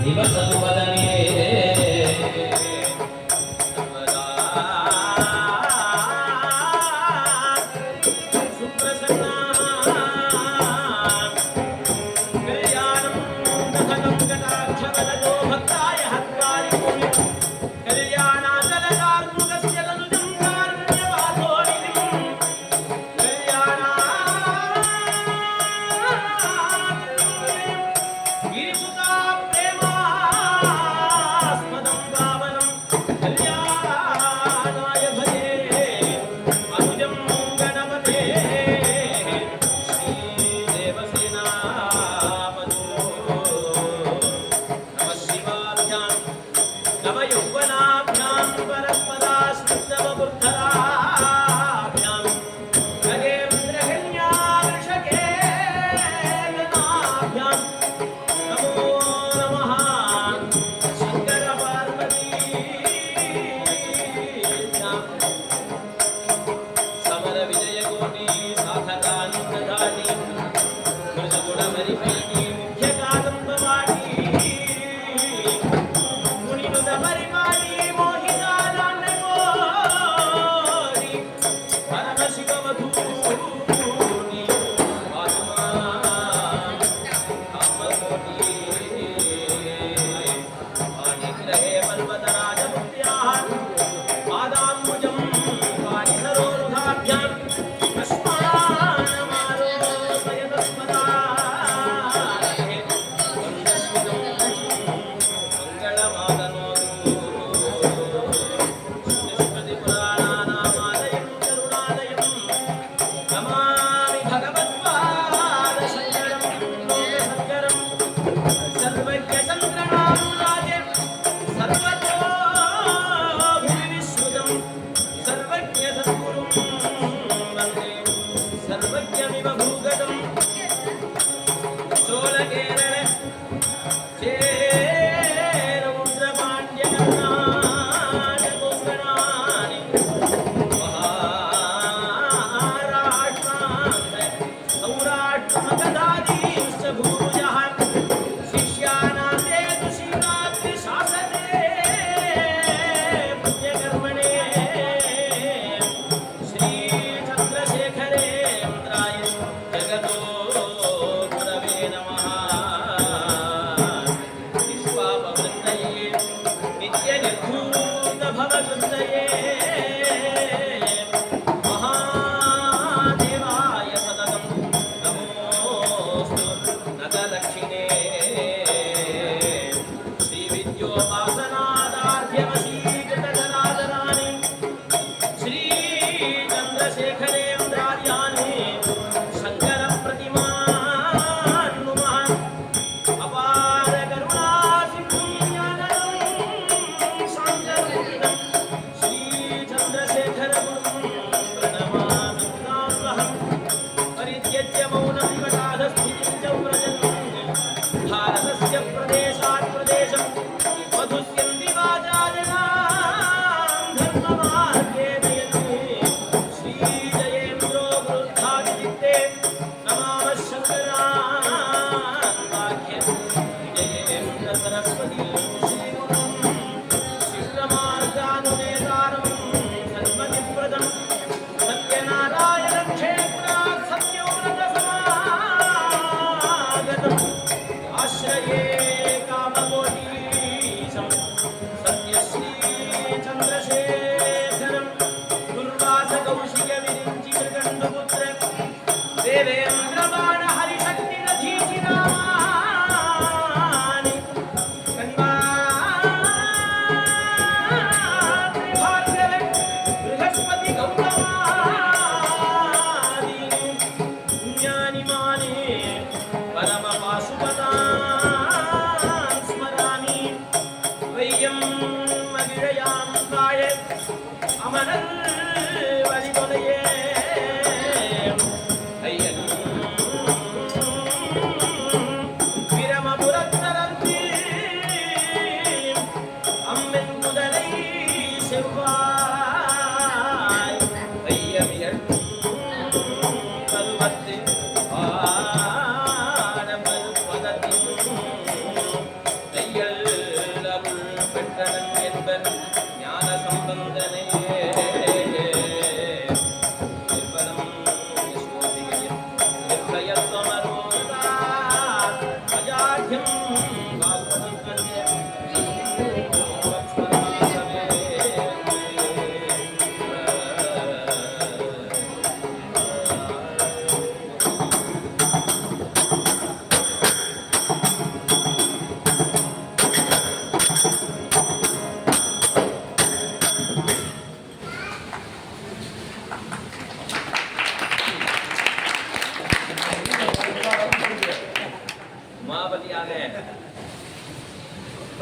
Nivasalu vadane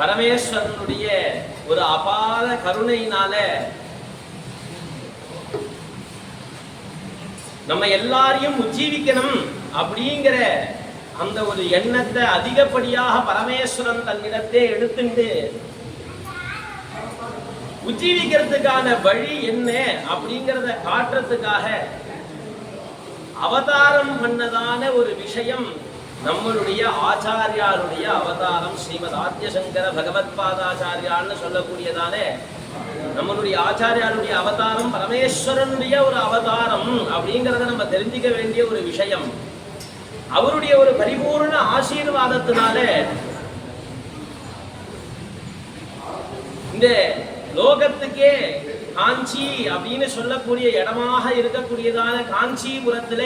பரமேஸ்வரனுடைய ஒரு அபார கருணையினால நம்ம எல்லாரையும் உஜ்ஜீவிக்கணும் அப்படிங்கிற அந்த ஒரு எண்ணத்தை அதிகப்படியாக பரமேஸ்வரன் தன்னிடத்தே எடுத்துட்டு உஜ்ஜீவிக்கிறதுக்கான வழி என்ன அப்படிங்கிறத காட்டுறதுக்காக அவதாரம் பண்ணதான ஒரு விஷயம் நம்மளுடைய ஆச்சாரியாருடைய அவதாரம். ஸ்ரீமத் ஆத்யசங்கர பகவத் பாதாச்சாரியான்னு சொல்லக்கூடியதானே நம்மளுடைய ஆச்சாரியாருடைய அவதாரம் பரமேஸ்வரனுடைய ஒரு அவதாரம் அப்படிங்கிறத நம்ம தெரிஞ்சுக்க வேண்டிய ஒரு விஷயம். அவருடைய ஒரு பரிபூர்ண ஆசீர்வாதத்தினால இந்த லோகத்துக்கே காஞ்சி அப்படின்னு சொல்லக்கூடிய இடமாக இருக்கக்கூடியதான காஞ்சிபுரத்துல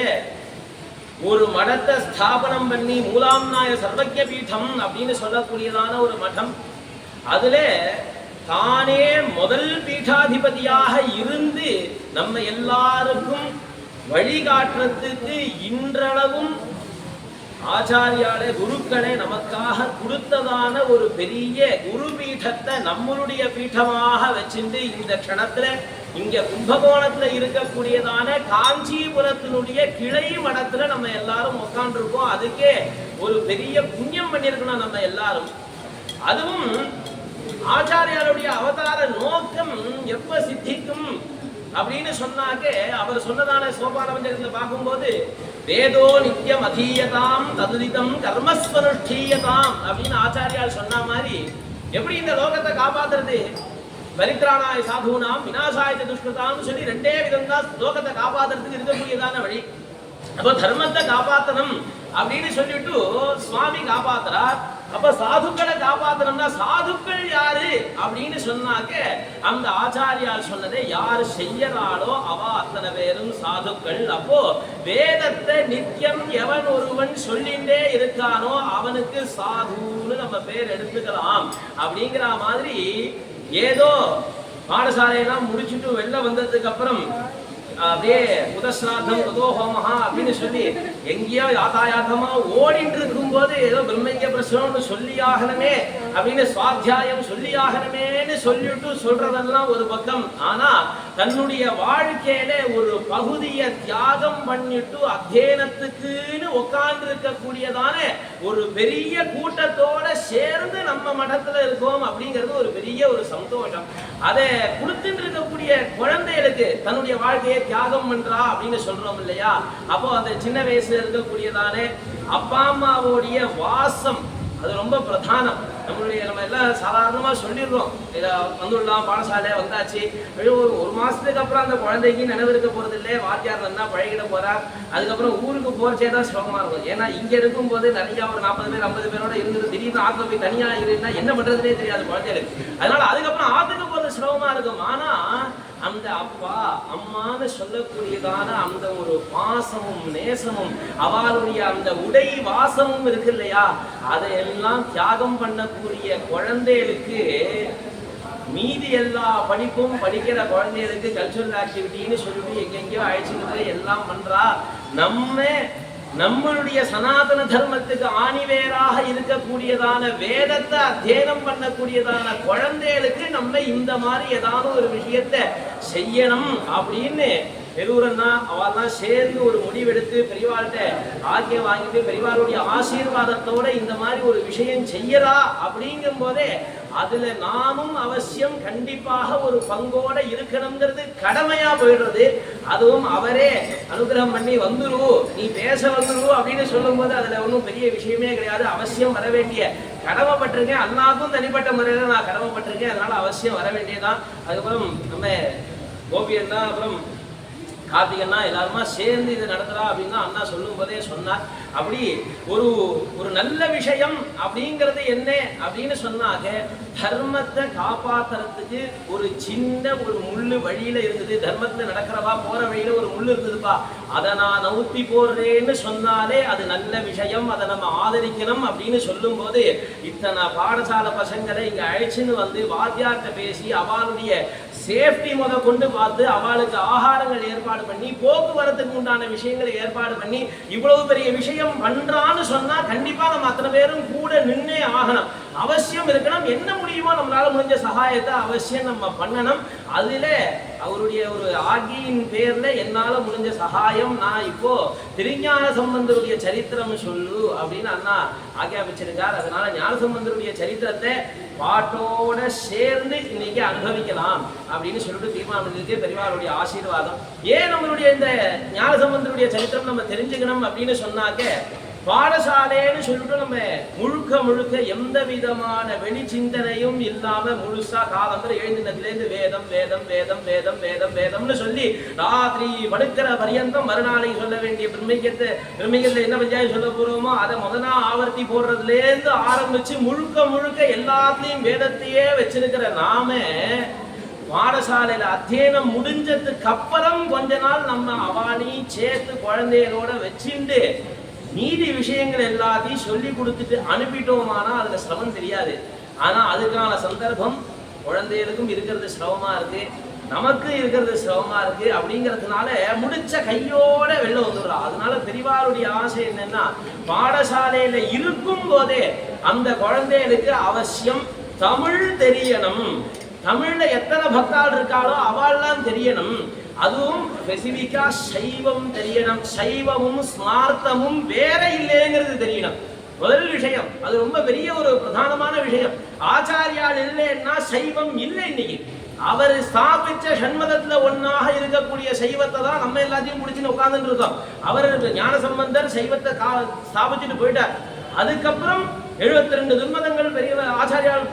ஒரு மடத்தை ஸ்தாபனம் பண்ணி மூலாம்நாய சர்வஜ்ய பீடம் அப்படின்னு சொல்லக்கூடியதான ஒரு மடம், அதுல தானே முதல் பீடாதிபதியாக இருந்து நம்ம எல்லாருக்கும் வழிகாட்டுறதுக்கு இன்றளவும் ஆச்சாரியாலே குருக்களே நமக்காக கொடுத்ததான ஒரு பெரிய குரு பீடத்தை நம்மளுடைய பீடமாக வச்சுட்டு இந்த க்ஷணத்துல இங்க கும்பகோணத்துல இருக்கக்கூடியதான காஞ்சிபுரத்தினுடைய கிளை மடத்துல நம்ம எல்லாரும் உட்காந்துருக்கோம். அதுக்கே ஒரு பெரிய புண்ணியம் பண்ணிருக்கணும் நம்ம எல்லாரும். அதுவும் ஆச்சாரியாருடைய அவதார நோக்கம் எப்ப சித்திக்கும் அப்படின்னு சொன்னாக்க அவர் சொன்னதான சோபான பஞ்சகத்துல பார்க்கும்போது வேதோ நித்தியம் அதீயதாம் ததுதிதம் கர்மஸ்வனுஷ்டீயதாம் அப்படின்னு ஆச்சாரியால் சொன்ன மாதிரி எப்படி இந்த லோகத்தை காப்பாத்துறது, பரித்ராணாய சாதுனாம் விநாசாய துஷ்கிருதாம் சொல்லி ரெண்டே விதம் தான் லோகத்தை காப்பாத்துறதுக்கு இருக்கக்கூடியதான வழி. அப்ப தர்மத்தை காப்பாத்தணும் அப்படின்னு சொல்லிட்டு சுவாமி காப்பாத்துறார். அப்ப சாதுக்களை காப்பாத்தணும்னா சாதுக்கள் யாரு அப்படின்னு சொன்னாக்க அந்த ஆச்சாரியால் சொன்னதை யாரு செய்யறாளோ அவ அத்தனை பேரும் சாதுக்கள். அப்போ வேதத்தை நித்தியம் எவன் ஒருவன் சொல்லிண்டே இருக்கானோ அவனுக்கு சாதுன்னு நம்ம பேர் எடுத்துக்கலாம். அப்படிங்கிற மாதிரி ஏதோ பாடசாலையெல்லாம் முடிச்சுட்டு வெளில வந்ததுக்கு அப்புறம் அப்படியே புதஸ்ராத்தம் புதோஹோமஹா அப்படின்னு சொல்லி எங்கேயோ யாத்தாயாத்தமா ஓடிட்டு இருக்கும் போது ஏதோ பிரம்மஜ்ய பிரசனம்னு சொல்லி ஆகணுமே அப்படின்னு சுவாத்தியாயம் சொல்லி ஆகணுமேன்னு சொல்லிட்டு சொல்றதெல்லாம் ஒரு பக்கம். ஆனா தன்னுடைய வாழ்க்கையில ஒரு பகுதியை தியாகம் பண்ணிட்டு அத்தியனத்துக்குன்னு உட்கார்ந்து இருக்கக்கூடியதான ஒரு பெரிய கூட்டத்தோட சேர்ந்து நம்ம மடத்துல இருக்கோம் அப்படிங்கிறது ஒரு பெரிய ஒரு சந்தோஷம். அதை கொடுத்துட்டு இருக்கக்கூடிய குழந்தைகளுக்கு தன்னுடைய வாழ்க்கையை தியாகம் பண்றா அப்படின்னு சொல்றோம் இல்லையா. அப்போ அந்த சின்ன வயசுல இருக்கக்கூடியதானே அப்பா அம்மாவோடைய வாசம் அது ரொம்ப பிரதானம். நம்ம எல்லாம் சாதாரணமா சொல்லிடுறோம், வந்துடலாம் பாடசாலை வந்தாச்சு, ஒரு மாசத்துக்கு அப்புறம் அந்த குழந்தைக்கு நினைவு இருக்க போறது இல்லை, வாத்தியார் வந்தா பழகிட போறார். அதுக்கப்புறம் ஊருக்கு போறச்சேதான் சிரமமா இருக்கும். ஏன்னா இங்க இருக்கும் போது நிறைய ஒரு 40 பேர் 50 பேரோட இருந்தது திடீர்னு ஆத்துல போய் தனியா இருந்தா என்ன பண்றதுனே தெரியாது குழந்தைகளுக்கு. அதனால அதுக்கப்புறம் ஆத்துக்கு போறது சிரமமா இருக்கும். ஆனா அந்த அப்பா அம்மான்னு சொல்லக்கூடியதான அந்த ஒரு பாசமும் நேசமும் அவளுடைய அந்த உடை வாசமும் இருக்கு இல்லையா, அதையெல்லாம் தியாகம் பண்ணக்கூடிய குழந்தைகளுக்கு மீதி எல்லா படிப்பும் படிக்கிற குழந்தைகளுக்கு கல்ச்சுரல் ஆக்டிவிட்டின்னு சொல்லிட்டு எங்கெங்கயோ அழைச்சிட்டு எல்லாம் பண்றா. நம்ம நம்மளுடைய சனாதன தர்மத்துக்கு ஆணிவேராக இருக்கக்கூடியதான வேதத்தை அத்தியனம் பண்ணக்கூடியதான குழந்தைகளுக்கு நம்ம இந்த மாதிரி ஏதாவது ஒரு விஷயத்தை செய்யணும் அப்படின்னு பெருவரன்னா அவெல்லாம் சேர்ந்து ஒரு முடிவெடுத்து பெரியவாள்கிட்ட ஆக்கிய வாங்கிட்டு பெரியவாளுடைய ஆசீர்வாதத்தோட இந்த மாதிரி ஒரு விஷயம் செய்யறா அப்படிங்கும் போதே அதுல நாமும் அவசியம் கண்டிப்பாக ஒரு பங்கோட இருக்கணுங்கிறது கடமையா போயிடுறது. அதுவும் அவரே அனுகிரகம் பண்ணி வந்துரு நீ பேச வந்துரு அப்படின்னு சொல்லும் போது அதுல ஒன்றும் பெரிய விஷயமே கிடையாது. அவசியம் வர வேண்டிய கடமைப்பட்டிருக்கேன், அண்ணாக்கும் தனிப்பட்ட முறையில நான் கடமைப்பட்டிருக்கேன், அதனால அவசியம் வர வேண்டியதான். அதுக்கப்புறம் நம்ம கோபி அண்ணா அப்புறம் கார்த்திகன்னா எல்லாருமா சேர்ந்து இதை நடத்துறா அப்படின்னு அண்ணா சொல்லும் போதே சொன்னார். அப்படி ஒரு ஒரு நல்ல விஷயம் அப்படிங்கிறது என்ன அப்படின்னு சொன்னாங்க, தர்மத்தை காப்பாத்துறதுக்கு ஒரு சின்ன ஒரு முள்ளு வழியில இருக்குது. தர்மத்துல நடக்கிறவா போற வழியில ஒரு முள்ளு இருக்குதுப்பா, அதை நான் நவுத்தி போடுறேன்னு சொன்னாலே அது நல்ல விஷயம், அதை நம்ம ஆதரிக்கணும் அப்படின்னு சொல்லும் போது இத்தனை பாடசாலை பசங்களை இங்க அழைச்சின்னு வந்து வாத்தியார்கிட்ட பேசி அவளுடைய சேஃப்டி முத கொண்டு பார்த்து அவளுக்கு ஆகாரங்கள் ஏற்பாடு பண்ணி போக்குவரத்துக்கு உண்டான விஷயங்களை ஏற்பாடு பண்ணி இவ்வளவு பெரிய விஷயம் பண்றான்னு சொன்னா கண்டிப்பா நம்ம அத்தனை பேரும் கூட நின்னே ஆகணும், அவசியம் இருக்கணும். என்ன முடியுமோ நம்மளால முடிஞ்ச சகாயத்தை அவசியம் நம்ம பண்ணணும். அதுல அவருடைய ஒரு ஆகியின் பேர்ல என்னால முடிஞ்ச சகாயம் நான் இப்போ திருஞான சம்பந்தருடைய சரித்திரம் சொல்லு அப்படின்னு அண்ணா ஆக்கியாபிச்சிருக்கார். அதனால ஞான சம்பந்தருடைய சரித்திரத்தை பாட்டோட சேர்ந்து இன்னைக்கு அனுபவிக்கலாம் அப்படின்னு சொல்லிட்டு தீர்மானம் இருக்கு. பெரியவாருடைய ஆசீர்வாதம். ஏன் நம்மளுடைய இந்த ஞான சம்பந்தருடைய சரித்திரம் நம்ம தெரிஞ்சுக்கணும் அப்படின்னு சொன்னாக்க, பாடசாலைன்னு சொல்லிட்டு நம்ம முழுக்க முழுக்க எந்த விதமான வெளி சிந்தனையும் இல்லாம முழுசா காலம்பரம் எழுந்தினதுலேருந்து வேதம் வேதம் வேதம் வேதம் வேதம் வேதம்னு சொல்லி ராத்திரி படுக்கிற பரியந்தம் மறுநாளைக்கு சொல்ல வேண்டிய பிரம்மிகத்தை என்ன பஞ்சாயத்து சொல்ல போறோமோ அதை முதனா ஆவர்த்தி போடுறதுலேருந்து ஆரம்பிச்சு முழுக்க முழுக்க எல்லாத்தையும் வேதத்தையே வச்சிருக்கிற நாம பாடசாலையில அத்தியனம் முடிஞ்சதுக்கு அப்புறம் கொஞ்ச நாள் நம்ம அவானி சேர்த்து குழந்தைகளோட வச்சுட்டு நீதி விஷயங்கள் எல்லாத்தையும் சொல்லி கொடுத்துட்டு அனுப்பிட்டோமானா அதுல சிரமம் தெரியாது. ஆனா அதுக்கான சந்தர்ப்பம் குழந்தைகளுக்கும் இருக்கிறது சிரமமா இருக்கு, நமக்கு இருக்கிறது சிரமமா இருக்கு. அப்படிங்கிறதுனால முடிச்ச கையோட வெளில வந்துடுறோம். அதனால பெரியவாருடைய ஆசை என்னன்னா, பாடசாலையில இருக்கும் போதே அந்த குழந்தைகளுக்கு அவசியம் தமிழ் தெரியணும், தமிழ்ல எத்தனை பக்தாள் இருக்காளோ அவள்லாம் தெரியணும். அதுவும் ஸ்பெசிபிக்கா சைவம் தெரியணும், சைவமும் ஸ்மார்த்தமும் வேற இல்லைங்கிறது தெரியணும். முதல் விஷயம், அது ரொம்ப பெரிய ஒரு பிரதானமான விஷயம். ஆச்சாரியால் இல்லைன்னா சைவம் இல்லை. இன்னைக்கு அவர் ஸ்தாபிச்ச சண்மதத்துல ஒன்னாக இருக்கக்கூடிய சைவத்தை தான் நம்ம எல்லாத்தையும் முடிச்சுன்னு உட்கார்ந்துட்டு இருக்கோம். அவர் ஞான சம்பந்தர் சைவத்தை ஸ்தாபிச்சுட்டு போயிட்டார். அதுக்கப்புறம் 72 துர்மதங்கள் பெரிய ஆச்சாரியால்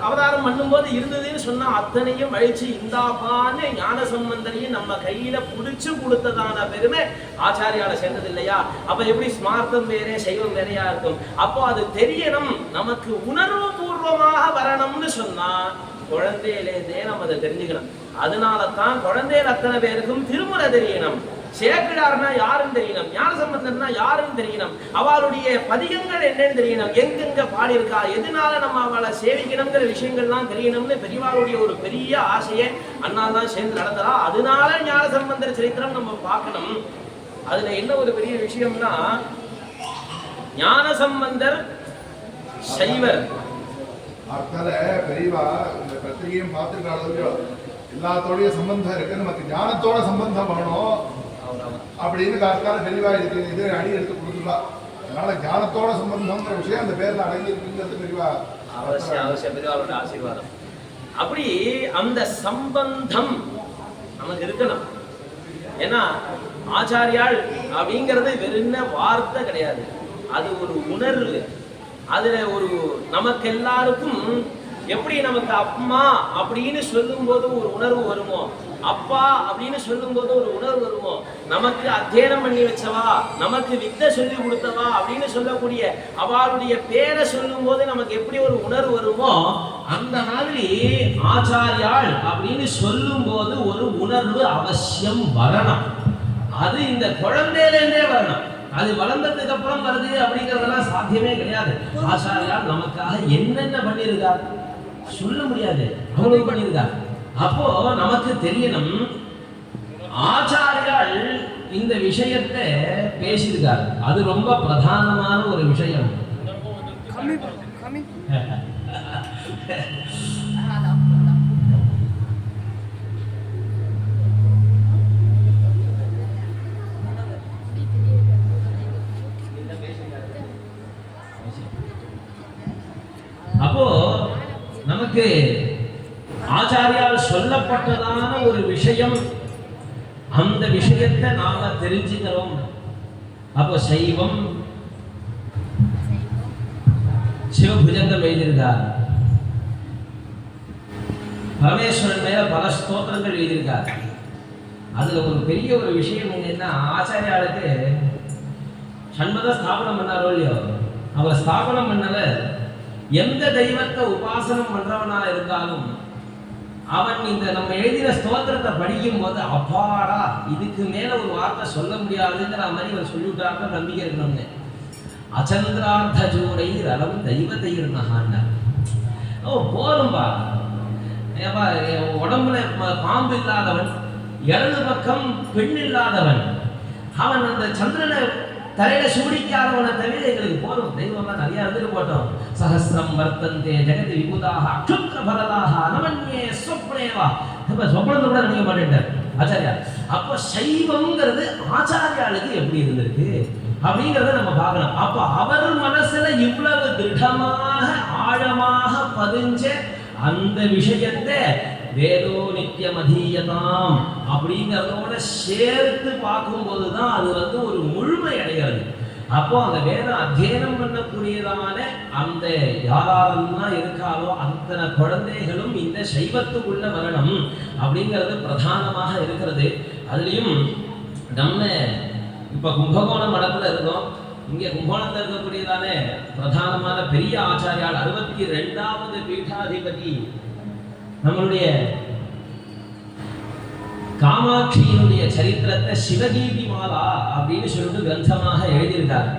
அவதாரம் பண்ணும்போது இருந்ததுன்னு சொன்னா அத்தனையும் அழிச்சு இந்தாப்பான்னு ஞான சம்பந்தரையும் நம்ம கையில புடிச்சு கொடுத்ததான பெருமை ஆச்சாரியால சேர்ந்தது இல்லையா? அப்ப எப்படி ஸ்மார்த்தம் வேறே சைவம் வேறையா இருக்கும்? அப்போ அது தெரியணும், நமக்கு உணர்வு பூர்வமாக வரணும்னு சொன்னா குழந்தையிலேருந்தே நம்ம அதை தெரிஞ்சுக்கணும். அதனால தான் குழந்தைகள் அத்தனை பேருக்கும் திருமுறை தெரியணும், சேக்கிழார்னா யாருன்னு தெரியணும், ஞான சம்பந்தர்னா யாருன்னு தெரியணும், அவளுடைய பதிகங்கள் என்னன்னு தெரியணும், எங்கெங்க பாடி இருக்கா, எதனால நம்ம அவளை சேவிக்கணுங்கிற விஷயங்கள்லாம் தெரியணும்னு பெரியவாளுடைய ஒரு பெரிய ஆசையை அண்ணா தான் சேர்ந்து நடத்துறா. அதனால ஞான சம்பந்தர் சரித்திரம் நம்ம பார்க்கணும். அதுல என்ன ஒரு பெரிய விஷயம்னா, ஞான சம்பந்தர் சைவர். பெரியவா இந்த பத்திரிகையும் பார்த்துருக்க எல்லாத்தோடைய சம்பந்தம் இருக்கு, நமக்கு ஞானத்தோட சம்பந்தம் வேணும் அப்படின்னு காலத்தால பெரியவா இது அடி எடுத்து கொடுத்துருவா. அதனால ஞானத்தோட சம்பந்தம்ங்கிற விஷயம் அந்த பேர்ல அடங்கி இருக்குங்கிறது பெரியவா அவசியம் பெரியவாளோட ஆசீர்வாதம். அப்படி அந்த சம்பந்தம் நமக்கு இருக்கணும். ஏன்னா ஆச்சாரியால் அப்படிங்கிறது வெறும் வார்த்தை கிடையாது, அது ஒரு உணர்வு. அதுல ஒரு நமக்கு எல்லாருக்கும் எப்படி நமக்கு அம்மா அப்படின்னு சொல்லும் போது ஒரு உணர்வு வருமோ, அப்பா அப்படின்னு சொல்லும் போது ஒரு உணர்வு வருமோ, நமக்கு அத்தியனம் பண்ணி வச்சவா, நமக்கு வித்தை சொல்லி கொடுத்தவா அப்படின்னு சொல்லக்கூடிய அவளுடைய பேரை சொல்லும் போது நமக்கு எப்படி ஒரு உணர்வு வருமோ, அந்த மாதிரி ஆச்சாரியாள் அப்படின்னு சொல்லும் போது ஒரு உணர்வு அவசியம் வரணும். அது இந்த குழந்தையிலேருந்தே வரணும். அது வளர்ந்ததுக்கு அப்புறம் வருது அப்படிங்கறதெல்லாம் சாத்தியமே கிடையாது. ஆச்சாரியால் நமக்காக என்னென்ன பண்ணியிருக்கார் சொல்ல முடியாது, அவ்வளவு பண்ணியிருக்கார். அப்போ நமக்கு தெரியணும், ஆச்சாரியால் இந்த விஷயத்தை பேசியிருக்காரு. அது ரொம்ப பிரதானமான ஒரு விஷயம். அப்போ நமக்கு ஆச்சாரியால் சொல்லப்பட்டதான ஒரு விஷயம், அந்த விஷயத்தை நாம தெரிஞ்சுக்கிறோம். அப்போ சைவம் சிவபுஜங்கம் எழுதியிருக்கார், பரமேஸ்வரன் மேல பல ஸ்தோத்திரங்கள் எழுதியிருக்கார். அதுல ஒரு பெரிய ஒரு விஷயம் என்னன்னா, ஆச்சாரியாளுக்கு சண்பத ஸ்தாபனம் பண்ணாரோ இல்லையோ, அவர் ஸ்தாபனம் பண்ணவர் எந்த தெய்வத்தை உபாசனம் பண்றவனா இருந்தாலும் அவன் இந்த நம்ம எழுதின ஸ்தோத்திரத்தை படிக்கும் போது அப்பாடா இதுக்கு மேல ஒரு வார்த்தை சொல்ல முடியாதுங்கிற மாதிரி அவர் சொல்லிவிட்டாருன்னு நம்பிக்கை இருக்கணும்னு. அச்சந்திரார்த்த ஜோடை ரலம் தெய்வத்தைர் நகான்னார். ஓ போரும்பா, ஏப்பா உடம்புல பாம்பு இல்லாதவன், இடது பக்கம் பெண் இல்லாதவன், அவன் அந்த சந்திரனை தலையில சூடிக்காதவனை தவிர எங்களுக்கு போதும். தெய்வம்லாம் நிறைய இருந்துட்டு போட்டோம். சஹஸ்ரம் வர்த்தந்தே ஜெகதி விபுதாக அக்ஷுத்ர பலதாக அனமன்யே ஸ்வப்னேவா. இப்ப சொப்பனத்தை கூட நினைக்க மாட்டேன்டார் ஆச்சாரியா. அப்ப சைவம்ங்கிறது ஆச்சாரியாளுக்கு எப்படி இருந்திருக்கு அப்படிங்கிறத நம்ம பார்க்கலாம். அப்ப அவர் மனசுல இவ்வளவு திருடமாக ஆழமாக பதிஞ்ச அந்த விஷயத்தை வேதோ நித்தியம் அதீயதாம் அப்படிங்கிறதோட சேர்த்து பார்க்கும்போது தான் அது வந்து ஒரு முழுமை அடைகிறது. அப்போ அந்த வேதம் அத்தியனம் பண்ணக்கூடியதான அந்த யாரெல்லாம் இருக்காரோ அத்தனை குழந்தைகளும் இந்த சைவத்துக்குள்ள வரணும் அப்படிங்கிறது பிரதானமாக இருக்கிறது. அதுலேயும் நம்ம இப்போ கும்பகோணம் மடத்துல இருக்கோம். இங்கே கும்பகோணத்தில் இருக்கக்கூடியதான பிரதானமான பெரிய ஆச்சாரியால் 62வது பீட்டாதிபதி நம்மளுடைய காமாட்சியினுடைய சரித்திரத்தை சிவகீதி மாலா அப்படின்னு சொல்லிட்டு கிரந்தமாக எழுதியிருக்காரு.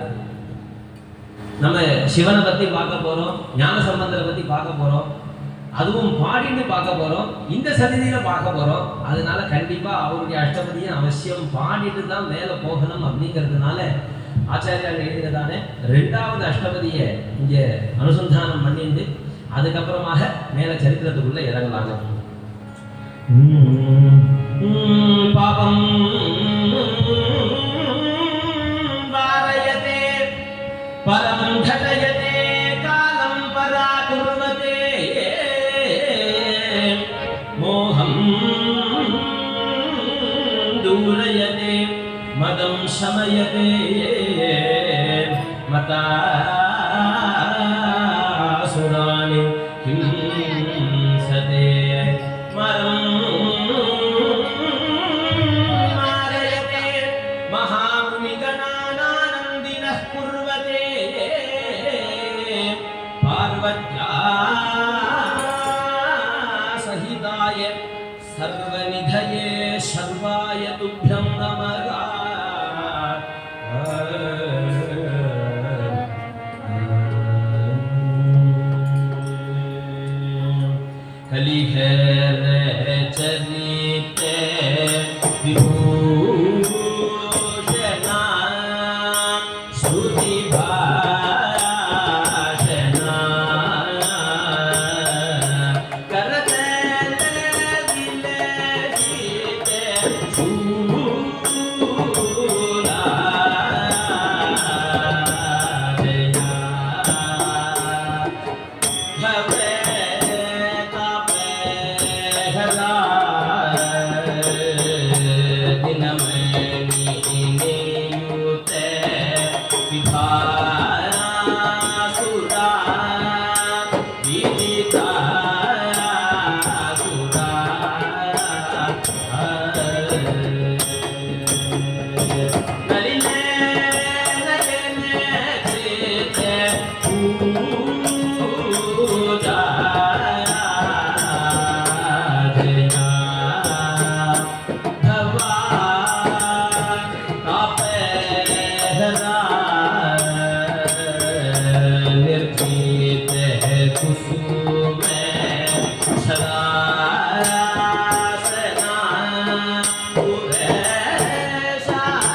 நம்ம சிவனை பத்தி பார்க்க போறோம், ஞான சம்பந்தரை பத்தி பார்க்க போறோம், அதுவும் பாடிட்டு பார்க்க போறோம், இந்த சதிதியில பார்க்க போறோம். அதனால கண்டிப்பா அவருடைய அஷ்டபதியை அவசியம் பாடிட்டு தான் மேல போகணும். அப்படிங்கிறதுனால ஆச்சாரியால் எழுதினதான 2வது அஷ்டபதியை இங்க அனுசந்தானம் பண்ணிட்டு அதுக்கப்புறமாக மேல சரித்திரத்துக்குள்ள இறங்கலாங்க. பாபம் வாரயதே பரம் கடயதே காலம் பராகுர்வதே மோகம் தூரயதே மதம் சமயதே மதா சுராணி ஹிம்சதே மரம் மாரயதே மகாமுனிகணானானந்தினः குர்வதே பார்வத்யா சஹிதாய சர்வநிதயே சர்வாய துப்யம் நமः. चरिते विभूषणा श्रुति भाषणा करते विलसिते शूला भवे Sara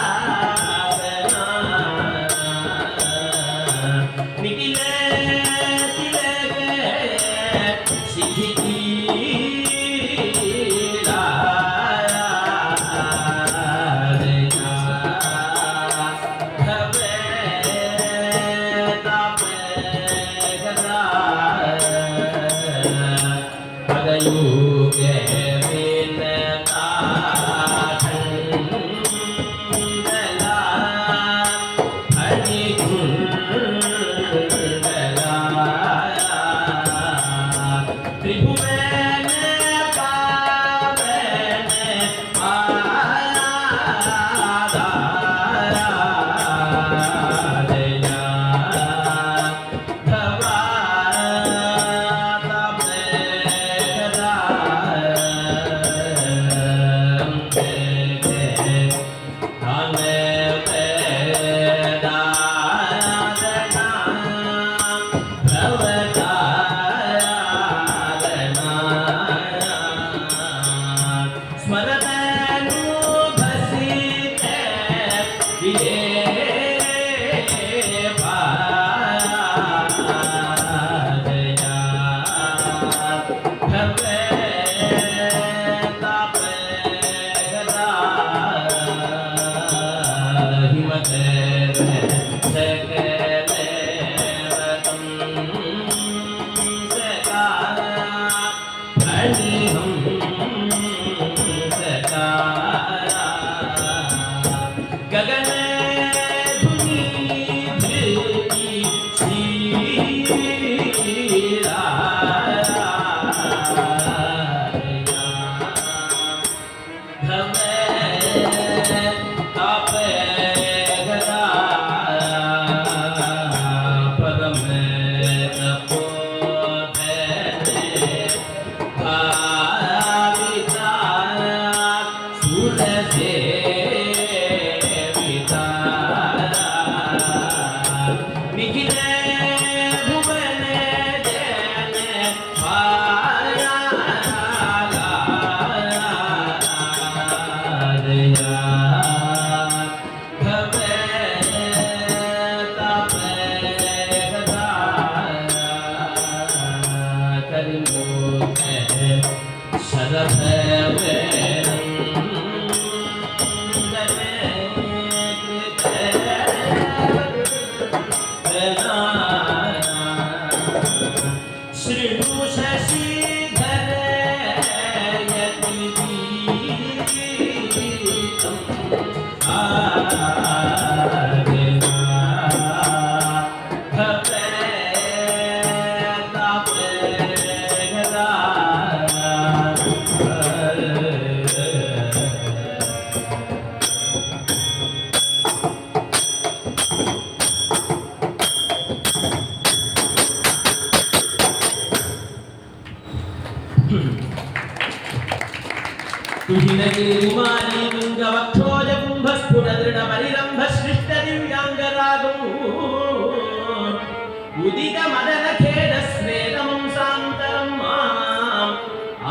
उदित मदन खेद स्वेदमं सान्तरं माम्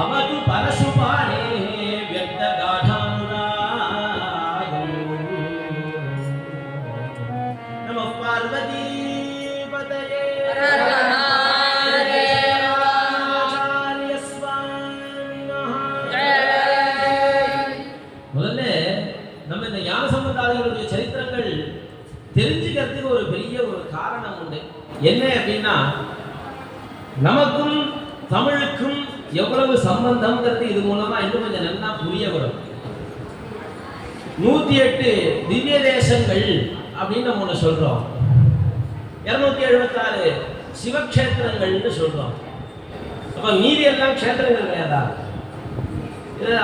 अवतु परशुपाणे व्यक्तगाढानुरागम् नमः पार्वती पतये சரித்திரங்கள் தெரிஞ்சுக்கிறதுக்கு ஒரு பெரிய ஒரு காரணம் உண்டு. என்ன அப்படின்னா, நமக்கும் தமிழுக்கும் எவ்வளவு சம்பந்தம்ங்கிறது இது மூலமா இன்னும் கொஞ்சம் நல்லா புரிய வரும். 108 திவ்ய தேசங்கள் அப்படின்னு நம்ம ஒன்று சொல்றோம். 276 சிவக்ஷேத்திரங்கள்னு சொல்றோம். அப்ப மீதி எல்லாம் க்ஷேத்திரங்கள் கிடையாதா?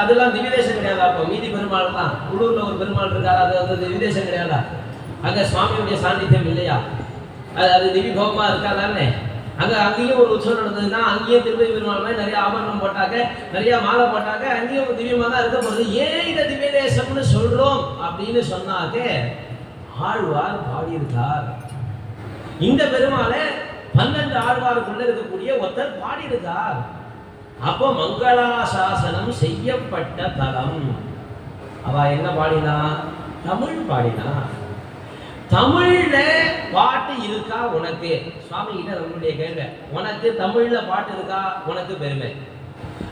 அதெல்லாம் திவ்ய தேசம் கிடையாதா? அப்போ மீதி பெருமாள் தான். உள்ளூர்ல ஒரு பெருமாள் இருக்காரு, அது திவ்ய தேசம் கிடையாதா? அங்க சுவாமியுடைய சாநித்தியம் இல்லையா? அது திவ்ய கோபமா இருக்காதானே? அங்கேயும் ஒரு உற்சவம் நடந்ததுன்னா அங்கேயும் திருப்பதி பெருமாள் மாதிரி நிறைய ஆபரணம் போட்டாக்க, நிறைய மாலை போட்டாக்க, அங்கேயும் திவ்யமா தான் இருக்க போகுது. ஏன் இதை திவ்ய தேசம்னு சொல்றோம் அப்படின்னு சொன்னாக்க, ஆழ்வார் பாடியிருக்கார். இந்த பெருமாளை 12 ஆழ்வாருக்குள்ள இருக்கக்கூடிய ஒருத்தர் பாடியிருக்கார். அப்போ மங்களாசாசனம் செய்யப்பட்ட தலம். அவ என்ன பாடினா? தமிழ் பாடினா. தமிழ்ல பாட்டு இருக்கா உனக்கு? சுவாமி கிட்ட நம்மளுடைய கேள்வி, உனக்கு தமிழ்ல பாட்டு இருக்கா? உனக்கு பெருமை.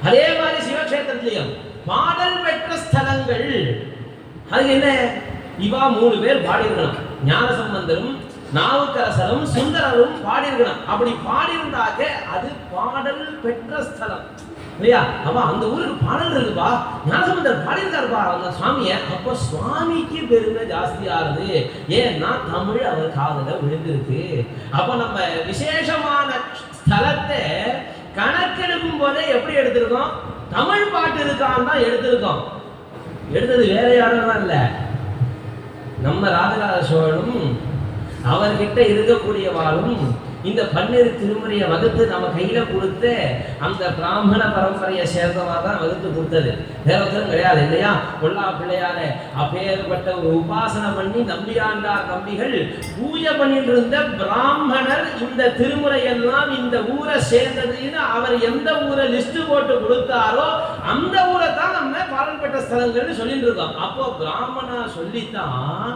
அதே மாதிரி சிவக்ஷேத்திரத்திலையும் பாடல் பெற்ற ஸ்தலங்கள். அதுக்கு என்ன? இவா 3 பேர் பாடியிருக்கணும். ஞானசம்பந்தரும் நாவுக்கரசரும் சுந்தரரும் பாடியிருக்கணும். அப்படி பாடியிருந்தாக்க அது பாடல் பெற்ற ஸ்தலம் இல்லையா? அப்ப அந்த ஊருக்கு பாடல் இருக்குப்பா, ஞானசம்பந்தர் பாடியிருக்காருப்பா அந்த சுவாமிய. அப்போ சுவாமிக்கு பெருமை ஜாஸ்தியாகுது. ஏன்னா தமிழ் அவர் காதுல விழுந்திருக்கு. அப்ப நம்ம விசேஷமான ஸ்தலத்தை கணக்கெடுக்கும் போதே எப்படி எடுத்திருக்கோம்? தமிழ் பாட்டு இருக்கான்னு தான் எடுத்திருக்கோம். எடுத்தது வேற யாரும் இல்ல, நம்ம ராஜராஜ சோழனும் அவர்கிட்ட இருக்கக்கூடியவாளும் இந்த 12 திருமுறையை வகுத்து நம்ம கையில கொடுத்து அந்த பிராமண பரம்பரையை சேர்ந்தவா தான் வகுத்து கொடுத்தது. வேற ஒருத்தரும் கிடையாது இல்லையா? பொல்லா பிள்ளையார அப்பேற்பட்ட ஒரு உபாசனை பண்ணி நம்பியாண்டார் நம்பிகள் பூஜை பண்ணிட்டு இருந்த பிராமணர் இந்த திருமுறையெல்லாம் இந்த ஊரை சேர்ந்ததுன்னு அவர் எந்த ஊரை லிஸ்ட் போட்டு கொடுத்தாரோ அந்த ஊரை தான் நம்ம பாடல் பெற்ற ஸ்தலங்கள்னு சொல்லிட்டு இருக்கோம். அப்போ பிராமணா சொல்லித்தான்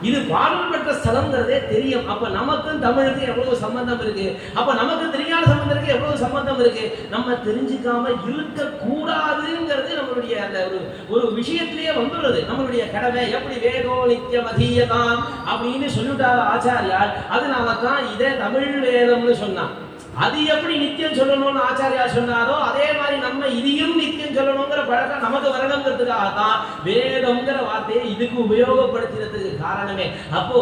இது பாடல் பெற்ற ஸ்தலங்கிறதே தெரியும். அப்ப நமக்கும் தமிழுக்கு எவ்வளவு சம்பந்தம் இருக்கு, அப்ப நமக்கு தெரியாத சம்பந்தம் எவ்வளவு சம்பந்தம் இருக்கு. நம்ம தெரிஞ்சுக்காம இருக்க கூடாதுங்கிறது நம்மளுடைய அந்த ஒரு விஷயத்திலேயே வந்துடுறது. நம்மளுடைய கடமை. எப்படி வேதோ நித்தியம் அதீயதான் அப்படின்னு சொல்லிட்டாரு ஆச்சாரியார். அதனால தான் இதே தமிழ் வேதம்னு சொன்னான். அது எப்படி நித்தியம் சொல்லணும்னு ஆச்சாரியா சொன்னாரோ அதே மாதிரி நம்ம இதையும் நித்தியம் சொல்லணுங்கிற பழக்கம் நமக்கு வரணுங்கிறதுக்காகத்தான் வேதம்ங்கிற வார்த்தையை இதுக்கு உபயோகப்படுத்தினதுக்கு காரணமே. அப்போ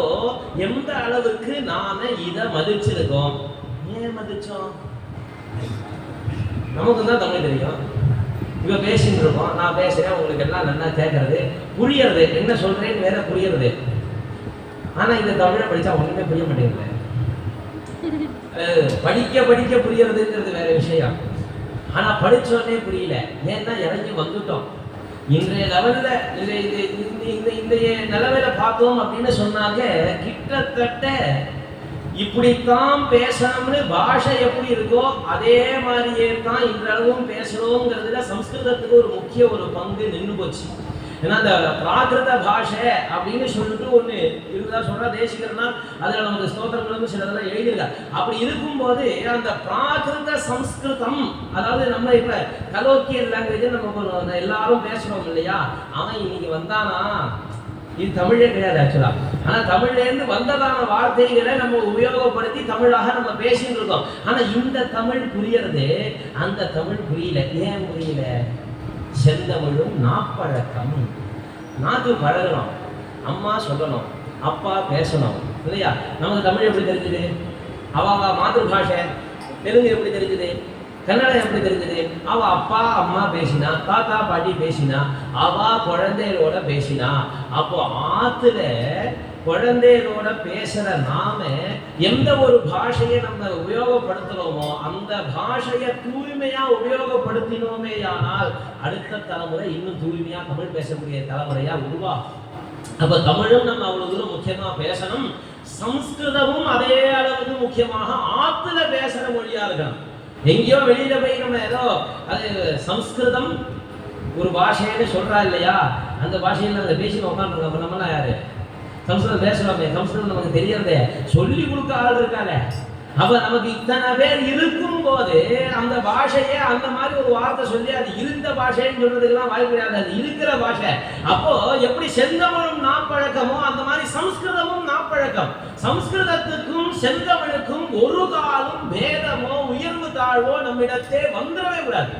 எந்த அளவுக்கு நாம இதை மதிச்சிருக்கோம். ஏன் மதிச்சோம்? நமக்கு தான் தமிழ் தெரியும். இவ பேசிட்டு இருக்கோம், நான் பேசுறேன், உங்களுக்கு எல்லாம் நல்லா கேட்கறது புரியறது, என்ன சொல்றேன்னு வேற புரியறது. ஆனா இந்த தமிழை படிச்சா ஒண்ணுமே புரிய மாட்டேங்குது. படிக்க படிக்க புரியறதுங்கிறது வேற விஷயம். ஆனா படிச்சோடனே புரியல. ஏன்னா இறங்கி வந்துட்டோம். இன்றைய லெவல்ல இந்த நிலவில பார்த்தோம் அப்படின்னு சொன்னாங்க, கிட்டத்தட்ட இப்படித்தான் பேசணும்னு பாஷை எப்படி இருக்கோ அதே மாதிரியே தான் இன்றளவும் பேசணுங்கிறதுல சம்ஸ்கிருதத்துக்கு ஒரு முக்கிய ஒரு பங்கு நின்று போச்சு. ஏன்னா அந்த பிராகிருத பாஷை அப்படின்னு சொல்லிட்டு ஒண்ணு இருந்தா சொல்ற தேசிகர்னா அதுல நமக்கு ஸ்தோத்திரங்களும் சிலதெல்லாம் எழுதியிருக்காங்க. அப்படி இருக்கும்போது அந்த பிராகிருத சம்ஸ்கிருதம், அதாவது நம்ம இப்ப கலோக்கியல் லாங்குவேஜ் நம்ம எல்லாரும் பேசுறோம் இல்லையா, அவன் இன்னைக்கு வந்தானா, இது தமிழே கிடையாது ஆக்சுவலா. ஆனா தமிழ்ல இருந்து வந்ததான வார்த்தைகளை நம்ம உபயோகப்படுத்தி தமிழாக நம்ம பேசிட்டு இருக்கோம். ஆனா இந்த தமிழ் புரியறது அந்த தமிழ் புரியல. ஏன் புரியல? செந்தமிழும் நாப்பழக்கம். நாக்கு பழகணும், அம்மா சொல்லணும், அப்பா பேசணும் இல்லையா? நமக்கு தமிழ் எப்படி தெரிஞ்சுது? அவ மாதృభాஷை தெலுங்கு எப்படி தெரிஞ்சுது? கன்னடம் எப்படி தெரிஞ்சது? அவ அப்பா அம்மா பேசினா, தாத்தா பாட்டி பேசினா, அவ குழந்தைகளோட பேசினா. அப்போ ஆத்துல குழந்தைகளோட பேசுற நாம எந்த ஒரு பாஷையை நம்ம உபயோகப்படுத்துறோமோ அந்த பாஷையை தூய்மையா உபயோகப்படுத்தினோமே ஆனால் அடுத்த தலைமுறை இன்னும் தூய்மையா தமிழ் பேசக்கூடிய தலைமுறையா உருவாகும். அப்ப தமிழும் நம்ம அவ்வளவு தூரம் முக்கியமா பேசணும். சம்ஸ்கிருதமும் அதே அளவுக்கு முக்கியமாக ஆத்துல பேசுற மொழியா இருக்கணும். எங்கேயோ வெளியில போய் நம்ம ஏதோ அது சம்ஸ்கிருதம் ஒரு பாஷைன்னு சொல்றா இல்லையா, அந்த பாஷையில அந்த பேசி உட்காந்துருக்கோம். நம்மளாம் யாரு சம்ஸ்கிருதம் பேசுறோமே, சம்ஸ்கிருதம் நமக்கு தெரியறதே, சொல்லி கொடுக்க ஆள் இருக்காளே. அப்ப நமக்கு இத்தனை பேர் இருக்கும் போது அந்த பாஷையே அந்த மாதிரி ஒரு வார்த்தை சொல்லி அது இருந்த பாஷைன்னு சொல்றதுக்கெல்லாம் வாய்ப்பு கிடையாது, அது இருக்கிற பாஷை. அப்போ எப்படி செந்தமிழும் நாப்பழக்கமோ அந்த மாதிரி சம்ஸ்கிருதமும் நாப்பழக்கம். சம்ஸ்கிருதத்துக்கும் செந்தமிழுக்கும் ஒரு காலம் பேதமோ உயர்வு தாழ்வோ நம்மிடத்தே வந்துடவே கூடாது.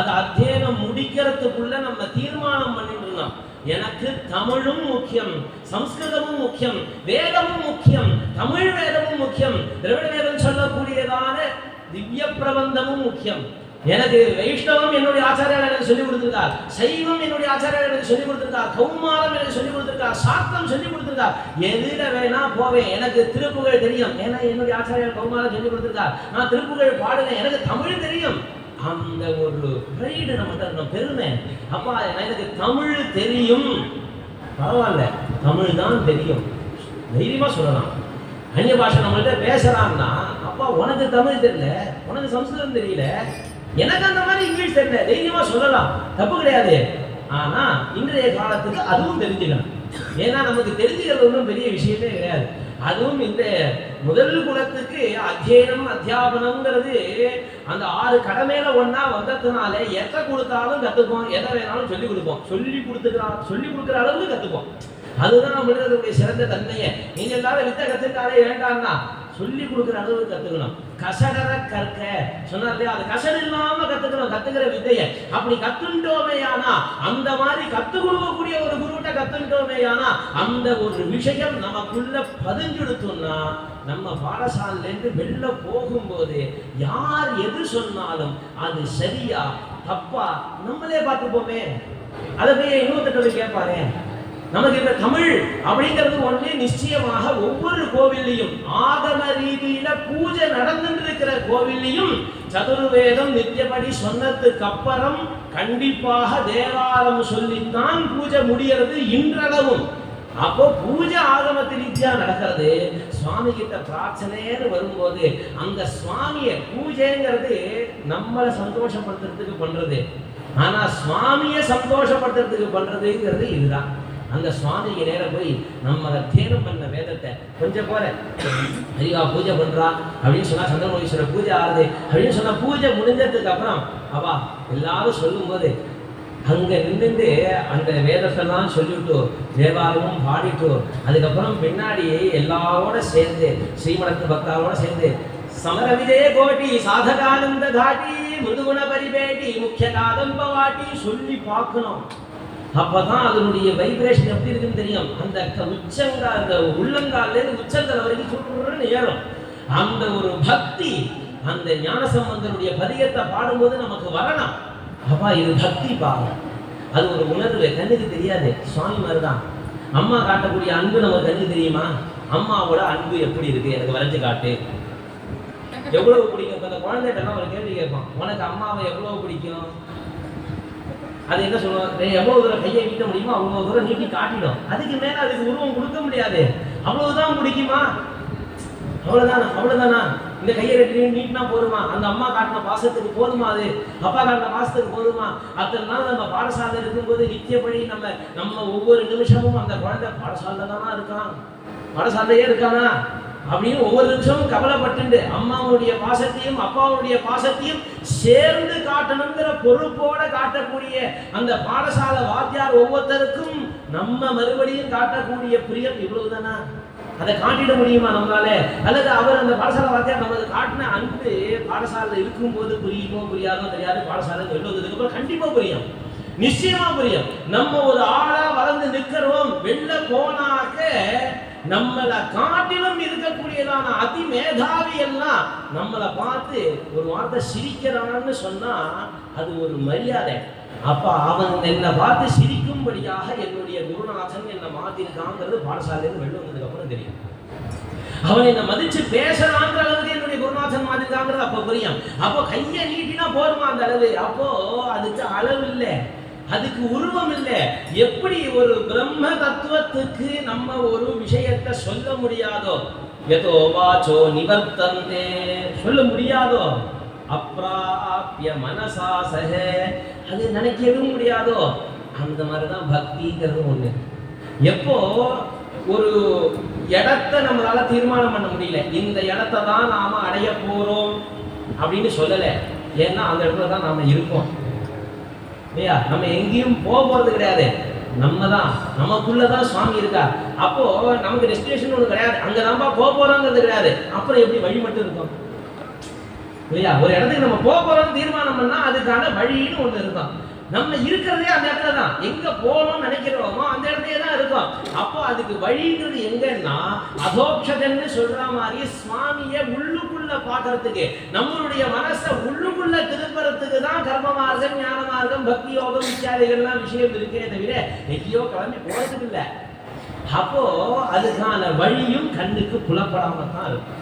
அது அத்தியனம் முடிக்கிறதுக்குள்ள நம்ம தீர்மானம் பண்ணிட்டு இருந்தோம். எனக்கு தமிழும் முக்கியம், சம்ஸ்கிருதமும் முக்கியம், வேதமும் முக்கியம், தமிழ் வேதமும் முக்கியம், திராவிட வேதம் சொல்லக்கூடியதான திவ்ய பிரபந்தமும் முக்கியம். எனக்கு வைஷ்ணவம் என்னுடைய ஆச்சாரியார் எனக்கு சொல்லிக் கொடுத்திருக்கார், சைவம் என்னுடைய ஆச்சாரியார் எனக்கு சொல்லிக் கொடுத்திருக்கார், கௌமாரம் எனக்கு சொல்லிக் கொடுத்திருக்கார், சாத்தம் சொல்லிக் கொடுத்திருக்கார். எதுல வேணா போவேன், எனக்கு திருப்புகழ் தெரியும், ஏன்னா என்னுடைய ஆச்சாரியார் கௌமாரம் சொல்லிக் கொடுத்திருக்கார். நான் திருப்புகழ் பாடுவேன், எனக்கு தமிழ் தெரியும். அந்த ஒரு பிரைடு நம்ம பெருமை. அப்பா எனக்கு தமிழ் தெரியும், பரவாயில்ல, தமிழ் தான் தெரியும், தைரியமா சொல்லலாம். அந்நிய பாஷை நம்மள்ட்ட பேசுறான்னா, அப்பா உனக்கு தமிழ் தெரியல, உனக்கு சம்ஸ்கிருதம் தெரியல, எனக்கு அந்த மாதிரி இங்கிலீஷ் தெரியல, தைரியமா சொல்லலாம், தப்பு கிடையாது. ஆனா இன்றைய காலத்துக்கு அதுவும் தெரிஞ்சுக்கணும். ஏன்னா நமக்கு தெரிஞ்சுக்கிறது ஒன்றும் பெரிய விஷயமே கிடையாது. அதுவும் இந்த முதல் குலத்துக்கு அத்தியனம் அத்தியாபனம்ங்கிறது அந்த 6 கடமையில ஒன்னா வந்ததுனால எதை கொடுத்தாலும் கத்துப்போம், எதை வேணாலும் சொல்லி கொடுப்போம், சொல்லி கொடுக்குற அளவுக்கு கத்துப்போம். அதுதான் நம்மளுடைய சிறந்த தன்மையை. நீங்க எல்லாரும் வித்தை கத்துட்டாலே வேண்டாம்னா சொல்லி கொடுக்குற அளவுக்கு கத்துக்கணும். கசடர கற்க சொன்னார் இல்லையா, அது கசடு இல்லாம கத்துக்கணும் கத்துக்கிற வித்தையை. அப்படி கத்துட்டோமேயானா, அந்த மாதிரி கத்து கொடுக்கக்கூடிய ஒரு குருவிட்ட கத்துட்டோமேயானா அந்த ஒரு விஷயம் நமக்குள்ள பதிஞ்செடுத்தோம்னா நம்ம பாடசாலையில இருந்து வெளில போகும்போது யார் எது சொன்னாலும் அது சரியா தப்பா நம்மளே பார்த்துப்போமே. அதை போய் இன்னொருத்தர் கேட்பாரு. நமக்கு இந்த தமிழ் அப்படிங்கிறது ஒண்ணே நிச்சயமாக ஒவ்வொரு கோவில்லையும் ஆகம ரீதியில பூஜை நடந்துட்டு இருக்கிற கோவில்லையும் சதுர்வேதம் நித்தியபடி சொன்னதுக்கு அப்புறம் கண்டிப்பாக தேவாரம் சொல்லித்தான் பூஜை முடிகிறது இன்றளவும். அப்போ பூஜை ஆகமத்து ரீதியா நடக்கிறது. சுவாமி கிட்ட பிரார்த்தனைன்னு வரும்போது அந்த சுவாமிய பூஜைங்கிறது நம்மளை சந்தோஷப்படுத்துறதுக்கு பண்றது. ஆனா சுவாமிய சந்தோஷப்படுத்துறதுக்கு பண்றதுங்கிறது இதுதான். அந்த சுவாமிக்கு நேரம் போய் நம்ம அத்தியனம் பண்ண வேதத்தை கொஞ்சம் போற ஐயா பூஜை பண்றா அப்படின்னு சொன்னா, சந்திரமோகீஸ்வரர் பூஜை ஆகுது அப்படின்னு சொன்னா, பூஜை முடிஞ்சதுக்கு அப்புறம் அவா எல்லாரும் சொல்லும் போது அங்க நின்று அந்த வேதத்தெல்லாம் சொல்லிவிட்டு தேவாரமும் பாடிட்டு அதுக்கப்புறம் பின்னாடி எல்லாரோட சேர்ந்து ஸ்ரீமடத்து பக்தாரோட சேர்ந்து சமர விஜய கோட்டி சாதகானந்த காட்டி மிருதுகுண பரிபேட்டி முக்கிய காதம்ப வாட்டி சொல்லி பார்க்கணும். அப்பதான் அதனுடைய வைப்ரேஷன் எப்படி இருக்குன்னு தெரியும். அந்த உச்சங்கால், அந்த உள்ளங்கால்ல இருந்து உச்சந்தலை வரைக்கும் சுற்றுன்னு ஏறும். அந்த ஒரு பக்தி அந்த ஞானசம்பந்தனுடைய பதிகத்தை பாடும்போது நமக்கு வரணும். அப்பா இது பக்தி பாவம், அது ஒரு உணர்வு, கண்ணுக்கு தெரியாது. சுவாமி மாதிரிதான் அம்மா காட்டக்கூடிய அன்பு நமக்கு கண்ணுக்கு தெரியுமா? அம்மாவோட அன்பு எப்படி இருக்கு எனக்கு வரைஞ்சு காட்டு. எவ்வளவு பிடிக்கும்? அந்த குழந்தைகிட்ட ஒரு கேள்வி கேட்பான், உனக்கு அம்மாவை எவ்வளவு பிடிக்கும்? அது என்ன சொல்லுவாங்க, எவ்வளவு தூரம் கையை நீட்ட முடியுமோ அவ்வளவு தூரம் நீட்டி காட்டிடும். அதுக்கு மேல அதுக்கு உருவம் கொடுக்க முடியாது. அவ்வளவுதான் பிடிக்குமா? அவ்வளவுதானா? இந்த கையை ரெண்டு நீட்டினா போதுமா? அந்த அம்மா காட்டின பாசத்துக்கு போதுமா? அது அப்பா காட்டின பாசத்துக்கு போதுமா? அத்தனை நாள் நம்ம பாடசாலை இருக்கும்போது நித்தியப்படி நம்ம ஒவ்வொரு நிமிஷமும் அந்த குழந்தை பாடசாலை தானா இருக்கான், பாடசாலையே இருக்கானா அப்படின்னு ஒவ்வொரு நிமிஷமும் கவலைப்பட்டு அம்மாவுடைய பாசத்தையும் அப்பாவுடைய பாசத்தையும் சேர்ந்து காட்டணுங்கிற பொறுப்போட காட்டக்கூடிய அந்த பாடசாலை வாத்தியார் ஒவ்வொருத்தருக்கும் நம்ம மறுபடியும் காட்டக்கூடிய பிரியம் இவ்வளவுதானா? அதை காட்டிட முடியுமா நம்மளால? அல்லது அவர் அந்த பாடசாலை வாத்தியார் நமக்கு காட்டின அன்பு பாடசாலை இருக்கும்போது புரியுமோ புரியாதோ தெரியாது, பாடசாலை வெளிவந்ததுக்கு அப்புறம் கண்டிப்பா புரியும், நிச்சயமா புரியும். நம்ம ஒரு ஆளா வளர்ந்து நிற்கிறோம், வெளில போனாக்க நம்மளை காட்டிலும் இருக்கக்கூடியதான அதிமேதாவி எல்லாம் நம்மளை பார்த்து ஒரு வார்த்தை சிரிக்கிறான்னு சொன்னா அது ஒரு மரியாதை. அப்ப அவன் என்னை பார்த்து சிரிக்கும்படியாக என்னுடைய குருநாதன் என்னை மாத்திருக்காங்கிறது பாடசாலையில வெளில வந்ததுக்கு அப்புறம் தெரியும். அவன் என்னை மதிச்சு பேசுறாங்கிற அளவுக்கு என்னுடைய குருநாதன் மாத்திருக்காங்கிறது அப்ப புரியும். அப்போ கையை நீட்டினா போருமா அந்த அளவு? அப்போ அதுக்கு அளவு இல்லை, அதுக்கு உருவம் இல்லை. எப்படி ஒரு பிரம்ம தத்துவத்துக்கு நம்ம ஒரு விஷயத்தை சொல்ல முடியாதோ, யதோ வாச்சோ நிவர்த்தந்தே சொல்ல முடியாதோ, அப்ராப்ய மனசா சஹ அது நினைக்கவும் முடியாதோ, அந்த மாதிரிதான் பக்திங்கிறது ஒண்ணு. எப்போ ஒரு இடத்தை நம்மளால தீர்மானம் பண்ண முடியல, இந்த இடத்தை தான் நாம அடைய போறோம் அப்படின்னு சொல்லல, ஏன்னா அந்த இடத்துல தான் நாம இருக்கோம் இல்லையா? நம்ம எங்கேயும் போறது கிடையாது, நம்ம தான் நமக்குள்ளதான் சுவாமி இருக்கா. அப்போ நமக்கு டெஸ்டினேஷன் ஒண்ணு கிடையாது, அங்கதான்ப்பா போறோங்கிறது கிடையாது. அப்புறம் எப்படி வழி மட்டும் இருக்கும் இல்லையா? ஒரு இடத்துக்கு நம்ம போறோம்னு தீர்மானம் பண்ணா அதுக்கான வழின்னு ஒண்ணு இருக்கும். நம்ம இருக்கிறதே அந்த இடத்துல தான், எங்க போகணும்னு நினைக்கிறோமோ அந்த இடத்துல தான் இருக்கும். அப்போ அதுக்கு வழிங்கிறது எங்கன்னா அதோக்ஷதன்னு சொல்ற மாதிரி சுவாமியை உள்ளுக்குள்ள பாக்குறதுக்கு, நம்மளுடைய மனசை உள்ளுக்குள்ள திருப்பறதுக்கு தான் கர்ம மார்க்கம், ஞான மார்க்கம், பக்தி யோகம் இத்தியாதிகள்லாம் விஷயம் இருக்கே தவிர எங்கேயோ கிளம்பி போறதுக்கு இல்லை. அப்போ அதுக்கான வழியும் கண்ணுக்கு புலப்படாம தான் இருக்கும்.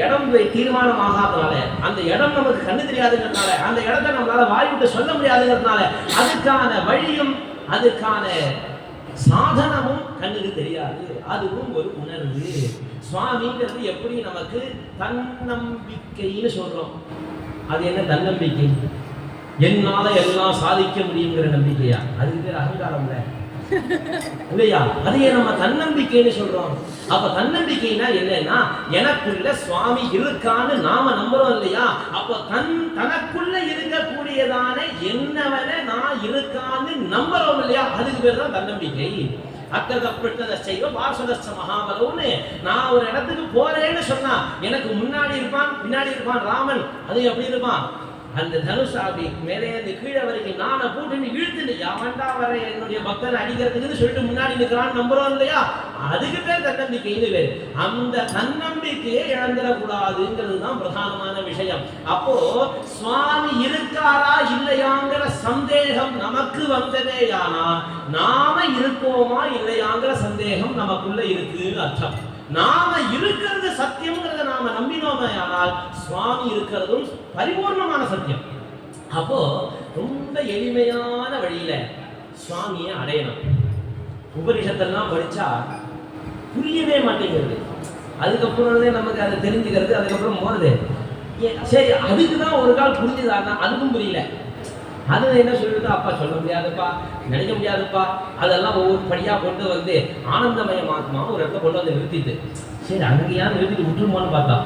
இடம் தீர்மானம் ஆகாதனால, அந்த இடம் நமக்கு கண்ணு தெரியாதுங்கிறதுனால, அந்த இடத்தை நம்மளால வாய்விட்டு சொல்ல முடியாதுங்கிறதுனால அதுக்கான வழியும் அதுக்கான சாதனமும் கண்ணுக்கு தெரியாது. அதுவும் ஒரு உணர்வு. சுவாமிங்கிறது எப்படி நமக்கு தன்னம்பிக்கைன்னு சொல்றோம். அது என்ன தன்னம்பிக்கை? என்னால எல்லாம் சாதிக்க முடியுங்கிற நம்பிக்கையா? அதுக்கு பேர் அகங்காரம் இல்லை இல்லையா? அதையே நம்ம தன்னம்பிக்கைன்னு சொல்றோம். அப்ப தன்னம்பிக்கைனா என்னன்னா, எனக்குள்ள சுவாமி இருக்கான்னு நாம நம்புறோம் இல்லையா? அப்ப தனக்குள்ள இருக்கக்கூடியதான என்னவன நான் இருக்கான்னு நம்புறோம் இல்லையா? அதுக்கு பேர் தான் தன்னம்பிக்கை. அக்கதப்பட்டத செய்வ வாசதஸ்ச மகாபலவுன்னு நான் ஒரு இடத்துக்கு போறேன்னு சொன்னா எனக்கு முன்னாடி இருப்பான் பின்னாடி இருப்பான் ராமன். அது எப்படி இருப்பான்? அந்த தனுஷ் அப்படி மேலே இருந்து கீழே வரைக்கும் நானை போட்டு இழுத்துட்டு யாவண்டா வர என்னுடைய பக்தனை அடிக்கிறதுக்குன்னு சொல்லிட்டு முன்னாடி நிற்கிறான்னு நம்புறோம் இல்லையா? அதுக்கு பேர் தன்னம்பிக்கைன்னு பேர். அந்த தன்னம்பிக்கையை இழந்துடக்கூடாதுங்கிறது தான் பிரதானமான விஷயம். அப்போ சுவாமி இருக்காரா இல்லையாங்கிற சந்தேகம் நமக்கு வந்ததேயானா நாம இருக்கோமா இல்லையாங்கிற சந்தேகம் நமக்குள்ள இருக்குன்னு அர்த்தம். நாம இருக்கிறது சத்தியம்ங்கிறத நாம நம்பினோமே ஆனால் சுவாமி இருக்கிறதும் பரிபூர்ணமான சத்தியம். அப்போ ரொம்ப எளிமையான வழியில சுவாமியை அடையணும். உபனிஷத்தெல்லாம் படிச்சா புரியவே மாட்டேங்கிறது, அதுக்கப்புறம் நமக்கு அதை தெரிஞ்சுக்கிறது, அதுக்கப்புறம் போறது. சரி, அதுக்குதான் ஒரு கால் புரிஞ்சுதான்னா அதுக்கும் புரியல. அது என்ன சொல்லிட்டு அப்பா சொல்ல முடியாதுப்பா, நினைக்க முடியாதுப்பா, அதெல்லாம் ஒவ்வொரு படியா கொண்டு வந்து ஆனந்தமயமாத்மா ஒரு இடத்துல கொண்டு வந்து நிறுத்திட்டு, சரி அங்கேயா நிறுத்திட்டு விட்டுருமான்னு பார்த்தா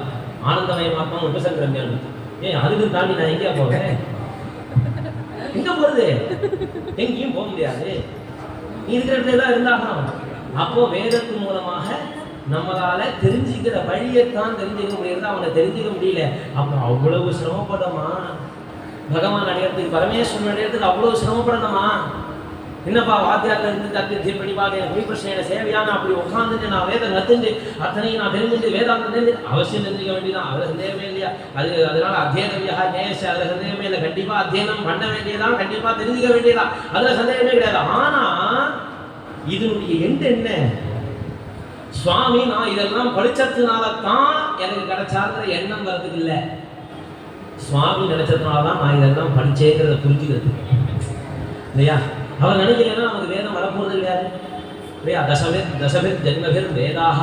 ஆனந்தமயமாத்மா உபசங்கிரமியான்னு. ஏன் அதுக்கு தாண்டி நான் எங்கேயா போவேன்? எங்க போறது? எங்கேயும் போக முடியாது, நீ இருக்கிற இடத்துல தான் இருந்தாகணும். அப்போ வேதத்து மூலமாக நம்மளால தெரிஞ்சுக்கிற வழியைத்தான் தெரிஞ்சுக்க முடியாது, அவனை தெரிஞ்சுக்க முடியல. அப்போ அவ்வளவு சிரமப்படமா பகவான் அடையிறதுக்கு, பரமேஸ்வரன் அடையிறதுக்கு அவ்வளவு சிரமப்படணுமா? என்னப்பா வாத்தியார்ல இருந்து கத்து பண்ணி பார்க்க ஸ்ரீகிருஷ்ணன சேவையான அப்படி உட்காந்துட்டு நான் வேதம் கத்துண்டு அத்தனையும் நான் தெரிஞ்சுட்டு வேதாந்தம் தெரிஞ்சு அவசியம் தெரிஞ்சுக்க வேண்டியதான், அதில் சந்தேகமே இல்லையா? அதனால அத்தியனவியா நேச அதில் சந்தேகமே இல்லை, கண்டிப்பா அத்தியனம் பண்ண வேண்டியதான், கண்டிப்பா தெரிஞ்சுக்க வேண்டியதான், அதுல சந்தேகமே கிடையாது. ஆனா இதனுடைய எண்டு என்ன? சுவாமி நான் இதெல்லாம் படிச்சதுனால தான் எனக்கு கிடைச்சாங்கிற எண்ணம் வர்றதுக்கு இல்லை, சுவாமி நினைச்சதுனாலதான் நான் இதெல்லாம் படிச்சேங்கிறத புரிஞ்சுக்கிறது இல்லையா? அவர் நினைக்கலன்னா நமக்கு வேதம் வரப்போறது கிடையாது இல்லையா? தசபிர் ஜென்மபிர் வேதாக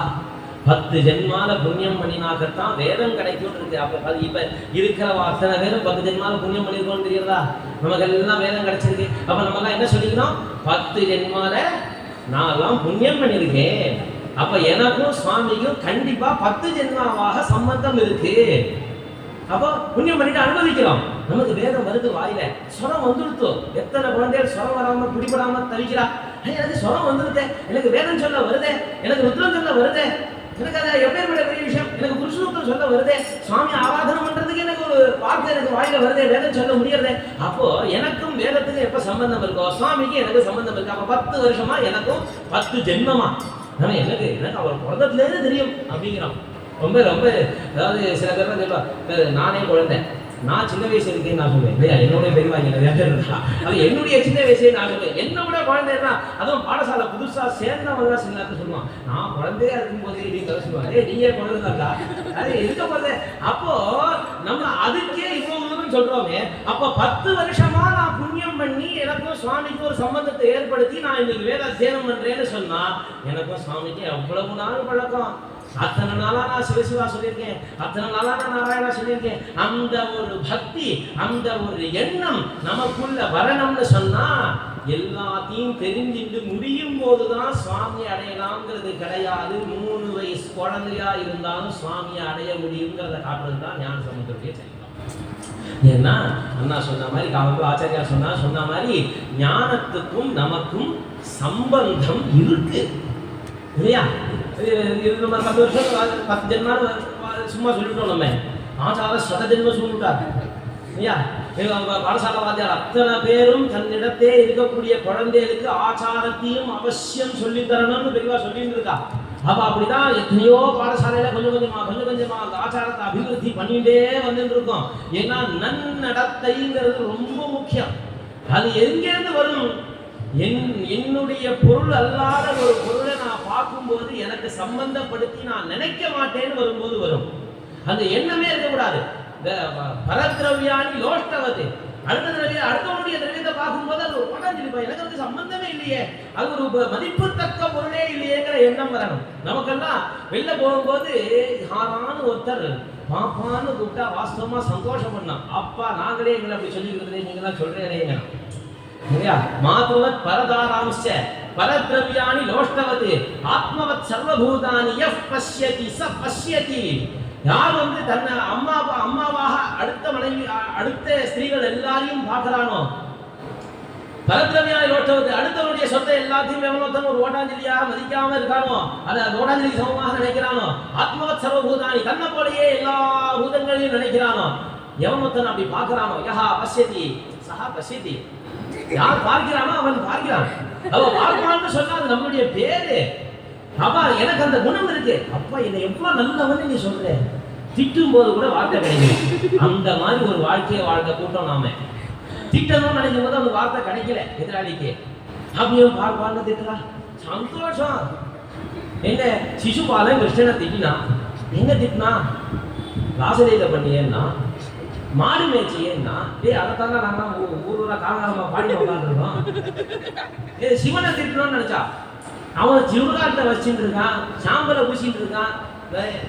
10 ஜென்மால புண்ணியம் பண்ணினாக்கத்தான் வேதம் கிடைக்கும் இருக்கு. அப்ப அது இப்ப இருக்கிற அத்தனை பேரும் 10 ஜென்மால புண்ணியம் பண்ணிருக்கோம்னு தெரியுதா? நமக்கு எல்லாம் வேதம் கிடைச்சிருக்கு. அப்ப நம்ம எல்லாம் என்ன சொல்லிக்கணும்? 10 ஜென்மால நான் எல்லாம் புண்ணியம் பண்ணிருக்கேன். அப்ப எனக்கும் சுவாமிக்கும் கண்டிப்பா 10 ஜென்மாவாக சம்பந்தம் இருக்கு. அப்போ புண்ணியம் பண்ணிட்டு அனுபவிக்கிறோம். நமக்கு வேதம் வருது வாயில, ஸ்வரம் வந்துடுத்து. எத்தனை குழந்தைகள் ஸ்வரம் வராம பிடிபடாம தவிக்கிறா. எனக்கு ஸ்வரம் வந்துருதே, எனக்கு வேதம் சொல்ல வருதே, எனக்கு ருத்ரம் சொல்ல வருதே, எனக்கு அதை எப்பேற்பட்ட பெரிய விஷயம், எனக்கு புருஷனுத்தம் சொல்ல வருதே, சுவாமி ஆராதனம் பண்றதுக்கு எனக்கு ஒரு வார்த்தை எனக்கு வாயில வருதே, வேதம் சொல்ல முடியறதே. அப்போ எனக்கும் வேதத்துக்கு எப்ப சம்பந்தம் இருக்கோ சுவாமிக்கு எனக்கு சம்பந்தம் இருக்கு. அப்ப 10 வருஷமா எனக்கும் 10 ஜென்மமா எனக்கு அவர் பிறந்ததுல இருந்து தெரியும் அப்படிங்கிறோம். ரொம்ப ரொம்ப அதாவது சில பேர் சொல்லுவா, நானே குழந்தை, நான் சின்ன வயசு இருக்கேன்னு நான் சொல்லுவேன். இல்லையா, என்னுடைய பெரியவாங்க நிறைய பேர் இருக்கா. அது என்னுடைய சின்ன வயசே நான் சொல்லுவேன். என்ன விட குழந்தைன்னா அதுவும் பாடசாலை புதுசா சேர்ந்தவங்க சில நேரத்தை சொல்லுவான், நான் குழந்தையா இருக்கும் போதே நீ கதை சொல்லுவாங்க, நீயே குழந்தைதான்டா அது இருக்க போதே. அப்போ நம்ம அதுக்கே இவ்வளவு சொல்றோமே. அப்ப 10 வருஷமா நான் புண்ணியம் பண்ணி எனக்கும் சுவாமிக்கு ஒரு சம்பந்தத்தை ஏற்படுத்தி நான் இன்னைக்கு வேத அத்தியனம் பண்றேன்னு சொன்னா எனக்கும் சுவாமிக்கு எவ்வளவு நாள் பழக்கம். அத்தனை நாளா நான் சிவசிவா சொல்லியிருக்கேன், அத்தனை நாளா நான் நாராயணா சொல்லியிருக்கேன். அந்த ஒரு பக்தி, அந்த ஒரு எண்ணம் நமக்குள்ள வரணும்னு சொன்னா எல்லாத்தையும் தெரிஞ்சுட்டு முடியும் போதுதான் சுவாமியை அடையலாம்ங்கிறது கிடையாது. 3 வயசு குழந்தையா இருந்தாலும் சுவாமியை அடைய முடியுங்கிறத காட்டுறது தான் ஞான சமுத்திரத்தையே செய்யலாம். ஏன்னா அண்ணா சொன்ன மாதிரி, காவல் ஆச்சாரியா சொன்ன மாதிரி ஞானத்துக்கும் நமக்கும் சம்பந்தம் இருக்கு இல்லையா? நம்ம 10 வருஷம் 10 ஜென்மான்னு சும்மா சொல்லிட்டோம். நம்ம ஆச்சார சத ஜென்ம சொல்லிட்டார் இல்லையா? பாடசாலை வாத்தியார் அத்தனை பேரும் தன்னிடத்தே இருக்கக்கூடிய குழந்தைகளுக்கு ஆச்சாரத்தையும் அவசியம் சொல்லி தரணும்னு பெரியவா சொல்லிட்டு இருக்கா. அப்ப அப்படிதான் எத்தனையோ பாடசாலையில கொஞ்சம் கொஞ்சமா அந்த ஆச்சாரத்தை அபிவிருத்தி பண்ணிட்டே வந்துட்டு இருக்கோம். ஏன்னா நன்னடத்தைங்கிறது ரொம்ப முக்கியம். அது எங்கேருந்து வரும்? என்னுடைய பொருள் அல்லாத ஒரு பொருளை நான் பார்க்கும்போது எனக்கு சம்பந்தப்படுத்தி நான் நினைக்க மாட்டேன்னு வரும்போது வரும். அந்த எண்ணமே இருக்கக்கூடாது. பரத்ரவியானி லோஷ்டவது, அடுத்தவனுடைய திரவியத்தை பார்க்கும்போது அது ஒரு படம், எனக்கு வந்து சம்பந்தமே இல்லையே, அது ஒரு மதிப்பு தக்க பொருளே இல்லையேங்கிற எண்ணம் வரணும். நமக்கெல்லாம் வெளில போகும்போது யாரானு ஒருத்தர் பாப்பான்னு கூப்பிட்டா வாஸ்தவமா சந்தோஷம் பண்ணோம். அப்பா நாங்களே எங்களை அப்படி சொல்லிக்கிறதே நீங்க தான் சொல்றேங்க இல்லையா? மாதுவத் பரதாராம்ச பரத்ரவியானி லோஷ்டவது ஆத்மவத் சர்வபூதானி யஃப் பஷ்யதி ச பஷ்யதி. யார் வந்து தன்னை அம்மாவாக அடுத்த மனைவி அடுத்த ஸ்திரீகள் எல்லாரையும் பார்க்கறானோ, பரத்ரவியானி லோஷ்டவது அடுத்தவனுடைய சொத்தை எல்லாத்தையும் எவனொத்தன் ஒரு ஓட்டாஞ்சலியாக மதிக்காம இருக்கானோ, அதை ஓட்டாஞ்சலி சமமாக நினைக்கிறானோ, ஆத்மவத் சர்வபூதானி தன்னை போலயே எல்லா பூதங்களையும் நினைக்கிறானோ, எவனொத்தன் அப்படி பார்க்கறானோ, யஹா பஷ்யதி சஹா பஷ்யதி. யார் பார்க்கிறானோ அவன் பார்க்கிறான். அவன் பார்ப்பான்னு சொன்னா அது நம்மளுடைய பேரு. அப்பா எனக்கு அந்த குணம் இருக்கு, அப்பா என்னை எவ்வளவு நல்லவன்னு நீ சொல்ற, திட்டும் போது கூட வார்த்தை கிடைக்கல. அந்த மாதிரி ஒரு வாழ்க்கையை வாழ்க்கை கூட்டம் நாம. திட்டணும்னு நினைக்கும் போது அந்த வார்த்தை கிடைக்கல எதிராளிக்கு. அப்படியும் பார்ப்பான்னு திட்டுறா, சந்தோஷம். என்ன சிசுபாலன் கிருஷ்ணனை திட்டினா, எங்க திட்டினா ராசலீலை பண்ணியேன்னா, மாடு மேய்ச்சியேன்னா, அதைத்தாங்க நாங்களாம் ஊரூரா காலகாலமா பாடி உட்காந்துருக்கோம். சிவனை திட்டணும்னு நினைச்சா அவன் சிவகாரத்தை வச்சுட்டு இருக்கான், சாம்பலை பூசிட்டு இருக்கான்.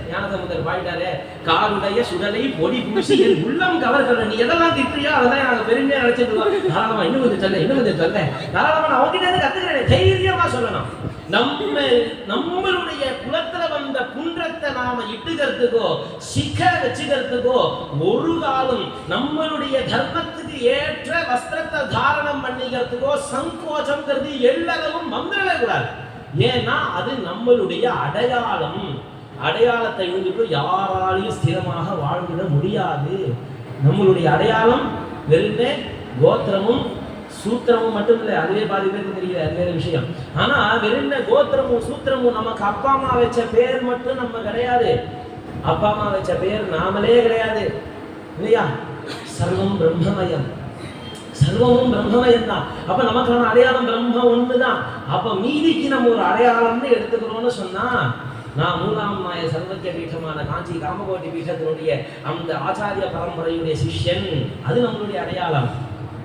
ஞானசமுதர் பாடிட்டாரு, காருடைய சுடலை பொடி பூசி உள்ளம் கவர்கல, நீ எதெல்லாம் திட்டுறியோ அதெல்லாம் நாங்கள் பெருமையா நினைச்சிட்டு இருக்கோம். தாராளமா இன்னும் கொஞ்சம் சொல்ல தாராளமா அவங்ககிட்ட இருந்து கத்துக்கிறேன், தைரியமா சொல்லணும். நம்மளுடைய குலத்துல வந்த குன்றத்தை நாம இட்டுக்கிறதுக்கோ சிக்க வச்சுக்கிறதுக்கோ ஒரு காலம் நம்மளுடைய தர்மத்துக்கு ஏற்ற வஸ்திரத்தை தாரணம் பண்ணிக்கிறதுக்கோ சங்கோச்சம் கருதி எல்லளவும் வந்துடவே கூடாது. ஏன்னா அது நம்மளுடைய அடையாளம். அடையாளத்தை இழுந்துட்டு யாராலையும் ஸ்திரமாக வாழ்ந்துட முடியாது. நம்மளுடைய அடையாளம் வெறுமே கோத்திரமும் சூத்திரமும் மட்டும் இல்லை, அதுவே பாதி பேருக்கு தெரியல, அது வேற விஷயம். ஆனா வெறும் கோத்திரமும் சூத்திரமும் நமக்கு அப்பா அம்மா வச்ச பேர் மட்டும் நம்ம கிடையாது. அப்பா அம்மா வச்ச பேர் நாமளே கிடையாது இல்லையா? சர்வம் பிரம்மமயம், சர்வமும் பிரம்மமயம் தான். அப்ப நமக்கான அடையாளம் பிரம்ம ஒண்ணுதான். அப்ப மீதிக்கு நம்ம ஒரு அடையாளம்னு எடுத்துக்கிறோம்னு சொன்னா, நான் மூலாம் நாய சர்வக்கிய பீட்டமான காஞ்சி காமகோட்டி பீட்டத்தினுடைய அந்த ஆச்சாரிய பரம்பரையுடைய சிஷ்யன், அது நம்மளுடைய அடையாளம்.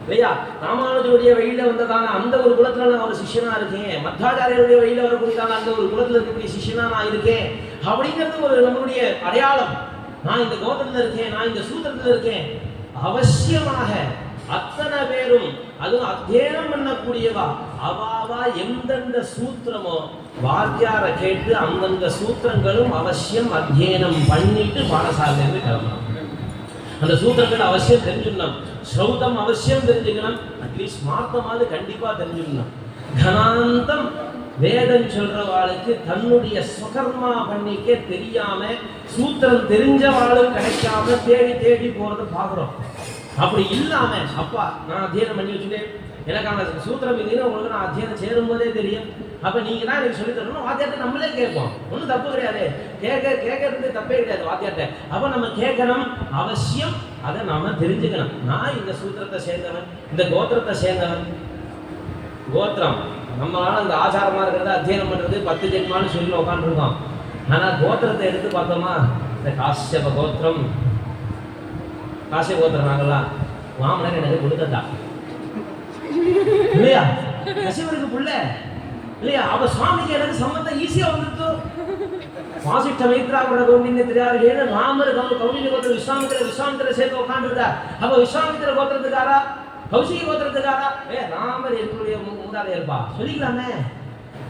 இல்லையா? ராமானுஜருடைய வழியில வந்ததான அந்த ஒரு குலத்துல நான் ஒரு சிஷ்யனா இருக்கேன், மத்வாச்சாரியருடைய வழியில வரக்கூடியதான அந்த ஒரு குலத்துல இருக்கக்கூடிய சிஷ்யனா நான் இருக்கேன் அப்படிங்கிறது ஒரு நம்மளுடைய அடையாளம். நான் இந்த கோத்திரத்துல இருக்கேன், நான் இந்த சூத்திரத்துல இருக்கேன். அவசியமாக அத்தனை பேரும் அதுவும் அத்தியனம் பண்ணக்கூடியவா அவாவா எந்தெந்த சூத்திரமோ வாத்தியார கேட்டு அந்தந்த சூத்திரங்களும் அவசியம் அத்தியனம் பண்ணிட்டு பாடசாலையிலிருந்து கிளம்பணும். அந்த சூத்திரங்கள் அவசியம் தெரிஞ்சுக்கணும், ஸ்ரௌதம் அவசியம் தெரிஞ்சுக்கணும், அட்லீஸ்ட் மார்த்தமாவது கண்டிப்பா தெரிஞ்சுக்கணும். கனாந்தம் வேதம் சொல்றவாளுக்கு தன்னுடைய சுகர்மா பண்ணிக்க தெரியாம சூத்திரம் தெரிஞ்சவாளும் கிடைக்காம தேடி தேடி போறதை பாக்குறோம். அப்படி இல்லாம அப்பா நான் அத்தியனம் பண்ணி வச்சுட்டேன், எனக்கான சூத்திரம் இல்லைன்னு உங்களுக்கு நான் அத்தியனம் சேரும் போதே தெரியும், அப்ப நீங்க தான் எனக்கு சொல்லி தரணும். வாத்தியார்ட்ட நம்மளே கேட்போம், ஒன்றும் தப்பு கிடையாது, கேட்கறது தப்பே கிடையாது வாத்தியார்ட்ட. அப்ப நம்ம கேட்கணும் அவசியம், அதை நாம தெரிஞ்சுக்கணும். நான் இந்த சூத்திரத்தை சேர்ந்தவன், இந்த கோத்திரத்தை சேர்ந்தவன். கோத்திரம் நம்மளால இந்த ஆச்சாரமா இருக்கிறத அத்தியனம் பண்றது 10 ஜென்மான்னு சொல்லி உட்காந்துருக்கோம். ஆனா கோத்திரத்தை எடுத்து பார்த்தோமா, இந்த காஷ்யப கோத்திரம், காஷ்யப கோத்திரம் நாங்கெல்லாம் வாமனர் எனக்கு கொடுத்ததா இல்லையா? கசிவருக்கு புள்ள இல்லையா? அவ சுவாமிக்கு எனக்கு சம்பந்தம் ஈஸியா வந்துட்டு வாசிஷ்ட மைத்ராவோட கௌண்டின்ய தெரியாது ராமர் கௌண்டின்ய கோத்திரம் விஸ்வாமித்திர சேர்த்து உட்காந்துருக்கா. அப்ப விஸ்வாமித்திர கோத்திரத்துக்காரா கௌசிக கோத்திரத்துக்காரா? ராமர் என்னுடைய மூதாதையர்பா சொல்லிக்கலாமே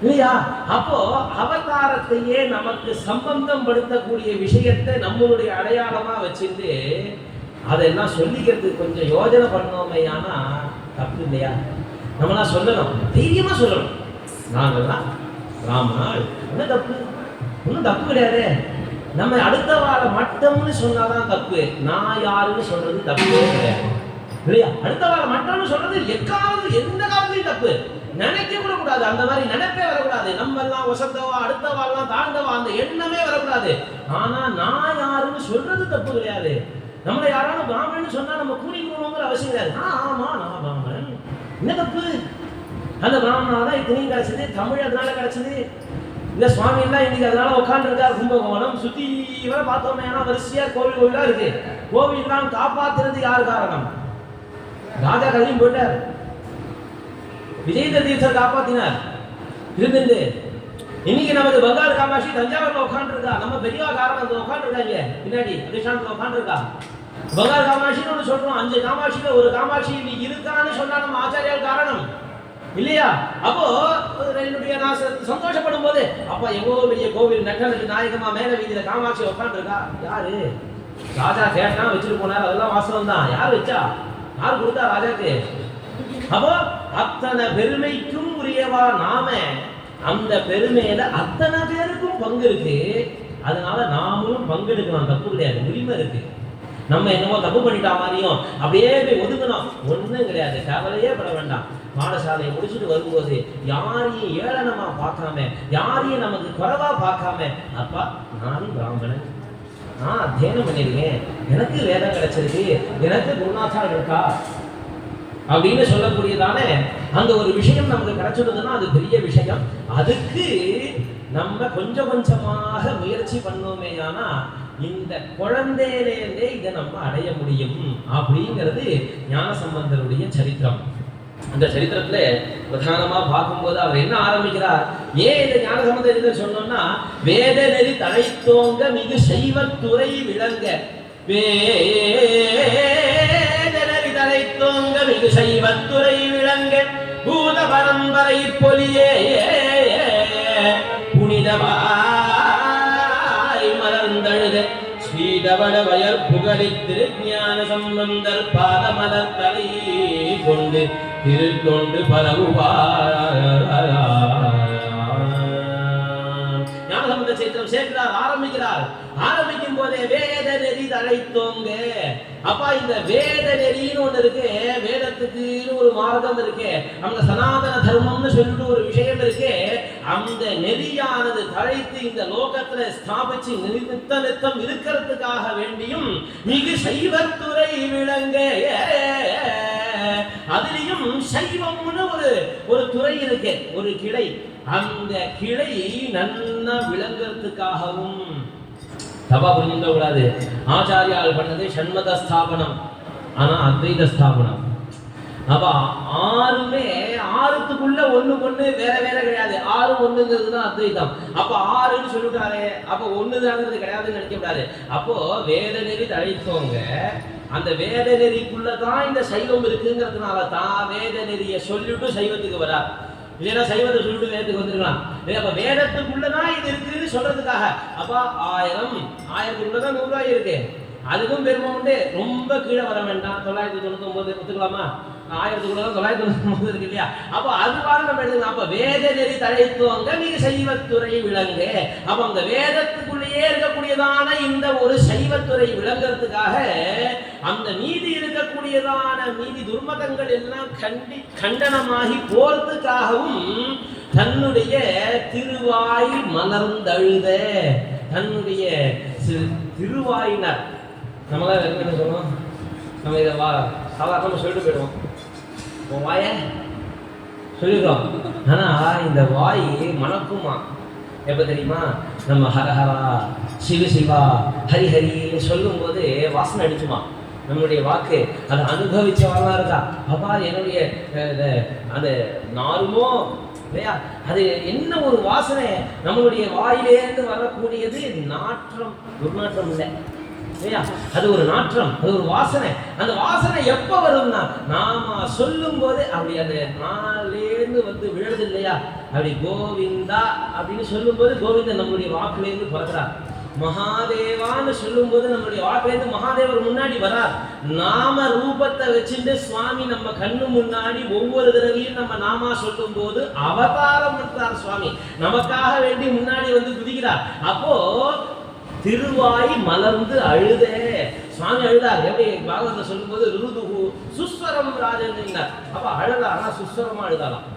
இல்லையா? அப்போ அவதாரத்தையே நமக்கு சம்பந்தம் படுத்தக்கூடிய விஷயத்தை நம்மளுடைய அடையாளமா வச்சுட்டு அதெல்லாம் சொல்லிக்கிறதுக்கு கொஞ்சம் யோஜனை பண்ணோமே, ஆனா தப்பு இல்லையா? நம்மளாம் சொல்லணும், தைரியமா சொல்லணும். நாங்கள்லாம் ராமநாள் என்ன தப்பு, ஒன்றும் தப்பு கிடையாது. நம்ம அடுத்த வார மட்டம்னு சொன்னாதான் தப்பு, நான் யாருன்னு சொல்றது தப்பே கிடையாது இல்லையா? அடுத்த வார மட்டம்னு சொல்றது எந்த காலத்தையும் தப்பு, நினைக்க கூட கூடாது. அந்த மாதிரி நினைப்பே வரக்கூடாது. நம்ம எல்லாம் வசந்தவா அடுத்த வாரம் தாண்டவா அந்த எண்ணமே வரக்கூடாது. ஆனா நான் யாருன்னு சொல்றது தப்பு கிடையாது. நம்மளை யாராலும் பிராமணன் சொன்னா நம்ம கூறிக்கணுங்கிற அவசியம் கிடையாது. ஆமா நான் பிராமணன், என்ன தப்பு? அந்த பிராமணாதான் இத்தனையும் கிடைச்சது, தமிழ் அதனால கிடைச்சது. இந்த சுவாமி எல்லாம் இன்னைக்கு அதனால உட்காந்துருக்காரு. கும்பகோணம் சுத்தி வர பார்த்தோமே, ஏன்னா வரிசையா கோவிலா இருக்கு. கோவில்லாம் காப்பாத்துறது யார் காரணம்? ராஜா கதையும் போயிட்டார், விஜயேந்திர தீர்த்தர் காப்பாத்தினார் இருந்து. இன்னைக்கு நமக்கு பங்காரு காமாட்சி தஞ்சாவூர்ல உட்காந்துருக்கா. நம்ம பெரியவா காரணம் உட்காந்துருக்காங்க பின்னாடி அதிஷ்டானத்துல உட்காந்துருக்கா. பங்காரு காமாட்சின்னு ஒன்று சொல்றோம். 5 காமாட்சியில ஒரு காமாட்சி இன்னைக்கு இருக்கான்னு சொன்னா நம்ம ஆச்சாரியால் காரணம் இல்லையா? அப்போ என்னுடைய நான் சந்தோஷப்படும் போது அப்பா எவ்வளவு பெரிய கோவில் நட்டனுக்கு நாயகமா மேல வீதியில காமாட்சி உட்காந்துருக்கா. யாரு? ராஜா கேட்டா வச்சுட்டு போனார், அதெல்லாம் வாசனம் தான். யார் வச்சா? யார் கொடுத்தா ராஜாக்கு? அப்போ அத்தனை பெருமைக்கும் உரியவா நாம, அந்த பெருமையில அத்தனை பேருக்கும் பங்கு இருக்கு. அதனால நாமளும் பங்கெடுக்கலாம், தப்பு கிடையாது, உரிமை இருக்கு. நம்ம என்னமோ தப்பு பண்ணிட்டா மாதிரியும் அப்படியே போய் ஒதுக்கணும், ஒன்றும் கிடையாது. கவலையே பட வேண்டாம். பாடசாலையை முடிச்சுட்டு வரும்போது யாரையும் ஏளனமா பார்க்காம, யாரையும் நமக்கு குறைவா பார்க்காம, அப்பா நானும் பிராமணன், நான் அத்தியனம் பண்ணிருக்கேன், எனக்கு வேதம் கிடைச்சிருக்கு, எனக்கு குருநாதார் இருக்கா அப்படின்னு சொல்லக்கூடியதான அந்த ஒரு விஷயம் நமக்கு கிடைச்சிடுதுன்னா அது பெரிய விஷயம். அதுக்கு நம்ம கொஞ்சம் கொஞ்சமாக முயற்சி பண்ணோமே, ஆனா இந்த குழந்தையிலேருந்தே இதை நம்ம அடைய முடியும் அப்படிங்கிறது ஞானசம்பந்தருடைய சரித்திரம். அந்த சரித்திரத்துல பிரதானமா பார்க்கும்போது அவர் என்ன ஆரம்பிக்கிறார், ஏன் இந்த ஞானசம்பந்தர் சொன்னோம்னா, வேத நெறி தழைத்தோங்க மிகு செய்வத்துறை விளங்க, வேத நெறி தழைத்தோங்க மிகு செய்வத்துறை விளங்க, பூத பரம்பரை பொலியே புனிதவாய் மலர்ந்தழுத ஸ்ரீதவட வயற் புகழி திருஞான சம்பந்தர் பாதமலர் தலை கொண்டு திருத்தொண்டு பரவுவார். ஞானசம்பந்த சரித்திரம் சேர்க்கிறார், ஆரம்பிக்கும் போதே வேத நெறி தழைத்தோங்க. அப்பா இந்த வேத நெறின்னு ஒண்ணு இருக்கு, வேதத்துக்குன்னு ஒரு மார்க்கம் இருக்கு, அந்த சனாதன தர்மம்னு சொல்லிட்டு ஒரு விஷயம் இருக்கு. அந்த நெறியானது தழைத்து இந்த லோகத்துல ஸ்தாபிச்சு நித்தம் இருக்கிறதுக்காக வேண்டியும் மிகு சைவத்துறை விளங்க, அதுலயும் சைவம்னு ஒரு துறை இருக்கு, ஒரு கிளை. அந்த கிளை நன்னா விளங்குறதுக்காகவும் தப்பா புரிஞ்சுக்க கூடாது. ஆச்சாரியால் பண்ணது சண்மத ஸ்தாபனம், ஆனா அத்வைத ஸ்தாபனம். அப்ப ஆறுமே ஆறுத்துக்குள்ள ஒண்ணுக்கு வேற வேற கிடையாது. ஆறு ஒண்ணுங்கிறது தான் அத்வைதம். அப்ப ஆறுன்னு சொல்லிட்டாரு, அப்ப ஒண்ணுதாங்கிறது கிடையாதுன்னு நினைக்க கூடாது. அப்போ வேத நெறி தழைத்தோங்க, அந்த வேத நெறிக்குள்ளதான் இந்த சைவம் இருக்குங்கிறதுனால தான் வேத நெறியை சொல்லிட்டு சைவத்துக்கு வரார். இல்லைன்னா சைவத்தை சொல்லிட்டு வேதத்துக்கு வந்துருக்கலாம். அப்ப வேதத்துக்குள்ளதான் இது இருக்குன்னு சொல்றதுக்காக அப்ப 1000 100 இருக்கு. அதுக்கும் பெருமை உண்டு. ரொம்ப கீழே வர வேண்டாம். 999 ஒத்துக்கலாமா? 1999 இருக்கு இல்லையா? அப்ப அதுவாக நம்ம எழுதலாம். அப்ப வேத நெறி தழைத்துவங்க நீங்க சைவத்துறை விளங்கு. அப்ப அந்த வேதத்துக்குள்ளேயே இருக்கக்கூடியதான இந்த ஒரு சைவத்துறை விளங்குறதுக்காக அந்த மீதி இருக்கக்கூடியதான மீதி துர்மதங்கள் எல்லாம் கண்டனமாகி போறதுக்காகவும் தன்னுடைய திருவாய் மலர்ந்தழுத தன்னுடைய திருவாயினர் நம்மளாம் என்ன சொல்லுவோம், நம்ம இதை சாதாரணமாக சொல்லிட்டு போயிடுவோம். உன் வாய சொல்லிடுறோம். ஆனால் இந்த வாய் மணக்குமா எப்போ தெரியுமா? நம்ம ஹரஹரா சிவசிவா ஹரிஹரின்னு சொல்லும்போது வாசனை அடிச்சுமா. நம்மளுடைய வாக்கு அதை அனுபவிச்சவெல்லாம் இருக்கா. அப்பா என்னுடைய அந்த நாருமோ இல்லையா, அது என்ன ஒரு வாசனை நம்மளுடைய வாயிலேருந்து வரக்கூடியது. நாற்றம், துர்நாற்றம் இல்லை இல்லையா, அது ஒரு நாற்றம், அது ஒரு வாசனை. அந்த வாசனை எப்ப வரும்னா நாம சொல்லும் போது அப்படி அந்த நாளேந்து வந்து விழுது இல்லையா, அப்படி கோவிந்தா அப்படின்னு சொல்லும் போது கோவிந்தன் நம்மளுடைய வாக்குலேருந்து பிறக்கிறார். மகாதேவான்னு சொல்லும் போது நம்மளுடைய வாக்குலேருந்து மகாதேவர் முன்னாடி வரார். நாம ரூபத்தை வச்சுட்டு சுவாமி நம்ம கண்ணு முன்னாடி ஒவ்வொரு தடவையும் நம்ம நாமா சொல்லும் போது அவதாரம் பண்றார் சுவாமி. நமக்காக வேண்டி முன்னாடி வந்து குதிக்கிறார். அப்போ திருவாய் மலர்ந்து அழுதே சுவாமி அழுதார். எப்படி பாகவத சொல்லும் போது ருதுகு சுஸ்வரம் ராஜன். அப்ப அழுதா, ஆனா சுஸ்வரமா அழுதாலாம்.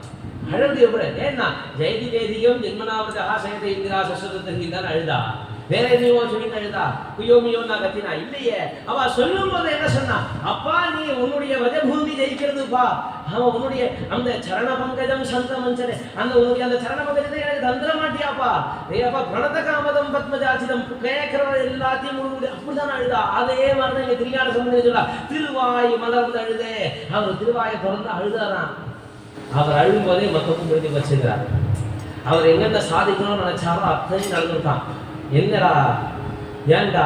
அழுது எப்படி ஏன்னா ஜெயதி ஜெயதியும் ஜென்மனாவது ஆசயத்தை இந்திரா சஸ்வதத்தான் அழுதா. வேற எதையோ சொல்லிட்டு அழுதா, குயோமியோ நான் கத்தினா இல்லையே. அவ சொல்லும் போது என்ன சொன்னா, அப்பா நீ உன்னுடைய வஜபூமி ஜெயிக்கிறதுப்பா. அவன் உன்னுடைய அந்த சரண பங்கஜம் சந்த மஞ்சனே, அந்த உன்னுடைய அந்த சரண பங்கஜத்தை எனக்கு தந்துட மாட்டியாப்பா. ஏப்பா பிரணத காமதம் பத்மஜாச்சிதம் கேட்கிற எல்லாத்தையும் அப்படிதான் அழுதா. அதே மாதிரிதான் இங்க திருஞான சம்பந்தம் சொல்லா திருவாய் மலர்ந்து அழுதே. அவர் திருவாயை திறந்து அழுதாராம். அவர் அழுகும் போதே மொத்தமும் முடிஞ்சு வச்சிருக்கிறார். அவர் என்னென்ன சாதிக்கணும்னு நினைச்சாரோ அத்தனையும் நடந்துட்டான். என்னடா ஏண்டா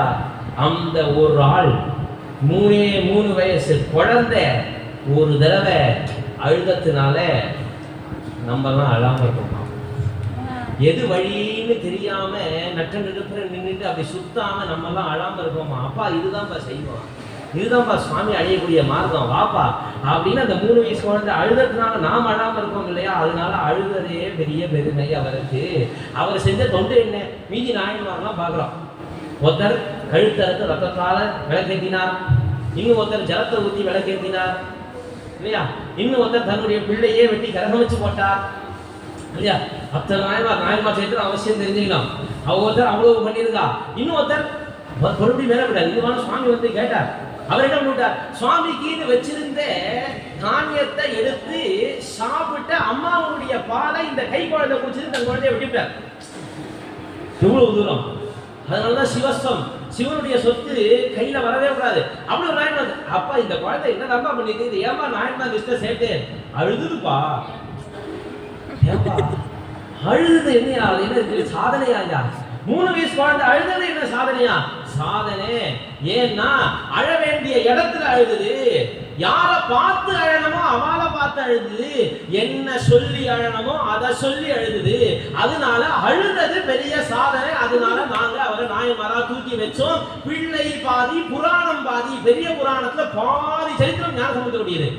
அந்த ஒரு ஆள் 3 வயசு குழந்தை ஒரு தடவை அழுதத்தினால நம்மலாம் அழாம இருக்கோம். எது வழின்னு தெரியாம நட்ட நடுப்புற நின்றுட்டு அப்படி சுத்தாம நம்மலாம் அழாம இருக்கோமா. அப்பா இதுதான்ப்பா செய்வோம், இதுதான்ப்பா சுவாமி அழியக்கூடிய மார்க்கம் வாப்பா அப்படின்னு அந்த 3 வயசு குழந்தை அழுததுனால நாம் அழாம இருக்கோம் இல்லையா. அதனால அழுததே பெரிய பெருமை அவருக்கு. அவர் செஞ்ச தொண்டு என்ன? மீதி நாயன்மாரெல்லாம் பார்க்கலாம். ஒருத்தர் கழுத்தறுத்து ரத்தத்தால விளக்கேற்றினார், இன்னும் ஒருத்தர் ஜலத்தை ஊற்றி விளக்கேற்றினார் இல்லையா, இன்னும் ஒருத்தர் தன்னுடைய பிள்ளையே வெட்டி கரகமிச்சு போட்டார் இல்லையா. அத்தனை நாயன்மார் சேர்த்து அவசியம் தெரிஞ்சுக்கலாம். ஒருத்தர் அவ்வளவு பண்ணியிருக்கா. இன்னும் ஒருத்தர் மறுபடியும் மேல விட்டார். இதுவான சுவாமி வந்து கேட்டார். அவர் என்ன பண்ணிட்டார், சுவாமிக்கு வச்சிருந்த தானியத்தை எடுத்து சாப்பிட்ட அம்மாவுடைய பாலை இந்த கை குழந்தை குடிச்சிட்டு தன் குழந்தைய விட்டுட்டார். எவ்வளவு தூரம். அதனாலதான் சிவஸ்வம், சிவனுடைய சொத்து கையில வரவே கூடாது. அப்படி ஒரு நாயன்மார், அப்பா இந்த குழந்தை என்ன தப்பா பண்ணிட்டு இது ஏமா நாயன்மார் லிஸ்ட சேர்த்தேன் அழுதுப்பா. ஏப்பா அழுது என்னையா, அது என்ன சாதனையா? 3 வயசு குழந்தை அழுதது என்ன சாதனையா? சாதனை. ஏன்னா அழ வேண்டிய இடத்துல அழுது, யார பார்த்து அழணுமோ அவளை பார்த்து அழுது, என்ன சொல்லி அழணுமோ அதை சொல்லி அழுது. அதனால அழுதது பெரிய சாதனை. அதனால நாங்க அவரை நாயன்மாரா தூக்கி வச்சோம். பிள்ளை பாதி புராணம் பாதி. பெரிய புராணத்துல பாதி சரித்திரம் ஞான சம்பந்த முடியுது,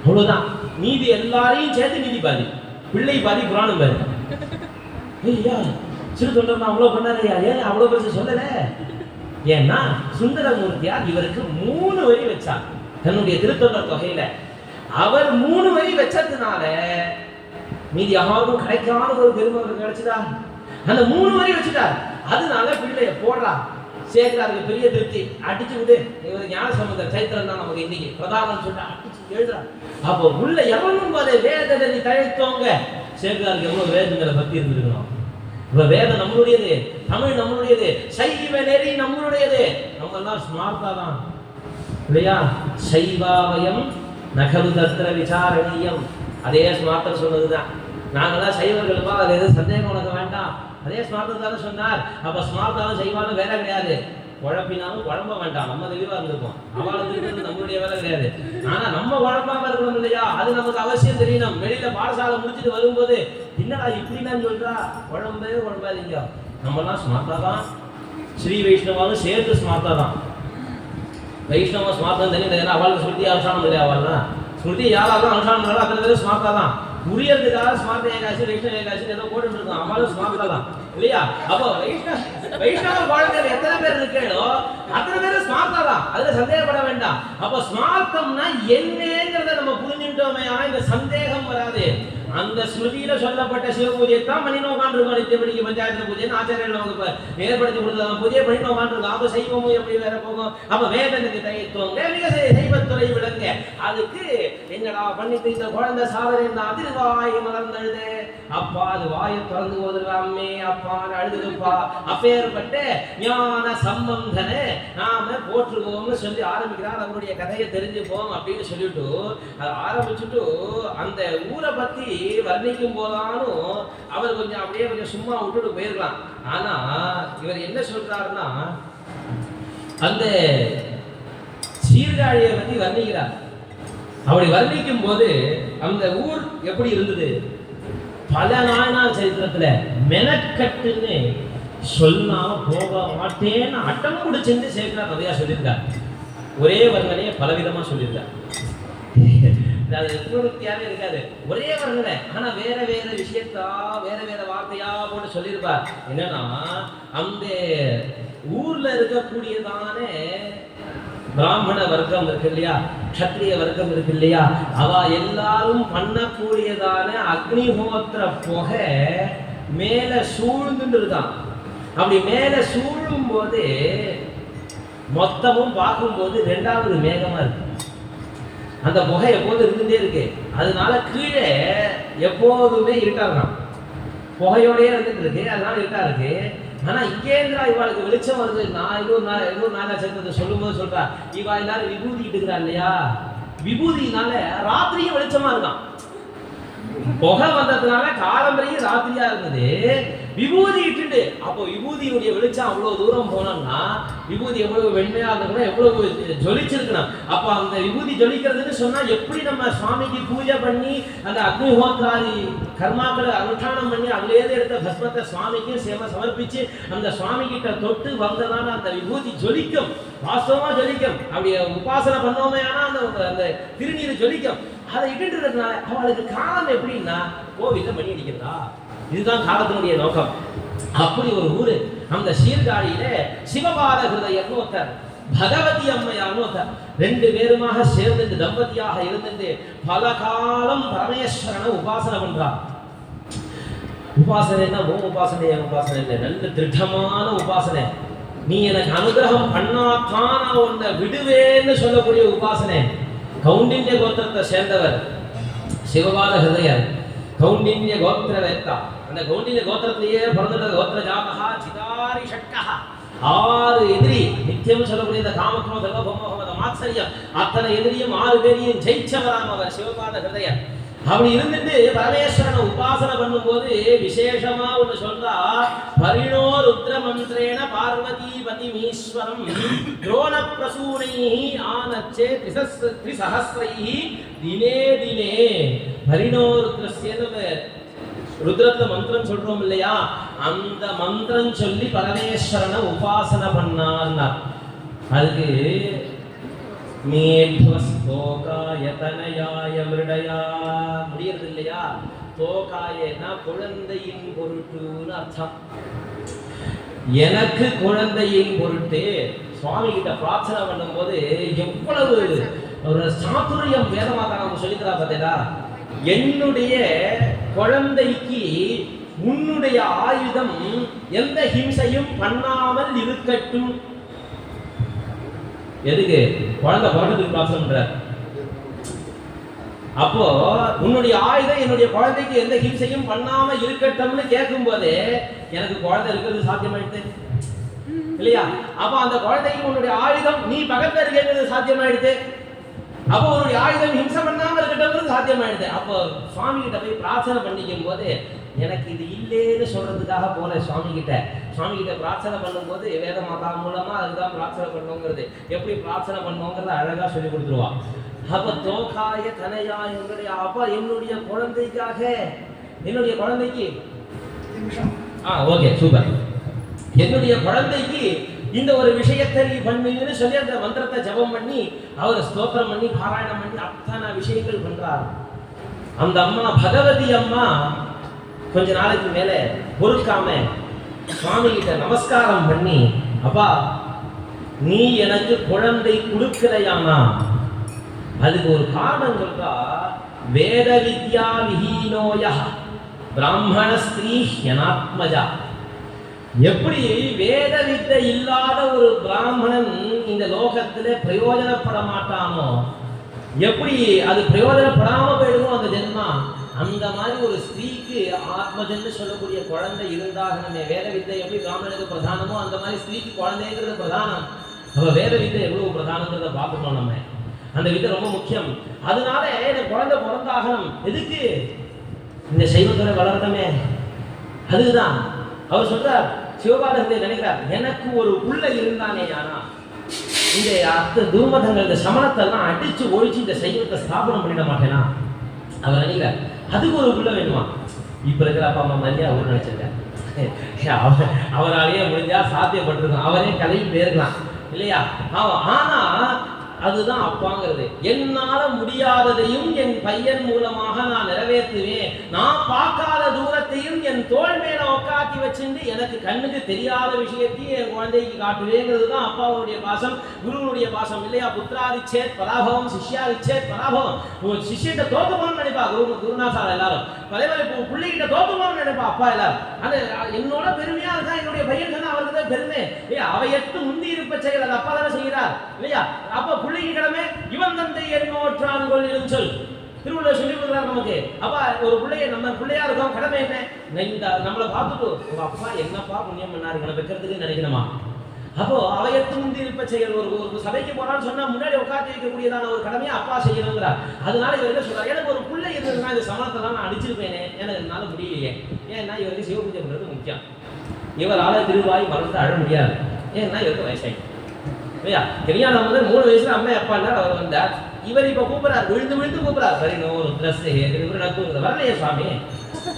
அவ்வளவுதான். மீதி எல்லாரையும் சேர்த்து மீதி பாதி, பிள்ளை பாதி புராணம் பாதி. ஐயா சிறு தொண்டர் அவ்வளவு பண்ணாரு, ஏன் அவ்வளவு பேச சொல்லல? ஏன்னா சுந்தரமூர்த்தியார் இவருக்கு 3 வரி வச்சார் தன்னுடைய திருத்தொண்டர் தொகையில. அவர் 3 வரி வச்சதுனால மீதி யாருக்கும் கிடைக்காத ஒரு பெருமை கிடைச்சதா. அந்த 3 வரி வச்சுட்டார். அதனால பிள்ளைய போடுறா சேர்க்கிறாருக்கு பெரிய திருப்தி. அடிச்சு விடு, இவர் ஞான சம்பந்த சைத்திரம் தான் நமக்கு இன்னைக்கு பிரதானம் சொல்லிட்டு அடிச்சு எழுதுறான். அப்போ உள்ள எவனும் போதே வேதனை தழைத்தவங்க சேர்க்கிறாருக்கு எவ்வளவு வேதங்களை பத்தி இருந்திருக்கணும். இப்ப வேதம் நம்மளுடையது, தமிழ் நம்மளுடையது, சைவ நெறி நம்மளுடையது. நம்ம எல்லாம் ஸ்மார்த்தா தான் இல்லையா. சைவாவயம் நகரு தத்திர விசாரணீயம். அதே ஸ்மார்த்தர் சொன்னதுதான். நாங்களாம் சைவர்களுமா, அது எதுவும் சந்தேகம் உனக்கு வேண்டாம். அதே ஸ்மார்த்தர் தானே சொன்னார். அப்ப ஸ்மார்த்தாலும் செய்வாலும் வேலை கிடையாது. குழப்பினாலும் குழம்ப வேண்டாம், நம்ம தெளிவா இருந்திருப்போம். அவளுக்கு இருக்கிறது நம்மளுடைய வேலை கிடையாது. ஆனா நம்ம குழப்பாம இருக்கணும் இல்லையா, அது நமக்கு அவசியம் தெரியணும். வெளியில பாடசாலை முடிச்சுட்டு வரும்போது என்னடா இப்படின்னு சொல்றா, குழம்பாதீங்க. நம்மலாம் ஸ்மார்த்தா தான், ஸ்ரீ வைஷ்ணவாலும் சேர்த்து ஸ்மார்த்தா தான். வைஷ்ணவ ஸ்மார்த்தம் தெரியும். அவளுக்கு ஸ்மிருதி அனுஷ்டானம் இல்லையா, அவள்லாம் ஸ்மிருதி யாராவது அனுஷ்டானம் பண்ணாலும் அத்தனை பேரும் ஸ்மார்த்தா தான். புரியறதுக்காக ஸ்மார்த்த ஏகாசி வைஷ்ணவ ஏகாசி ஏதோ போட்டு இருக்கோம். அவளும் ஸ்மார்த்தா தான் இல்லையா. அப்போ வைஷ்ணவ வாழ்க்கையில் எத்தனை பேர் இருக்கோ அத்தனை பேரும் ஸ்மார்த்தா தான், அதுல சந்தேகப்பட வேண்டாம். அப்போ ஸ்மார்த்தம்னா என்னங்கிறத நம்ம புரிஞ்சுட்டோமே, ஆனா இந்த சந்தேகம் வராது. அந்த ஸ்மிருதியில சொல்லப்பட்ட சிவ பூஜையை தான் பண்ணி உட்காந்துருக்கோம். நித்தியபடிக்கு பஞ்சாயத்து பூஜைன்னு ஆச்சாரியர்கள் நமக்கு ஏற்படுத்தி கொடுத்தது பூஜையை பண்ணி உட்காந்துருக்கோம். அப்ப செய்வமும் எப்படி வேற போகும். அப்ப வேதனுக்கு தயத்துவம் மிக செய்வத்துறை விளங்க. அதுக்கு என்னடா பண்ணிட்டு இந்த குழந்தை சாதனை அது வாய் மலர்ந்தழுது. அப்பா அது வாயை திறந்து போதுருவாமே, அப்பான்னு அழுதுப்பா. அப்பேற்பட்ட ஞான சம்பந்தனை நாம போற்றுவோம்னு சொல்லி ஆரம்பிக்கிறார். அவருடைய கதையை தெரிஞ்சுப்போம் அப்படின்னு சொல்லிட்டு அதை ஆரம்பிச்சுட்டு அந்த ஊரை பத்தி வர்ணிக்கும் போதானும் அவர் கொஞ்சம் அப்படியே கொஞ்சம் சும்மா விட்டுட்டு போயிருக்கலாம். ஆனா இவர் என்ன சொல்றாருன்னா, அந்த சீர்காழியை பத்தி வர்ணிக்கிறார். அப்படி வர்ணிக்கும் போது அந்த ஊர் எப்படி இருந்தது, பல நாள் சரித்திரத்துல மெனக்கட்டுன்னு சொல்லாம போக மாட்டேன்னு அட்டம் பிடிச்சிருந்து சேர்க்கிறார். நிறையா சொல்லியிருக்கார். ஒரே வர்ணனையை பலவிதமா சொல்லியிருக்கார். அது பூர்த்தியாவே இருக்காது, ஒரே வர்ணனை. ஆனா வேற வேற விஷயத்தா வேற வேற வார்த்தையா போட்டு சொல்லியிருப்பார். என்னன்னா அந்த ஊர்ல இருக்கக்கூடியதான பிராமண வர்க்கம் இருக்கு இல்லையா, க்ஷத்ரிய வர்க்கம் இருக்கு இல்லையா, அவ எல்லாரும் பண்ணக்கூடியதான அக்னிஹோத்திர புகை மேல சூழ்ந்துட்டு இருக்கான். அப்படி மேல சூழும் போது மொத்தமும் பார்க்கும்போது ரெண்டாவது மேகமா இருக்கு. அந்த புகை எப்போது இருந்துட்டே இருக்கு. அதனால கீழே எப்போதுமே இருட்டா இருக்கான், புகையோடய இருந்துட்டு இருக்கு. அதனால இருட்டா இருக்கு. ஆனா இங்கேந்திரா இவாளுக்கு வெளிச்சம் வருது. நான் இன்னொரு நாளா சேர்ந்தது சொல்லும் போது சொல்றா, இவா எல்லாரும் விபூதிக்கிட்டு இருக்கிறா இல்லையா, விபூதினால ராத்திரியும் வெளிச்சமா இருக்கான். புகை வந்ததுனால காலம்பரையும் ராத்திரியா இருந்தது. விபூதி இட்டுட்டு அப்போ விபூதியுடைய வெளிச்சம் அவ்வளவு தூரம் போனோம்னா விபூதி எவ்வளவு வெண்மையா இருக்கணும், எவ்வளவு ஜொலிச்சிருக்கணும். அப்போ அந்த விபூதி ஜொலிக்கிறதுன்னு சொன்னா எப்படி நம்ம சுவாமிக்கு பூஜை பண்ணி அந்த அக்னிஹோத்ராதி கர்மாக்களை அனுஷ்டானம் பண்ணி அதுலேருந்து எடுத்த பஸ்மத்தை சுவாமிக்கும் சமர்ப்பிச்சு அந்த சுவாமி கிட்ட தொட்டு வந்ததான அந்த விபூதி ஜொலிக்கும், வாஸ்தவமா ஜொலிக்கும். அப்படி உபாசனை பண்ணோமே ஆனா அந்த திருநீர் ஜொலிக்கும். அதை இட்டு இருக்கிறதுனால அவளுக்கு காலம் எப்படின்னா கோவில்ல மணி அடிக்கிறதா, இதுதான் காலத்தினுடைய நோக்கம். அப்படி ஒரு ஊரு. அந்த சீர்காழியில சிவபாத ஹிருதயர்னு ஒருத்தர், பகவதி அம்மையார்னு ஒருத்தர், ரெண்டு பேருமாக சேர்ந்து தம்பதியாக இருந்து பல காலம் பரமேஸ்வரனை உபாசனை பண்றார். உபாசனைன்னா ஓம் உபாசனை உபாசனை இல்லை, நல்ல திருடமான உபாசனை. நீ எனக்கு அனுகிரகம் பண்ணாதான் நான் உன்னை விடுவேன்னு சொல்லக்கூடிய உபாசனை. கௌண்டின்ய கோத்திரத்தை சேர்ந்தவர் சிவபாத ஹிருதயர், கௌண்டின்ய கோத்திர வேத்தா. அந்த கௌண்டின்ய கோத்திரத்திலேயே பிறந்த கோத்திர ஜாதகா சிதாரி ஷட்கா. 6 எதிரி நித்தியம் சொல்லக்கூடிய இந்த காமக்ரோத லோபமோகம் மாத்சரியம் அத்தனை எதிரியும் 6 பேரையும் ஜெயிச்சவராம் அவர் சிவபாத ஹிருதயர். அப்படி இருந்துட்டு பரமேஸ்வரனை உபாசனை பண்ணும்போது விசேஷமா ஒன்று சொல்றா, பரிணோ ருத்ர மந்திரேன பார்வதி பதிமீஸ்வரம் துரோண பிரசூனைஹி ஆனச்சே திரிசஹஸ்ரைஹி தினே தினே. பரிணோ ருத்ரஸ்ய ருத்ரத்துல மந்திரம் சொல்றோம் இல்லையா, அந்த மந்திரம் சொல்லி பரமேஸ்வரனை உபாசனை பண்ணான்னா அதுக்கு முடியறது இல்லையா. தோகாயனா குழந்தையின் பொருட்டுன்னு அர்த்தம். எனக்கு குழந்தையின் பொருட்டு சுவாமி கிட்ட பிரார்த்தனை பண்ணும் போது எவ்வளவு ஒரு சாதுரியம் வேதமாக நம்ம சொல்லிக்கிறா பார்த்தீங்களா. என்னுடைய குழந்தைக்கு உன்னுடைய ஆயுதம் எந்த ஹிம்சையும் பண்ணாமல் இருக்கட்டும். எதுக்கு? குழந்தை பிறந்ததுக்கு பிரார்த்தனை பண்ற. அப்போ உன்னுடைய ஆயுதம் என்னுடைய குழந்தைக்கு எந்த ஹிம்சையும் பண்ணாம இருக்கட்டும்னு கேட்கும் போது எனக்கு குழந்தை இருக்கிறது சாத்தியமாயிடுது இல்லையா. அப்ப அந்த குழந்தைக்கு உன்னுடைய ஆயுதம் நீ பக்கத்துல இருக்கிறது சாத்தியமாயிடுது. அப்போ ஒரு ஆயுதம் ஹிம்சை பண்ணாம இருக்கட்டும் சாத்தியமாயிடுது. அப்போ சுவாமி கிட்ட போய் பிரார்த்தனை பண்ணிக்கும் போது எனக்கு இது இல்லைன்னு சொல்றதுக்காக போல சுவாமி கிட்ட பிரார்த்தனை பண்ணும்போது வேத மாதா மூலமா அதுதான் பிரார்த்தனை பண்ணுங்கிறது, எப்படி பிரார்த்தனை பண்ணுங்கிறத அழகா சொல்லி கொடுத்துருவா. அப்ப தோகாய தனையா எங்களுடைய அப்பா என்னுடைய குழந்தைக்காக, என்னுடைய குழந்தைக்கு ஓகே சூப்பர், என்னுடைய குழந்தைக்கு இந்த ஒரு விஷயத்தை நீ பண்ணுன்னு சொல்லி அந்த மந்திரத்தை ஜபம் பண்ணி அவர் ஸ்தோத்திரம் பண்ணி பாராயணம் பண்ணி அத்தனை விஷயங்கள் பண்றார். அந்த அம்மா பகவதி அம்மா கொஞ்ச நாளைக்கு மேல பொறுக்காம சுவாமி கிட்ட நமஸ்காரம் பண்ணி, அப்பா நீ எனக்கு குழந்தை கொடுக்கலையானா அதுக்கு ஒரு காரணம் சொல்றா. வேத வித்யா விஹீனோய பிராமண ஸ்திரீ யனாத்மஜா. எப்படி வேத வித்தை இல்லாத ஒரு பிராமணன் இந்த லோகத்துல பிரயோஜனப்பட மாட்டானோ, எப்படி அது பிரயோஜனப்படாம போயிடுமோ அந்த ஜென்மா, அந்த மாதிரி ஒரு ஸ்திரீக்கு ஆத்மஜன்னு சொல்லக்கூடிய குழந்தை இருந்தாகணுமே. வேத வித்தை எப்படி பிராமணனுக்கு பிரதானமோ அந்த மாதிரி ஸ்திரீக்கு குழந்தைங்கிறது பிரதானம். அப்ப வேத வித்தை எவ்வளவு பிரதானங்கிறத பார்த்துக்கணும். நம்ம அந்த வித்தை ரொம்ப முக்கியம். அதனால எனக்கு குழந்தை பிறந்தாகணும். எதுக்கு? இந்த சைவத்துறை வளரணுமே. அதுதான் அவர் சொல்றார். சிவபாதத்தை நினைக்கிறார், எனக்கு ஒரு புள்ள இருந்தானே ஆனா இந்த அர்த்த துர்மதங்கள் இந்த சமணத்தெல்லாம் அடிச்சு ஒழிச்சு இந்த சைவத்தை ஸ்தாபனம் பண்ணிட மாட்டேனா அவர் நினைக்கிறார். அதுக்கு ஒரு புள்ள வேணுமா? இப்ப இருக்கிற அப்பா அம்மா மாதிரியா அவர் நினைச்சிருக்கார். அவராலேயே முடிஞ்சா சாத்தியப்பட்டிருக்கோம், அவரே கலையில் இருக்கலாம் இல்லையா? ஆனா அதுதான் அப்பாங்கிறது. என்னால முடியாததையும் என் பையன் மூலமாக நான் நிறைவேற்றுவேன். நான் பார்க்காத தூரத்தையும் என் தோள் மேல உட்காத்தி வச்சுட்டு எனக்கு கண்ணுக்கு தெரியாத விஷயத்தையும் என் குழந்தைக்கு காட்டுவேங்கிறது தான் அப்பாவுடைய பாசம், குருவுடைய பாசம் இல்லையா? புத்திராதிச்சேத் பராபவம், சிஷ்யாதிச்சேத் பராபவம். சிஷ்யிட்ட தோத்துவோம்னு நினைப்பா குருநாசார எல்லாரும், அதே மாதிரி பிள்ளைகிட்ட தோத்துவோம்னு நினைப்பா அப்பா எல்லாரும். அது என்னோட பெருமையா இருக்கா, என்னுடைய பையன் சொன்னா அவருக்கு தான் பெருமை இல்லையா? அவை எட்டு முந்தி இருப்ப செயல் அது அப்பா தானே செய்கிறார் இல்லையா? அப்ப பிள்ளைக்கு கடமை இவன் தந்தை எண்ணோற்றான் கொள்ளும் சொல் திருவள்ளுவர் சொல்லி கொடுக்குறாரு நமக்கு. அப்ப ஒரு பிள்ளைய நம்ம பிள்ளையா இருக்கோம், கடமை என்ன? இந்த நம்மளை பார்த்துட்டு உங்க அப்பா என்னப்பா புண்ணியம் பண்ணாரு இவனை வைக்கிறதுக்கு நினைக்கணுமா? அப்போ அவையத்து முந்தி இருப்ப செயல். ஒரு சபைக்கு போறான்னு சொன்னா முன்னாடி உட்காந்து வைக்கக்கூடியதான ஒரு கடமையை அப்பா செய்யணுங்கிறார். அதனால இவர் என்ன சொல்றாரு, எனக்கு ஒரு பிள்ளை இருந்ததுன்னா இந்த சமணத்தெல்லாம் நான் அடிச்சிருப்பேனே, எனக்கு என்னால முடியலையே. ஏன்னா இவருக்கு சிவபூஜை பண்றது முக்கியம். இவரால் திருவாய் மறந்து அழ முடியாது. ஏன்னா இவருக்கு வயசாயிடும் இல்லையா? கல்யாணம் வந்து 3 வயசுல அம்மா அப்பா அவர் வந்தார். இவர் இப்ப கூப்பிடுறாரு, விழுந்து கூப்பிடுறாரு. சரி ஒரு ட்ரெஸ் வரலையே சுவாமி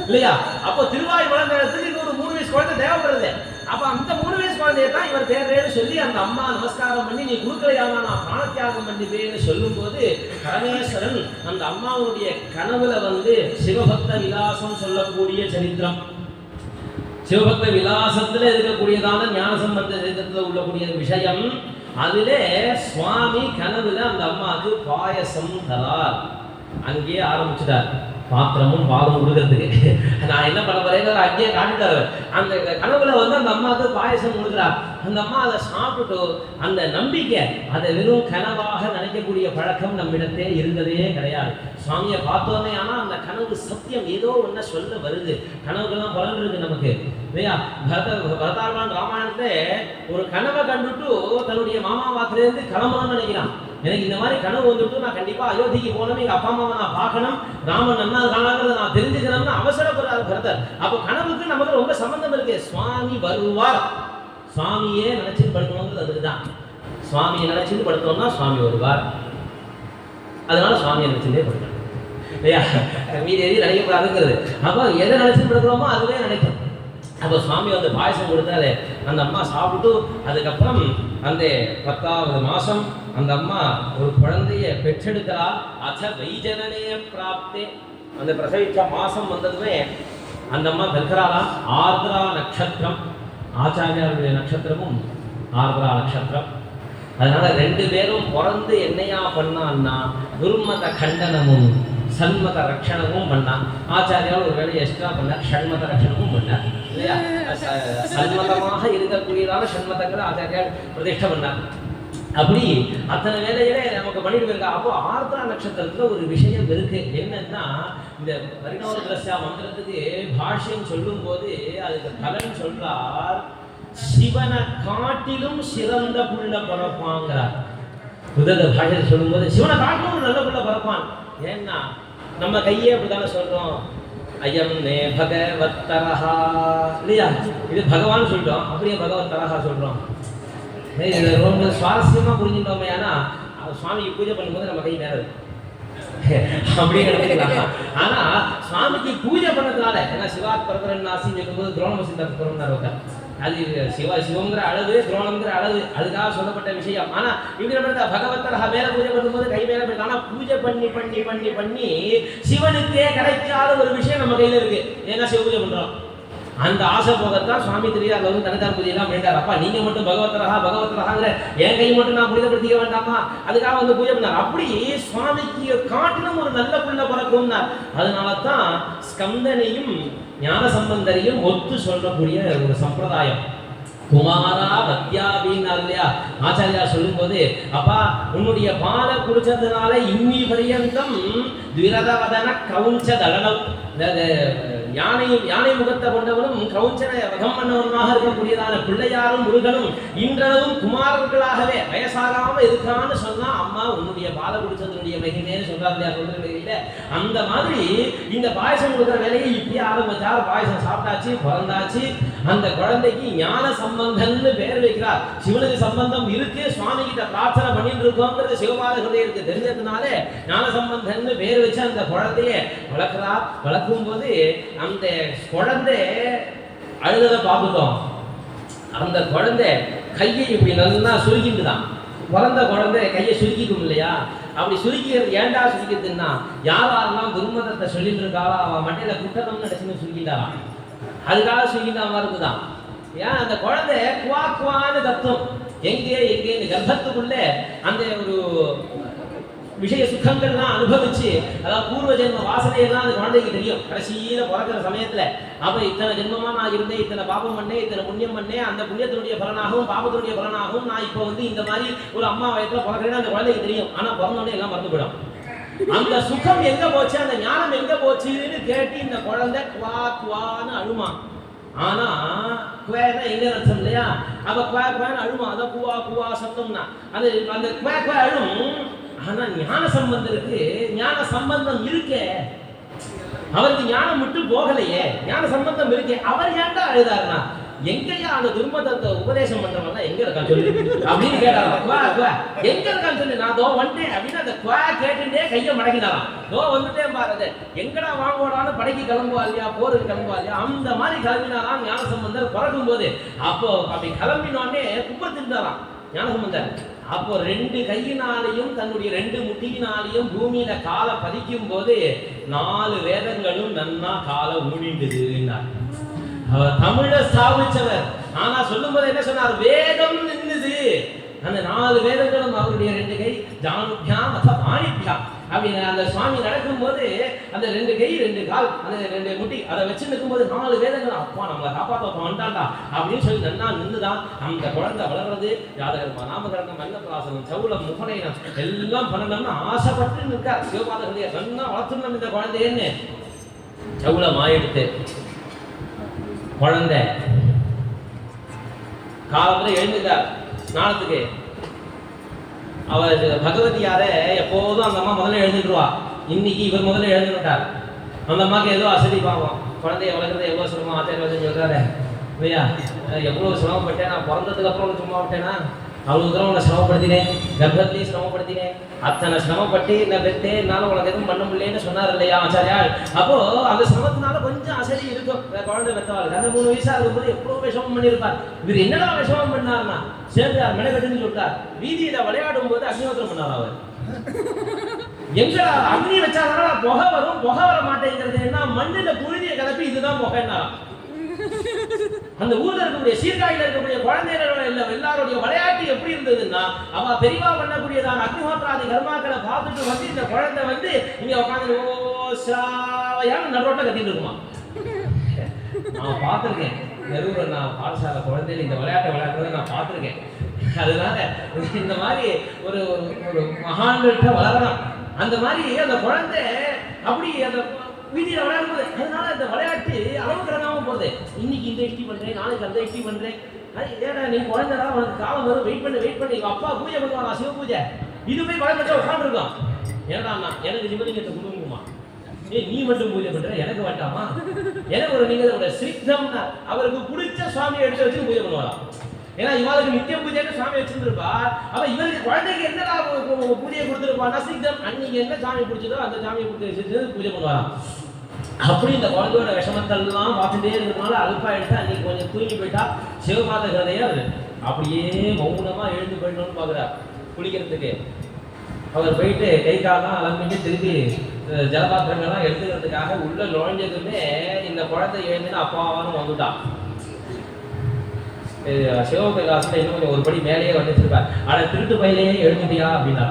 இல்லையா? அப்போ திருவாய் வளர்ந்ததுக்கு இன்னொரு 3 வயசு குழந்தை தேவைப்படுறது. அப்ப அந்த 3 வயசு குழந்தைய தான் இவர் தேர்றேன்னு சொல்லி அந்த அம்மா நமஸ்காரம் பண்ணி நீ குடுக்கலையாமா நான் பிராணத்தியாகம் பண்ணிப்பேன்னு சொல்லும் போது பரமேஸ்வரன் அந்த அம்மாவுடைய கனவுல வந்து சிவபக்த விலாசம் சொல்லக்கூடிய சரித்திரம். சிவபக்த விலாசத்துல இருக்கக்கூடியதான ஞானசம்பந்த சரித்திரத்துல உள்ளக்கூடிய விஷயம். அதிலே சுவாமி கனவுல அந்த அம்மாவுக்கு பாயசம் தரார். அங்கேயே ஆரம்பிச்சுட்டார் பாத்திரமும் பாலும் கொடுக்கறதுக்கு. நான் என்ன பண்ண போறேன் அங்கேயே காட்டிட்டாரு. அந்த கனவுல வந்து அந்த அம்மாவுக்கு பாயசம் கொடுக்குறார். அந்த அம்மா அதை சாப்பிட்டு அந்த நம்பிக்கை, அதை வெறும் கனவாக நினைக்கக்கூடிய பழக்கம் நம்மிடத்தே இருந்ததே கிடையாது. சுவாமியை பார்த்தோன்னே ஆனா அந்த கனவு சத்தியம், ஏதோ ஒன்ன சொல்ல வருது. கனவுகள்லாம் பலன் நமக்கு இல்லையா? பரதாழ்வான் ராமாயணத்தை ஒரு கனவை கண்டுட்டு தன்னுடைய மாமா வாக்குலேருந்து கிளம்பணும்னு நினைக்கிறான். எனக்கு இந்த மாதிரி கனவு வந்துட்டு நான் கண்டிப்பா அயோத்திக்கு போகணும், எங்க அப்பா அம்மாவை நான் பார்க்கணும், ராமன் நன்னா இருக்காங்கிறத நான் தெரிஞ்சுக்கணும்னு அவசரப்படுறாரு பரதர். அப்போ கனவுக்கு நமக்கு ரொம்ப சம்பந்தம் இருக்கு. சுவாமி வருவார், சுவாமியே நினைச்சு படுக்கணுங்கிறது அதுதான். சுவாமியை நினைச்சு படுத்தோம்னா சுவாமி வருவார். அதனால சுவாமியை நினைச்சுட்டே படுக்கணும் இல்லையா? மீதி எதையும் நினைக்கக்கூடாதுங்கிறது. அப்போ எதை நினைச்சு படுக்கிறோமோ அதுவே நினைக்கும். அப்போ சுவாமி வந்து பாயசம் கொடுத்தாரு. அந்த அம்மா சாப்பிட்டு அதுக்கப்புறம் அந்த 10வது மாசம் அந்த அம்மா ஒரு குழந்தைய பெற்றெடுக்கிறார். அச்ச வைஜனனே பிராப்தே. அந்த பிரசவிச்ச மாசம் வந்ததுமே அந்த அம்மா பெறுகிறாராம். ஆர்திரா நட்சத்திரம், ஆச்சாரியாருடைய நட்சத்திரமும் ஆர்திரா நட்சத்திரம். அதனால 2 பேரும் பிறந்து என்னையா பண்ணான்னா துர்மத கண்டனமும் சண்மத ரட்சணமும் பண்ணான். ஆச்சாரியால் ஒரு வேலையை எக்ஸ்ட்ரா பண்ணார், ஷண்மத ரட்சணமும் பண்ணார் இல்லையா? சண்மதமாக இருக்கக்கூடியதான ஷண்மதங்களை ஆச்சாரியால் பிரதிஷ்டை பண்ணார். அப்படி அத்தனை வேலையிலே நமக்கு பண்ணிட்டு இருக்கா. அப்போ ஆர்திரா நட்சத்திரத்துல ஒரு விஷயம் இருக்கு. என்னன்னா இந்த பரிணாம திரஸ்யா மந்திரத்துக்கு பாஷ்யம் சொல்லும் போது அதுக்கு பலன் சொல்றார், சிவனை காட்டிலும் சிறந்த புள்ள பிறப்பாங்கிறார். உதத பாஷையில் சொல்லும்போது சிவனை காட்டும் ஒரு நல்ல பிள்ளை பிறப்பான். ஏன்னா நம்ம கையே அப்படித்தானே சொல்றோம், அயம் நே பகவத்தரஹா இல்லையா, இது பகவான் சொல்றோம், அப்படியே பகவத்தரஹா சொல்றோம். இது ரொம்ப சுவாரஸ்யமா புரிஞ்சுட்டோமே. ஆனா சுவாமிக்கு பூஜை பண்ணும்போது நம்ம கை மேல இருக்கு அப்படின்னு நினைக்கலாம். ஆனா சுவாமிக்கு பூஜை பண்ணதுனால, ஏன்னா சிவாத் பரபரன் ஆசின்னு சொல்லும்போது துரோணமசிந்தார் இருக்கார். அது சிவங்கிற அளவு, துரோணம்ங்கிற அளவு, அதுக்காக சொல்லப்பட்ட விஷயம். ஆனா இப்படி பகவத்தரஹா மேல பூஜை பண்ணும்போது கை மேல போயிருக்கு. ஆனா பூஜை பண்ணி பண்ணி பண்ணி பண்ணி சிவனுக்கே கிடைக்காத ஒரு விஷயம் நம்ம கையில இருக்கு. ஏன்னா சிவ பூஜை பண்றோம். அந்த ஆசை போகத்தான் சுவாமி தெரியாத தனித்தார் பூஜையெல்லாம் வேண்டார். அப்பா நீங்க மட்டும் பகவத்தரஹாங்கிற என் கை மட்டும் நான் புனிதப்படுத்திக்க வேண்டாமா, அதுக்காக வந்து பூஜை பண்ணார். அப்படி சுவாமிக்கு காட்டிலும் ஒரு நல்ல புள்ள பிறக்கும்னார். அதனால தான் ஸ்கந்தனையும் ஞான சம்பந்தரையும் ஒத்து சொல்லக்கூடிய ஒரு சம்பிரதாயம். குமாரா வத்யாபின்னா இல்லையா, ஆச்சாரியா சொல்லும் போது, அப்பா உன்னுடைய பால குடிச்சதுனால இன்னி பரியந்தம் விரதவதன கவுஞ்ச தடனம், யானை முகத்தை கொண்டவனும் கவுஞ்சனை வகம் பண்ணவனுமாக இருக்கக்கூடியதான பிள்ளையாரும் முருகனும் இன்றளவும் குமாரர்களாகவே வயசாகாம இருக்கான்னு சொன்னா, அம்மா உன்னுடைய பால குடிச்சதனுடைய மகிமைன்னு சொல்றாங்க சொல்ற வேலையில. அந்த மாதிரி இந்த பாயசம் கொடுக்குற வேலையை இப்படியே ஆரம்பிச்சார். பாயசம் சாப்பிட்டாச்சு, பிறந்தாச்சு. அந்த குழந்தைக்கு ஞான சம்பந்தம்னு பேர் வைக்கிறார். சிவனுக்கு சம்பந்தம் இருக்கு, சுவாமி கிட்ட பிரார்த்தனை பண்ணிட்டு இருக்கோங்கிறது சிவபாதர்களே இருக்கு தெரிஞ்சதுனால ஞான சம்பந்தம்னு பேர் வச்சு அந்த குழந்தைய வளர்க்கிறார். வளர்க்கும் போது அந்த குழந்தை அழுததை பார்த்துட்டோம். அந்த குழந்தை கையை இப்படி நல்லா சுருக்கிட்டுதான். பிறந்த குழந்தை கையை சுருக்கிக்கும் இல்லையா, அப்படி சுருக்கிறது ஏண்டா சுருக்கிதுன்னா, யாரெல்லாம் துர்மதத்தை சொல்லிட்டு இருக்காளோ அவன் மண்டையில குட்டணும்னு நினைச்சுன்னு சுருக்கிட்டாராம். அதுக்காக சுருக்கிட்டாம இருக்குதான். ஏன் அந்த குழந்தை குவா குவான்னு கத்தும். எங்கே இந்த கர்ப்பத்துக்குள்ள அந்த ஒரு விஷய சுகங்கள்லாம் அனுபவிச்சு, அதாவது பூர்வ ஜென்ம வாசனையெல்லாம் அந்த குழந்தைக்கு தெரியும். கடைசியில பிறக்கிற சமயத்துல அப்ப இத்தனை ஜென்மமா நான் இருந்தேன், இத்தனை பாபம் பண்ணேன், இத்தனை புண்ணியம் பண்ணேன், அந்த புண்ணியத்தினுடைய பலனாகவும் பாபத்தினுடைய பலனாகவும் நான் இப்போ வந்து இந்த மாதிரி ஒரு அம்மா வயத்துல பிறக்கிறேன்னு அந்த குழந்தைக்கு தெரியும். ஆனா பிறந்தோடனே எல்லாம் மறந்து போயிடும். அந்த சுகம் எங்க போச்சு, அந்த ஞானம் எங்க போச்சுன்னு கேட்டு இந்த குழந்தை குவா குவான்னு அழுமா. ஆனா குவேனா எங்க அர்த்தம் இல்லையா, அப்ப குவா குவான்னு அழுமா. அதான் குவா குவா சத்தம்னா அது அந்த குவா குவா அழும். ஆனா ஞான சம்பந்தம் இருக்கு, ஞான சம்பந்தம் இருக்கே, அவருக்கு ஞானம் விட்டு போகலையே, ஞான சம்பந்தம் இருக்கே, அவர் ஏன்டா அழுதாருன்னா, எங்கயா அந்த துர்மதத்தை உபதேசம் பண்றவங்க எங்க இருக்கான்னு சொல்லி அப்படின்னு கேட்டாரா. எங்க இருக்கான்னு சொல்லி, நான் தோ வந்துட்டேன் அப்படின்னு அந்த குவா கேட்டுட்டே கையை மடக்கினாராம். தோ வந்துட்டேன் பாருது, எங்கடா வாங்கோடான்னு படைக்கு கிளம்புவா இல்லையா, போருக்கு கிளம்புவா இல்லையா, அந்த மாதிரி கிளம்பினாராம் ஞான சம்பந்தர் பிறக்கும் போது. அப்போ அப்படி கிளம்பினோடனே குப்பை திண்டாராம் ஞான சம்பந்தர். அப்போ ரெண்டு கையினாலையும் தன்னுடைய ரெண்டு முட்டியினாலையும் பூமியில காலை பதிக்கும் போது 4 வேதங்களும் நன்னா காலை ஊனிண்டுதுன்னார். அவர் தமிழ ஸ்தாபிச்சவர். ஆனா சொல்லும் போது என்ன சொன்னார், வேதம் நின்னுது. அந்த 4 வேதங்களும் அவருடைய 2 கை ஜானுபியாம் அத வாணிபியாம் அப்படின்னு அந்த சுவாமி நடக்கும் போது அந்த 2 கை 2 கால் அந்த 2 முட்டி அதை வச்சு நிற்கும் போது 4 வேதங்கள் அப்பா நம்மளை காப்பாற்ற வந்தாண்டா அப்படின்னு சொல்லி நன்னா நின்றுதான் அந்த குழந்தை வளர்றது. ஜாதகர்மா நாமகரணம் அன்னப்பிராசனம் சவுளம் முகநயனம் எல்லாம் பண்ணணும்னு ஆசைப்பட்டு நிற்கார் சிவபாதகரைய. நன்னா வளர்த்துடணும் இந்த குழந்தைன்னு. சவுளம் ஆயிடுத்து. குழந்தை காலத்துல எழுந்துட்டார் ஸ்நானத்துக்கு. அவர் பகவதியார எப்போதும் அந்த அம்மா முதல்ல எழுந்துட்டுருவா. இன்னைக்கு இவர் முதல்ல எழுந்துட்டார். அந்த அம்மாவுக்கு ஏதோ அசதி பாவம், குழந்தைய வளர்க்குறது எவ்வளோ சிரமம் ஆச்சாரிய சொல்றாரு இல்லையா, எவ்வளோ சிரமப்பட்டேன் நான் பிறந்ததுக்கு அப்புறம் சும்மா விட்டேனா, அவ்வளோ தூரம் உன்னை சிரமப்படுத்தினேன், கர்ப்பத்திலையும் சிரமப்படுத்தினேன், அத்தனை சிரமப்பட்டு நான் பெற்றேன், என்னால் உனக்கு எதுவும் பண்ண முடியலன்னு சொன்னார் இல்லையா ஆச்சாரியால். அப்போ அந்த சிரமத்தினால கொஞ்சம் அசதி இருக்கும் குழந்தை பெற்றவாளுக்கு. அந்த 3 வயசா இருக்கும்போது எவ்வளோ விஷமம் பண்ணியிருப்பார். இவர் என்னடா விஷமம் பண்ணார்னா சேர்ந்தார் மெனக்கட்டுன்னு சொல்லிட்டார். வீதியில விளையாடும் போது அக்னிஹோத்திரம் பண்ணார் அவர். எங்க அக்னி வச்சாங்கன்னா புகை வரும், புகை வர மாட்டேங்கிறது என்ன, மண்ணில புழுதியை கலப்பி இதுதான் புகைன்னா. அந்த ஊர்ல இருக்கக்கூடிய சீர்காழியில இருக்கக்கூடிய குழந்தைகள் எல்லாருடைய விளையாட்டு எப்படி இருந்ததுன்னா, அவ பெரியவா பண்ணக்கூடியதான அக்னிஹோத்திராதி கர்மாக்களை பார்த்துட்டு வந்து இந்த குழந்தை வந்து இங்க உட்காந்து ஓசாவையான நடுரோட்ட கட்டிட்டு இருக்குமா. நான் பார்த்துருக்கேன் நெருவில், நான் பாடசாலை குழந்தைகள் இந்த விளையாட்டை விளையாடுறதை நான் பார்த்துருக்கேன். அதனால இந்த மாதிரி ஒரு ஒரு மகான்கிட்ட வளரலாம். அந்த மாதிரி அந்த குழந்தை அப்படி அந்த வீதியில் விளையாடும்போது அதனால அந்த விளையாட்டு அளவு கிடக்காம போகுது. இன்னைக்கு இந்த இஷ்டி பண்றேன், நாளைக்கு அந்த இஷ்டி பண்றேன். ஏடா நீ குழந்தைடா, உனக்கு காலம் வரும், வெயிட் பண்ணி எங்க அப்பா பூஜை பண்ணுவாங்க சிவ பூஜை. இது போய் பழம் உட்காந்துருக்கான். ஏன்னா எனக்கு சிவலிங்கத்தை கொடுக்குமா, நீ மட்டும் பூஜை பண்ற, எனக்கு வேண்டாமா? எனக்கு ஒரு நீங்க ஒரு சித்தம்னா அவருக்கு பிடிச்ச சுவாமியை எடுத்து வச்சு பூஜை பண்ணுவாராம். ஏன்னா இவளுக்கு நித்தியம் பூஜைன்னு சுவாமி வச்சிருந்திருப்பா. அப்ப இவருக்கு குழந்தைக்கு என்ன பூஜையை கொடுத்துருப்பான்னா சித்தம் அன்னைக்கு என்ன சாமி பிடிச்சதோ அந்த சாமியை பிடிச்சி பூஜை பண்ணுவாராம். அப்படி இந்த குழந்தையோட விஷமத்தெல்லாம் பார்த்துட்டே இருக்கிறதுனால அல்பா எடுத்து அன்னைக்கு கொஞ்சம் தூங்கி போயிட்டா சிவபாத கதையா அப்படியே மௌனமா எழுந்து போயிடணும்னு பாக்குறார் குளிக்கிறதுக்கு. அவர் போயிட்டு கை காலெல்லாம் அலம்பிட்டு திருப்பி ஜலபாத்திரங்கள்லாம் எடுத்துக்கிறதுக்காக உள்ள நுழைஞ்சதுமே இந்த குழந்தை எழுந்துன்னு அப்பாவான்னு வந்துட்டான். சிவபிரகாசத்தை இன்னும் கொஞ்சம் ஒரு படி மேலேயே வந்துருப்பார். ஆனா திருட்டு பயிலேயே எழுந்துட்டியா அப்படின்னா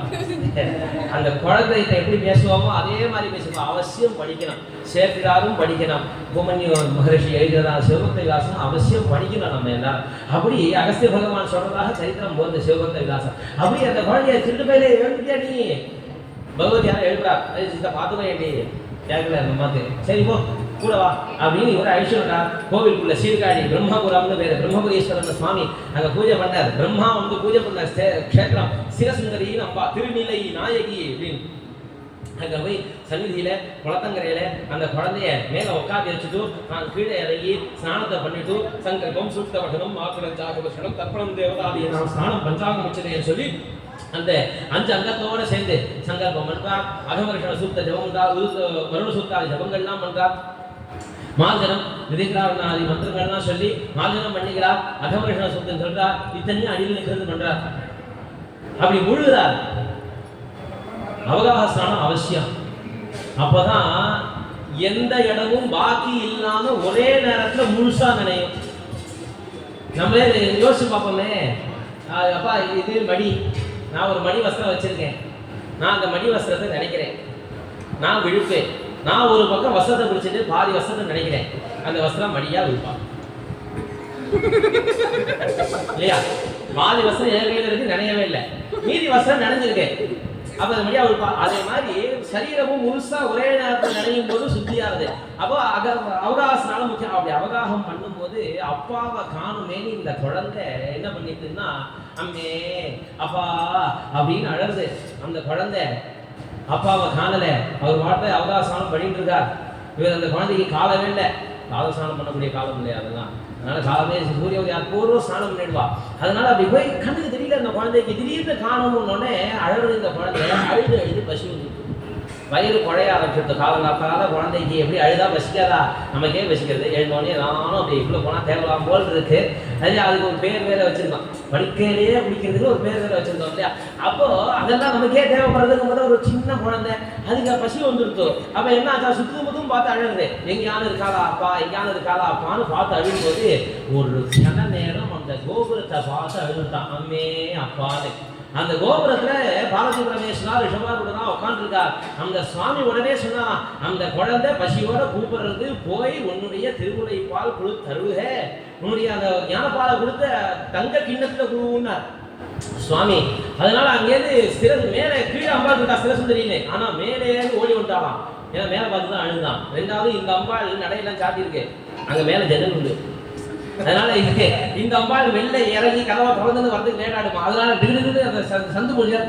அந்த குழந்தைகிட்ட எப்படி பேசுவாமோ அதே மாதிரி பேசுவோம். அவசியம் படிக்கணும், சேர்க்கிறாரும் படிக்கணும். உபமன்யு மகரிஷி எழுதுறதா சிவபக்த விலாசம் அவசியம் படிக்கணும் நம்ம எல்லாரும். அப்படி அகஸ்திய பகவான் சொல்றதாக சரித்திரம் போகுது சிவபக்த விலாசம். அப்படி அந்த குழந்தைய திருட்டு பயிலே எழுந்துட்டியா நீ பகவத் யாரும் எழுப்புறா, சித்த பார்த்துக்கோ ஏண்டி கேட்கல அந்த மாதிரி, சரி போ கூட வா அப்படின்னு இவர் அழிச்சுட்டா. கோவிலுக்குள்ள சீர்காழி பிரம்மபுரம்னு பேரு, பிரம்மபுரீஸ்வரன் சுவாமி அங்க பூஜை பண்ணார். பிரம்மா வந்து பூஜை பண்ண க்ஷேத்திரம் சிவசுந்தரின்னு அம்பா திருநிலை நாயகி அப்படின்னு. அங்க போய் சன்னிதியில குளத்தங்கரையில அந்த குழந்தைய மேல உட்காந்து வச்சுட்டு நான் கீழே இறங்கி ஸ்நானத்தை பண்ணிட்டு சங்கல்பம் சூக்தவசனம் ஆக்குடம் ஜாகபஷனம் தர்ப்பணம் தேவதாதியை நான் ஸ்நானம் பஞ்சாங்கம் வச்சதேன்னு சொல்லி அந்த 5 அங்கத்தோட சேர்ந்து சங்கல்பம் பண்றார். அகமர்ஷண சூக்த ஜபம் பண்றார், வருண சூக்தாதி ஜபங்கள்லாம் பண்றார். மார்ஜனம் விதிக்கிறாதி மந்திரங்கள்லாம் சொல்லி மார்ஜனம் பண்ணிக்கிறார். அகமர்ஷண சூக்தம் சொல்றார். இத்தனையும் அடியில் நிற்கிறது பண்றார். அப்படி முழுகிறார். அவகாச ஸ்நானம் அவசியம். அப்பதான் எந்த இடமும் பாக்கி இல்லாம ஒரே நேரத்துல முழுசா நினையும். நம்மளே யோசிச்சு பார்ப்போமே, அப்பா இது மடி, நான் ஒரு மடி வஸ்திரம் வச்சிருக்கேன், நான் அந்த மடி வஸ்திரத்தை நினைக்கிறேன், நான் விழுப்பேன், நான் ஒரு பக்கம் வஸ்திரத்தை பிடிச்சிட்டு பாதி வஸ்திரத்தை நினைக்கிறேன், அந்த வஸ்திரம் மடியா விழுப்பான் இல்லையா? பாதி வஸ்திரம் என் கையில இருக்கு, நினையவே இல்லை, மீதி வஸ்திரம் நினைஞ்சிருக்கேன், அப்ப அந்த மடியா விழுப்பா. அதே மாதிரி சரீரமும் முழுசா ஒரே நேரத்தில் நினையும் போது சுத்தியாருது. அப்போ அவகாசனால முக்கியம். அப்படி அவகாசம் பண்ணும்போது அப்பாவை காணுமேனு இந்த குழந்தை என்ன பண்ணிட்டுன்னா அம்மே அப்பா அப்படின்னு அழகுது. அந்த குழந்தை அப்பாவை காணல, அவர் வார்த்தை அவகாசம் பண்ணிட்டு இருக்கார். இவர் அந்த குழந்தைக்கு காலமே இல்லை, காலஸ்நானம் பண்ணக்கூடிய காலம் இல்லையா அதெல்லாம். அதனால காலமே சூரிய உதயம் பூர்வம் ஸ்நானம் பண்ணிடுவா. அதனால அப்படி போய் கண்ணுக்கு தெரியல அந்த குழந்தைக்கு. திடீர்னு காணணும்னே அழகு. இந்த குழந்தை அழுது பசி வந்து வயிறு குழைய ஆரம்பிச்சிருந்த காலங்காத்தால குழந்தைக்கு எப்படி அழுதா பசிக்காதா? நமக்கே பசிக்கிறது. எழுந்தோடனே நானும் அப்படி இவ்வளோ போனால் தேவலாம் போல் இருக்கு. அதுக்கு ஒரு பேர் வேற வச்சிருக்கோம், படுக்கையிலேயே குடிக்கிறதுக்கு ஒரு பேர் வேற வச்சிருந்தோம் இல்லையா? அப்போ அதெல்லாம் நமக்கே தேவைப்படுறதுக்கு போது ஒரு சின்ன குழந்தை அதுக்கு பசி வந்துருத்தோம். அப்போ என்ன ஆச்சா சுத்தமுதும் பார்த்து அழுகுது. எங்கேயானு இருக்காளா அப்பா, எங்கேயானு இருக்காளா அப்பான்னு பார்த்து அழுகும்போது ஒரு கன நேரம் அந்த கோபுரத்தை பார்த்து அழுகுட்டான், அம்மே அப்பான்னு. அந்த கோபுரத்துல பாரதி பரமேஸ்வரா ரிஷபாரூடனா உட்காந்துருக்கார். அந்த சுவாமி உடனே சொன்னா, அந்த குழந்தை பசியோட கூப்பிடுறது, போய் உன்னுடைய திருமுலை பால் குழு தருக, உன்னுடைய அந்த ஞானப்பாலை கொடுத்த தங்க கிண்ணத்துல குழுன்னார் சுவாமி. அதனால அங்கேருந்து சிறகு மேலே கீழே அம்பாள் இருக்கா சிவசுந்தரின்னு. ஆனா மேலே ஓடி விட்டாலாம், ஏன்னா மேலே பார்த்து தான் அழுதான். ரெண்டாவது இந்த அம்பாள் நடையெல்லாம் சாத்தியிருக்கு, அங்க மேல ஜன்னல் உண்டு. அதனால இந்த அம்பாள் வெளில இறங்கி கதவை திறந்து வரதுக்கு லேட்டாடுமா. அதனால திடீர்னு அந்த சந்து மொழியா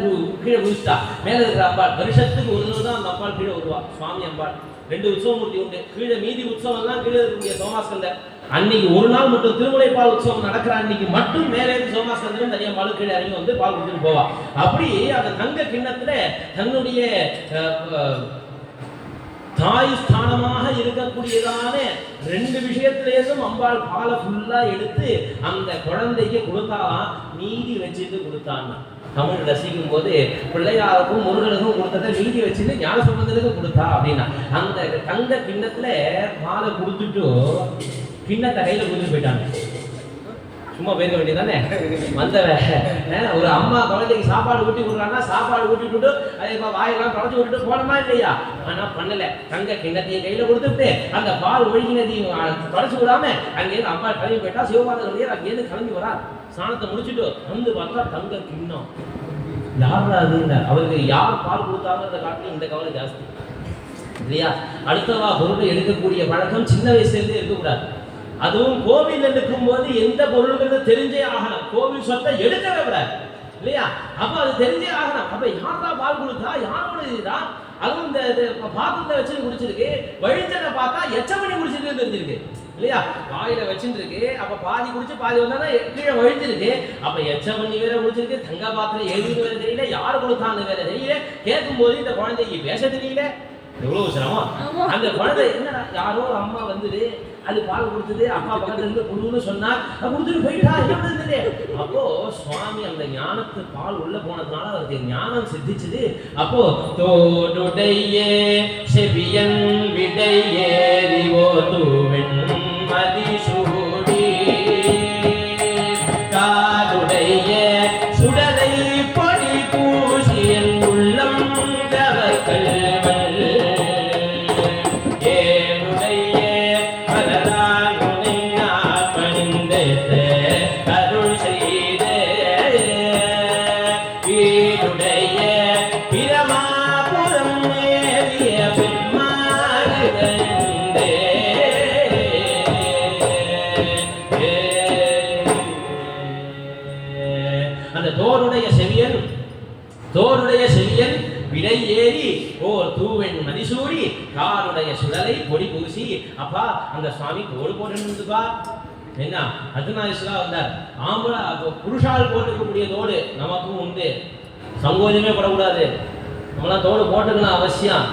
கீழே குதிச்சுட்டா. மேல இருக்கிற அம்பாள் வருஷத்துக்கு ஒரு நாள் தான் அந்த அம்பாள் கீழே வருவா. சுவாமி அம்பாள் 2 உற்சவமூர்த்தி உண்டு. கீழே மீதி உற்சவம் எல்லாம் கீழே இருக்கக்கூடிய சோமாஸ்கந்தர். அன்னைக்கு ஒரு நாள் மட்டும் திருமுலை பால் உற்சவம் நடக்கிற அன்னைக்கு மட்டும் மேலே சோமாஸ்கந்தரும் தனியா பால் கீழே இறங்கி வந்து பால் கொடுத்துட்டு போவா. அப்படி அந்த தங்க கிண்ணத்துல தன்னுடைய தாய் ஸ்தானமாக இருக்கக்கூடியதான 2 விஷயத்திலேயும் அம்பாள் பாலை ஃபுல்லா எடுத்து அந்த குழந்தைக்கு கொடுத்தாலாம், மீதி வச்சுட்டு கொடுத்தான்னா. தமிழ் ரசிக்கும் போது பிள்ளையாருக்கும் முருகனுக்கும் கொடுத்ததை மீதி வச்சுட்டு ஞான சம்பந்தனுக்கு கொடுத்தா அப்படின்னா. அந்த தங்க கிண்ணத்துல பாலை கொடுத்துட்டு கிண்ணத்தை கையில கொடுத்துட்டு போயிட்டாங்க. சும்மா போயிருக்க வேண்டியதானே வந்தவன். ஒரு அம்மா குழந்தைக்கு சாப்பாடு ஊட்டி விடுறாங்கன்னா சாப்பாடு ஊட்டி விட்டு அதே வாயெல்லாம் தொடச்சி விட்டுட்டு போனமா இல்லையா? ஆனா பண்ணல. தங்க கிண்ணத்தையும் கையில கொடுத்துட்டு அந்த பால் ஒழுகினதையும் தொடச்சி விடாம அங்கேயிருந்து அம்மா கிளம்பி போயிட்டா. சிவபாதர் அங்கேயிருந்து கிளம்பி வரா. ஸ்நானத்தை முடிச்சுட்டு வந்து பார்த்தா தங்க கிண்ணம். யாரா அதுன்னு அவருக்கு யார் பால் கொடுத்தாங்கன்ற காட்டிலும் இந்த கவலை ஜாஸ்தி இல்லையா? அடுத்தவா பொருளை எடுக்கக்கூடிய பழக்கம் சின்ன வயசுல இருந்தே இருக்கக்கூடாது. அதுவும் கோவில் இருக்கும் போது எந்த பொருள்கள் தெரிஞ்சே ஆகணும். கோவில் சொத்தை எடுக்கவே கூடாது. இல்லையா? அப்ப அது தெரிஞ்சே ஆகணும். அப்ப யாரா பால் கொடுத்தா, யாரோட இதுதான், அதுவும் இந்த பாத்திரத்தை வச்சு குடிச்சிருக்கு, வழிச்சனை பார்த்தா எச்சமணி குடிச்சிருக்கு தெரிஞ்சிருக்கு இல்லையா? வாயில வச்சுட்டு இருக்கு, அப்ப பாதி குடிச்சு பாதி வந்தானா கீழே வழிஞ்சிருக்கு. அப்ப எச்சமணி வேற குடிச்சிருக்கு, தங்க பாத்திரம் எழுதி வேற தெரியல, யாரு கொடுத்தான்னு வேற தெரியல. கேட்கும் போது இந்த குழந்தைக்கு பேச தெரியல. எவ்வளவு சிரமம். அந்த குழந்தை என்னடா, யாரோ ஒரு அம்மா வந்தது, அது பால் கொடுத்தது, அப்பா பக்கத்துல இருந்து குடுன்னு சொன்னார், கொடுத்துட்டு போயிட்டா என்ன. அப்போ சுவாமி அந்த ஞானத்து பால் உள்ள போனதுனால அவருக்கு ஞானம் சித்திச்சது. அப்போ தோடுடைய செவியன் விடையேறி ஓதுவெண் மதிசூடி காலுடைய சுடலை பொடி பூசியன் உள்ளம் கவர்கள் தோருடைய செவியன் விடை ஏறி ஓர் தூவெண் மதிசூடி காருடைய சுடலை பொடி பூசி. அப்பா அந்த சுவாமி தோடு போட்டுப்பா. என்ன அர்ஜுனாதிசா வந்தார். ஆம்பளை புருஷால் போட்டுக்கக்கூடிய தோடு நமக்கும் உண்டு, சங்கோஜமே படக்கூடாது. நம்மளாம் தோடு போட்டுக்கலாம் அவசியம்.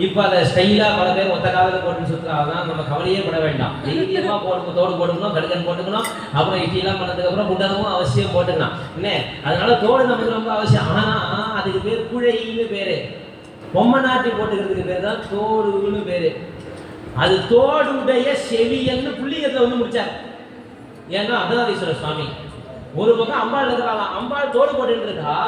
இப்ப அதை ஸ்டைலா பல பேர் ஒத்த காலத்தில் போட்டுன்னு சுற்றுறாங்க. நம்ம கவலையே பட வேண்டாம். தைரியமா தோடு போட்டுக்கணும், கடுக்கன் போட்டுக்கணும். அப்புறம் இட்லிலாம் பண்ணதுக்கு அப்புறம் முண்டனமும் அவசியம் போட்டுக்கலாம். என்ன அதனால தோடு நமக்கு ரொம்ப அவசியம். ஆனா அதுக்கு பேர் குழைன்னு பேரு. பொம்மை நாட்டி போட்டுக்கிறதுக்கு பேர் தான் தோடுன்னு பேரு. அது தோடுடைய செவியன்னு புள்ளியத்துல வந்து முடிச்சார். ஏன்னா அர்த்தநாரீஸ்வரர் சுவாமி ஒரு பக்கம் அம்பாள் இருக்கிறாளாம். அம்பாள் தோடு போட்டு இருக்கா.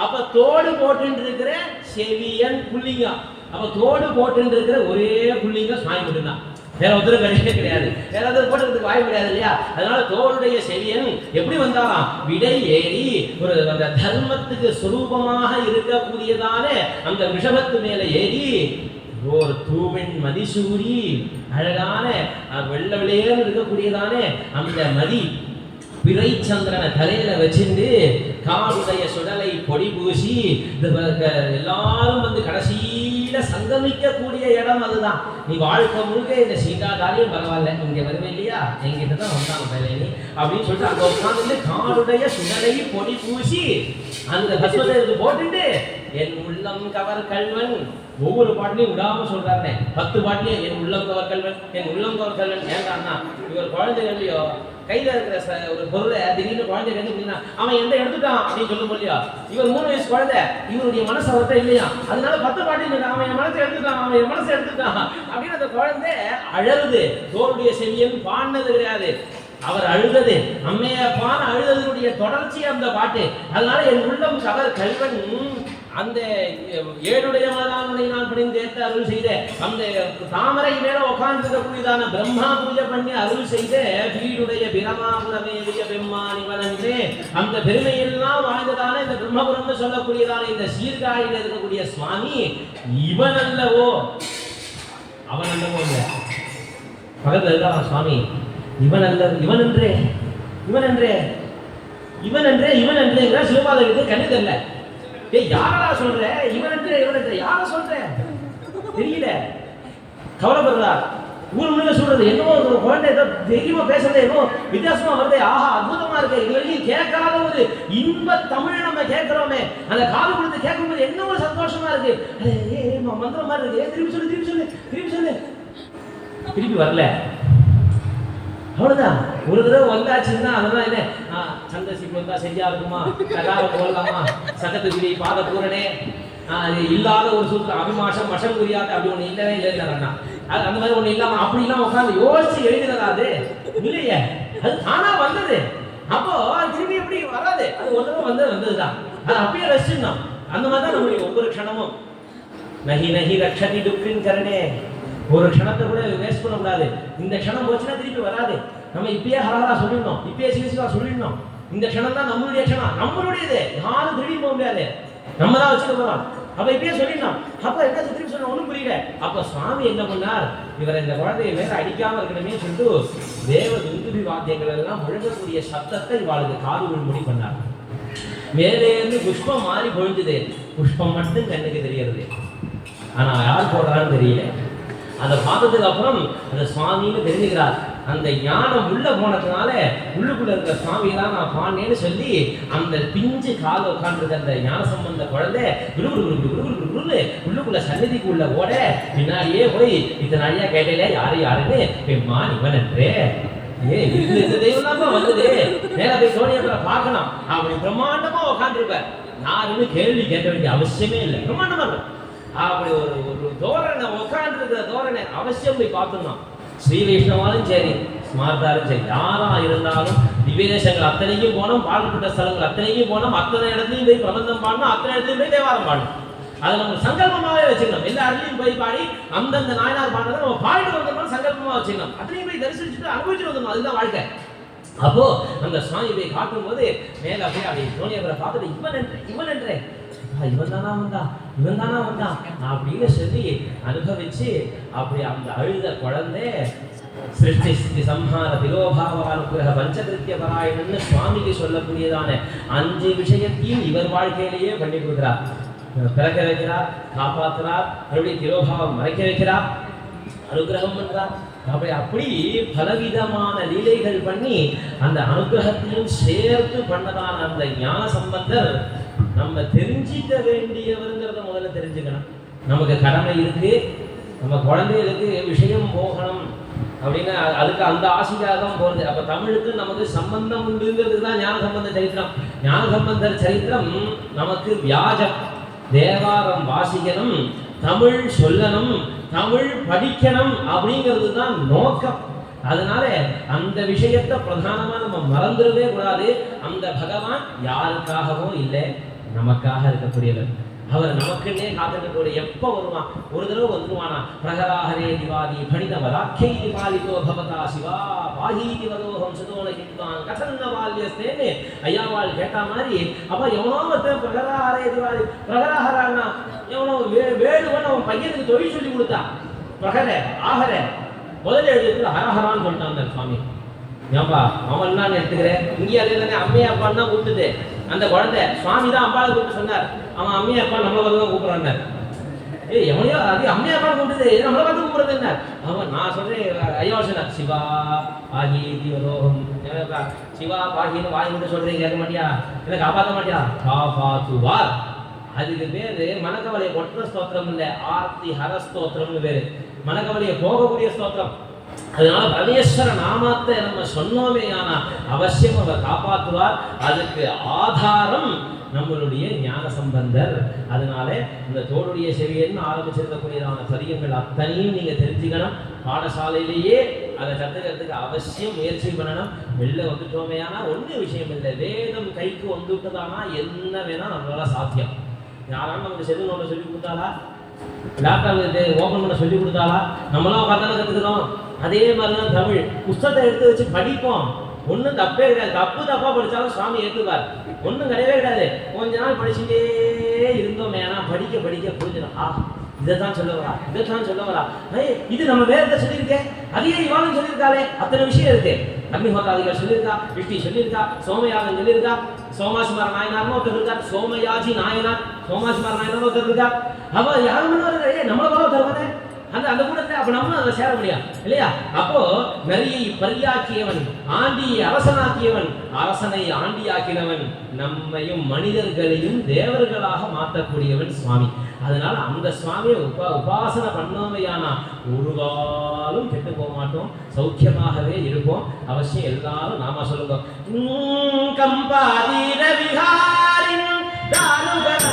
அப்ப தோடு போட்டு இருக்கிற செவியன் புள்ளிங்க. அப்ப தோடு போட்டு இருக்கிற ஒரே புள்ளிங்க சுவாமி மட்டும்தான். வேற ஒருத்தரும் கிடையவே கிடையாது. வேற ஒருத்தர் போட்டுறதுக்கு வாய்ப்பு கிடையாது இல்லையா? அதனால தோளுடைய செவியன் எப்படி வந்தாலாம்? விடை ஏறி ஒரு அந்த தர்மத்துக்கு சுரூபமாக இருக்கக்கூடியதான அந்த ரிஷபத்து மேல ஏறி ஒரு தூவெண் மதிசூடி அழகான வெள்ள வெளியேன்னு இருக்கக்கூடியதான அந்த மதி பிறை சந்திரனை தலையில வச்சுட்டு காருடைய சுடலை பொடி பூசி எல்லாரும் வந்து கடைசியில சங்கமிக்க கூடிய இடம் அதுதான். நீ வாழ்க்கை முழுக்க இந்த சீட்டாதாரியும் பரவாயில்ல, இங்க வருவே இல்லையா, எங்கிட்ட தான் வந்தாங்க பையனி அப்படின்னு சொல்லிட்டு அங்க உட்கார்ந்து காருடைய சுடலை பொடி பூசி அந்த பஸ்வத்தை போட்டுட்டு என் உள்ளம் கவர் கல்வன் ஒவ்வொரு பாட்டிலையும் விடாம சொல்றாருனே. 10 பாட்டிலையும் என் உள்ளம் கவர் கல்வன், என் உள்ளம் கவர் கல்வன். ஏன்டான்னா இவர் குழந்தை இல்லையோ கையில இருக்கிற ஒரு பொருளை திடீர்னு குழந்தை வந்து அவன் எந்த எடுத்துட்டான் அப்படின்னு சொல்ல முடியா. இவர் 3 வயசு குழந்தை, இவருடைய மனசு அவர்கிட்ட இல்லையா. அதனால 10 பாட்டி அவன் என் மனசை எடுத்துட்டான், அவன் என் மனசை எடுத்துட்டான் அப்படின்னு அந்த குழந்தை அழகுது. தோளுடைய செவியன் பாடினது கிடையாது, அவர் அழுதது. அம்மையப்பான அழுதனுடைய தொடர்ச்சி அந்த பாட்டு. அதனால என் உள்ளம் கவர் கல்வன் அந்த ஏழுடைய மனதானனை நான் பணிந்தேற்று அருள் செய்த அந்த தாமரை மேல உட்கார்ந்துக்கூடியதான பிரம்மா பூஜை பண்ணி அருள் செய்த வீடுடைய பிரமாபுரமேறிய பெம்மானிவனே அந்த பெருமையெல்லாம் வாழ்ந்ததான இந்த பிரம்மபுரம்னு சொல்லக்கூடியதான இந்த சீர்காழியில் இருக்கக்கூடிய சுவாமி இவன் அல்லவோ, அவன் அல்லவோ இல்ல பக்கத்துல இருக்கான் சுவாமி. இவன் அல்ல, இவன் என்றே இவன் என்றே இவன் என்றே இவன் என்றே சிவபாதத்துக்கு கண்ணு தெரியல. யாரா சொல்ற இவன் என்று யார சொல்ற தெரியல. கவலைப்படுறார். ஊர் முன்ன சொல்றது என்னவோ ஒரு குழந்தை ஏதோ தெரியுமா பேசுறது ஏதோ வித்தியாசமா வருது. ஆஹா அற்புதமா இருக்கு. இது வரைக்கும் கேட்காத ஒரு இன்ப தமிழ் நம்ம கேட்கிறோமே, அந்த காது கொடுத்து கேட்கும்போது என்ன ஒரு சந்தோஷமா இருக்கு. மந்திரம் மாதிரி இருக்கு. திருப்பி சொல்லு திருப்பி சொல்லு திருப்பி சொல்லு. திருப்பி வரல. அவ்வளவுதான். ஒரு தடவை வந்தாச்சுன்னா அதெல்லாம் என்ன சந்தசிப்பு வந்தா சரியா இருக்குமா, கதாவை போடலாமா, சட்டத்துக்குரிய பாத பூரணே இல்லாத ஒரு சூத்திரம் அபிமாஷம் மஷம் புரியாது அப்படி ஒண்ணு இல்லவே இல்லை. அந்த மாதிரி ஒண்ணு இல்லாம அப்படி இல்லாம உட்காந்து யோசிச்சு எழுதினதா அது இல்லையே. அது தானா வந்தது. அப்போ திரும்பி எப்படி வராது. அது ஒரு தடவை வந்ததுதான். அது அப்படியே ரசிச்சிடணும். அந்த மாதிரிதான் நம்முடைய ஒவ்வொரு க்ஷணமும். நகி நகி ரக்ஷதி துக்கின் கரணே. ஒரு க்ஷணத்தை கூட வேஸ்ட் பண்ணக்கூடாது. இந்த க்ஷணம் போச்சுன்னா திருப்பி வராது. நம்ம இப்பயே ஹரஹரா சொல்லிடணும், இப்பயே சிவசிவா சொல்லிடணும். இந்த க்ஷணம் தான் நம்மளுடைய க்ஷணம், நம்மளுடையது. யாரும் திரும்பி போக முடியாது, நம்ம தான் வச்சுக்க போறோம். அப்ப இப்பயே சொல்லிடணும். அப்ப என்ன திருப்பி சொன்ன ஒண்ணும் புரியல. அப்ப சுவாமி என்ன பண்ணார், இவரை இந்த குழந்தைய வேற அடிக்காம இருக்கணுமே சொல்லிட்டு தேவ துந்துபி வாத்தியங்கள் எல்லாம் முழங்கக்கூடிய சத்தத்தை இவாளுக்கு காது விழும்படி பண்ணார். மேலே இருந்து புஷ்பம் மாறி பொழிஞ்சுது, புஷ்பம் மட்டும் கண்ணுக்கு தெரியறது, ஆனா யார் போடுறான்னு தெரியல. அதை பார்த்ததுக்கு அப்புறம் அந்த சுவாமின்னு தெரிஞ்சுக்கிறார். அந்த ஞானம் உள்ள போனதுனால உள்ளுக்குள்ள இருக்கிற சுவாமியெல்லாம் நான் பாண்டேன்னு சொல்லி அந்த பிஞ்சு கால உட்காந்துருக்க அந்த ஞான சம்பந்த குழந்தை குருன்னு உள்ளுக்குள்ள சந்நிதிக்குள்ள ஓட பின்னாடியே போய் இத்தனை நாளியா கேட்டே யாருன்னு பெம்மான் இவன் என்றே இந்த தெய்வம் தான் வந்தது, நேர போய் சோனியப்பரை பார்க்கணும் அப்படி பிரம்மாண்டமா உட்காந்துருப்பார். யாருன்னு கேள்வி கேட்க வேண்டிய அவசியமே இல்லை, பிரம்மாண்டமா இருக்கும். அப்படி ஒரு தோரணை உட்காந்துருக்கிற தோரணை அவசியம் போய் பார்த்துக்கணும். ஸ்ரீ வைஷ்ணவாலும் சரி, ஸ்மார்த்தாலும் சரி, யாரா இருந்தாலும் திவ்யதேசங்கள் அத்தனையும் போனோம், பாடப்பட்ட ஸ்தலங்கள் அத்தனையும் போனோம், அத்தனை இடத்துலையும் போய் பிரபந்தம் பாடணும், அத்தனை இடத்துலையும் போய் தேவாரம் பாடணும். அதை நம்ம சங்கல்பமாவே வச்சுக்கணும். எல்லா இடத்துலையும் போய் பாடி அந்தந்த நாயனார் பாடுறதை நம்ம பாடிட்டு வந்தோம்னா சங்கல்பமா வச்சுக்கணும். அத்தனையும் போய் தரிசிச்சுட்டு அனுபவிச்சுட்டு வந்தோம், அதுதான் வாழ்க்கை. அப்போ அந்த சுவாமி போய் காட்டும் போது மேல அப்படியே அப்படி சோனியவரை பார்த்துட்டு இவன் என்றே இவன் தானா வந்தா அப்படின்னு சொல்லி அனுபவிச்சு அப்படி அந்த அழுத குழந்தை சிருஷ்டி ஸ்திதி சம்ஹார திரோபாவானுகிரக பஞ்சகிருத்திய பராயணன்னு சுவாமிக்கு சொல்லக்கூடியதான 5 விஷயத்தையும் இவர் வாழ்க்கையிலேயே பண்ணி கொடுக்கிறார். பிறக்க வைக்கிறார், காப்பாற்றுறார், மறுபடியும் திரோபாவம் மறைக்க வைக்கிறார், அனுகிரகம் பண்றார். அப்படி பலவிதமான லீலைகள் பண்ணி அந்த அனுகிரகத்தையும் சேர்த்து பண்ணதான அந்த ஞான சம்பந்தர் நம்ம தெரிஞ்சிக்க வேண்டியவருங்கிறத முதல்ல தெரிஞ்சுக்கணும். நமக்கு கடமை இருக்கு, நம்ம குழந்தைகளுக்கு விஷயம் போகணும் அப்படின்னு அதுக்கு அந்த ஆசைக்காக தான் போறது. அப்ப தமிழுக்கு நமக்கு சம்பந்தம் உண்டுங்கிறதுக்கு தான் ஞான சம்பந்த சரித்திரம். ஞான சம்பந்தர் சரித்திரம் நமக்கு வியாஜம். தேவாரம் வாசிக்கணும், தமிழ் சொல்லணும், தமிழ் படிக்கணும் அப்படிங்கிறது தான் நோக்கம். அதனால அந்த விஷயத்தை பிரதானமா நம்ம மறந்துடவே கூடாது. அந்த பகவான் யாருக்காகவோ இல்லை, நமக்காக இருக்கக்கூடியவர். அவர் நமக்குன்னே காத்துக்கூடிய எப்ப வருவான், ஒரு தடவை வந்துருவானா. பிரகராஹரே திவாதி பணிதவராக்கை பாலிதோ பவதா சிவா பாஹீதி வதோகம் சுதோனகித்வான் கதன்ன பால்யஸ்தேன்னு ஐயாவாள் கேட்டா மாதிரி. அப்ப எவனோ ஒருத்தன் பிரகராஹரே திவாதி, பிரகராஹரான்னா எவனோ வேடுவன் அவன் பையனுக்கு தொழில் சொல்லி கொடுத்தான். பிரகர ஆஹர முதல்ல எழுதுறது ஹரஹரான்னு சொல்லிட்டான் அந்த சுவாமி. ஏன்பா அவன் நான் எடுத்துக்கிறேன், இங்கே அதே தானே அம்மையா அப்பான்னு தான் கூப்பிட்டுது. அந்த குழந்தை சுவாமி தான் அம்பாவை கூப்பிட்டு சொன்னார், அவன் அம்மையா அப்பா நம்மளை பார்த்து தான் கூப்பிட்றான். எவனையோ அது அம்மையா அப்பா கூப்பிட்டுது, நம்மளை பார்த்து கூப்பிடுறது என்ன? அவன் நான் சொல்றேன் ஐயா சொன்னார், சிவா பாகி தீவரோகம், சிவா பாகின்னு வாங்கி மட்டும் சொல்றேன், கேட்க மாட்டியா, இல்லை காப்பாற்ற மாட்டியா, காப்பாத்துவார். அதுக்கு பேரு மனக்கவலையை ஒற்ற ஸ்தோத்திரம் இல்லை, ஆர்த்தி ஹர ஸ்தோத்திரம்னு பேரு. மனக்கவலையை போகக்கூடிய ஸ்தோத்திரம். அதனால பரமேஸ்வர நாமத்தை நம்ம சொன்னோமே ஆனா அவசியம் அவர் காப்பாற்றுவார். அதுக்கு ஆதாரம் நம்மளுடைய ஞான சம்பந்தர். அதனால இந்த தோளுடைய செவியன்னு ஆரம்பிச்சிருக்கக்கூடியதான சரியங்கள் அத்தனையும் நீங்க தெரிஞ்சுக்கணும். பாடசாலையிலேயே அதை கத்துக்கிறதுக்கு அவசியம் முயற்சி பண்ணணும். வெளில வந்துட்டோமே ஆனா ஒன்றும் விஷயம் இல்லை, வேதம் கைக்கு வந்துட்டதானா என்ன வேணா நம்மளால சாத்தியம். யாராலும் நமக்கு செல்லு நோட்டை சொல்லி கொடுத்தாலா, லேப்டாப் ஓப்பன் பண்ண சொல்லி கொடுத்தாலா, நம்மளாம் பார்த்தாலும் கற்றுக்கிறோம். அதே மாதிரி தான் தமிழ் புஸ்தகத்தை எடுத்து வச்சு படிப்போம், ஒன்றும் தப்பே கிடையாது. தப்பா படித்தாலும் சுவாமி ஏற்றுவார், ஒன்றும் கிடையவே கிடையாது. கொஞ்ச நாள் படிச்சுட்டே இருந்தோம், ஏன்னா படிக்க புரிஞ்சிடும். இதைத்தான் சொல்ல வரா, இது நம்ம வேதத்தை சொல்லியிருக்கேன், அதையே இவாளும் சொல்லியிருக்காளே, அத்தனை விஷயம் இருக்கு. அக்னிஹோத்ராதிகள் சொல்லியிருக்கா, விஷ்டி சொல்லியிருக்கா, சோமயாகம் சொல்லியிருக்கா, சோமாசிமார நாயனார்னு ஒருத்தர் இருக்கார், சோமயாஜி நாயனார், சோமாசிமார நாயனார் ஒருத்தர் இருக்கார். அவ யாரும் நம்மளை போல தருவானே அந்த கூடத்தை அப்ப நம்மளும் அதை சேர முடியாது இல்லையா? அப்போ நரியை பரியாக்கியவன், ஆண்டியை அரசனாக்கியவன், அரசனை ஆண்டியாக்கினவன், நம்மையும் மனிதர்களையும் தேவர்களாக மாற்றக்கூடியவன் சுவாமி. அதனால அந்த சுவாமியை உபாசனை பண்ணோமையானா ஒரு காலம் கெட்டு போக மாட்டோம், சௌக்கியமாகவே இருப்போம். அவசியம் எல்லாரும் நாம சொல்லுங்க. கம்பாதீர விஹாரின் தானுகன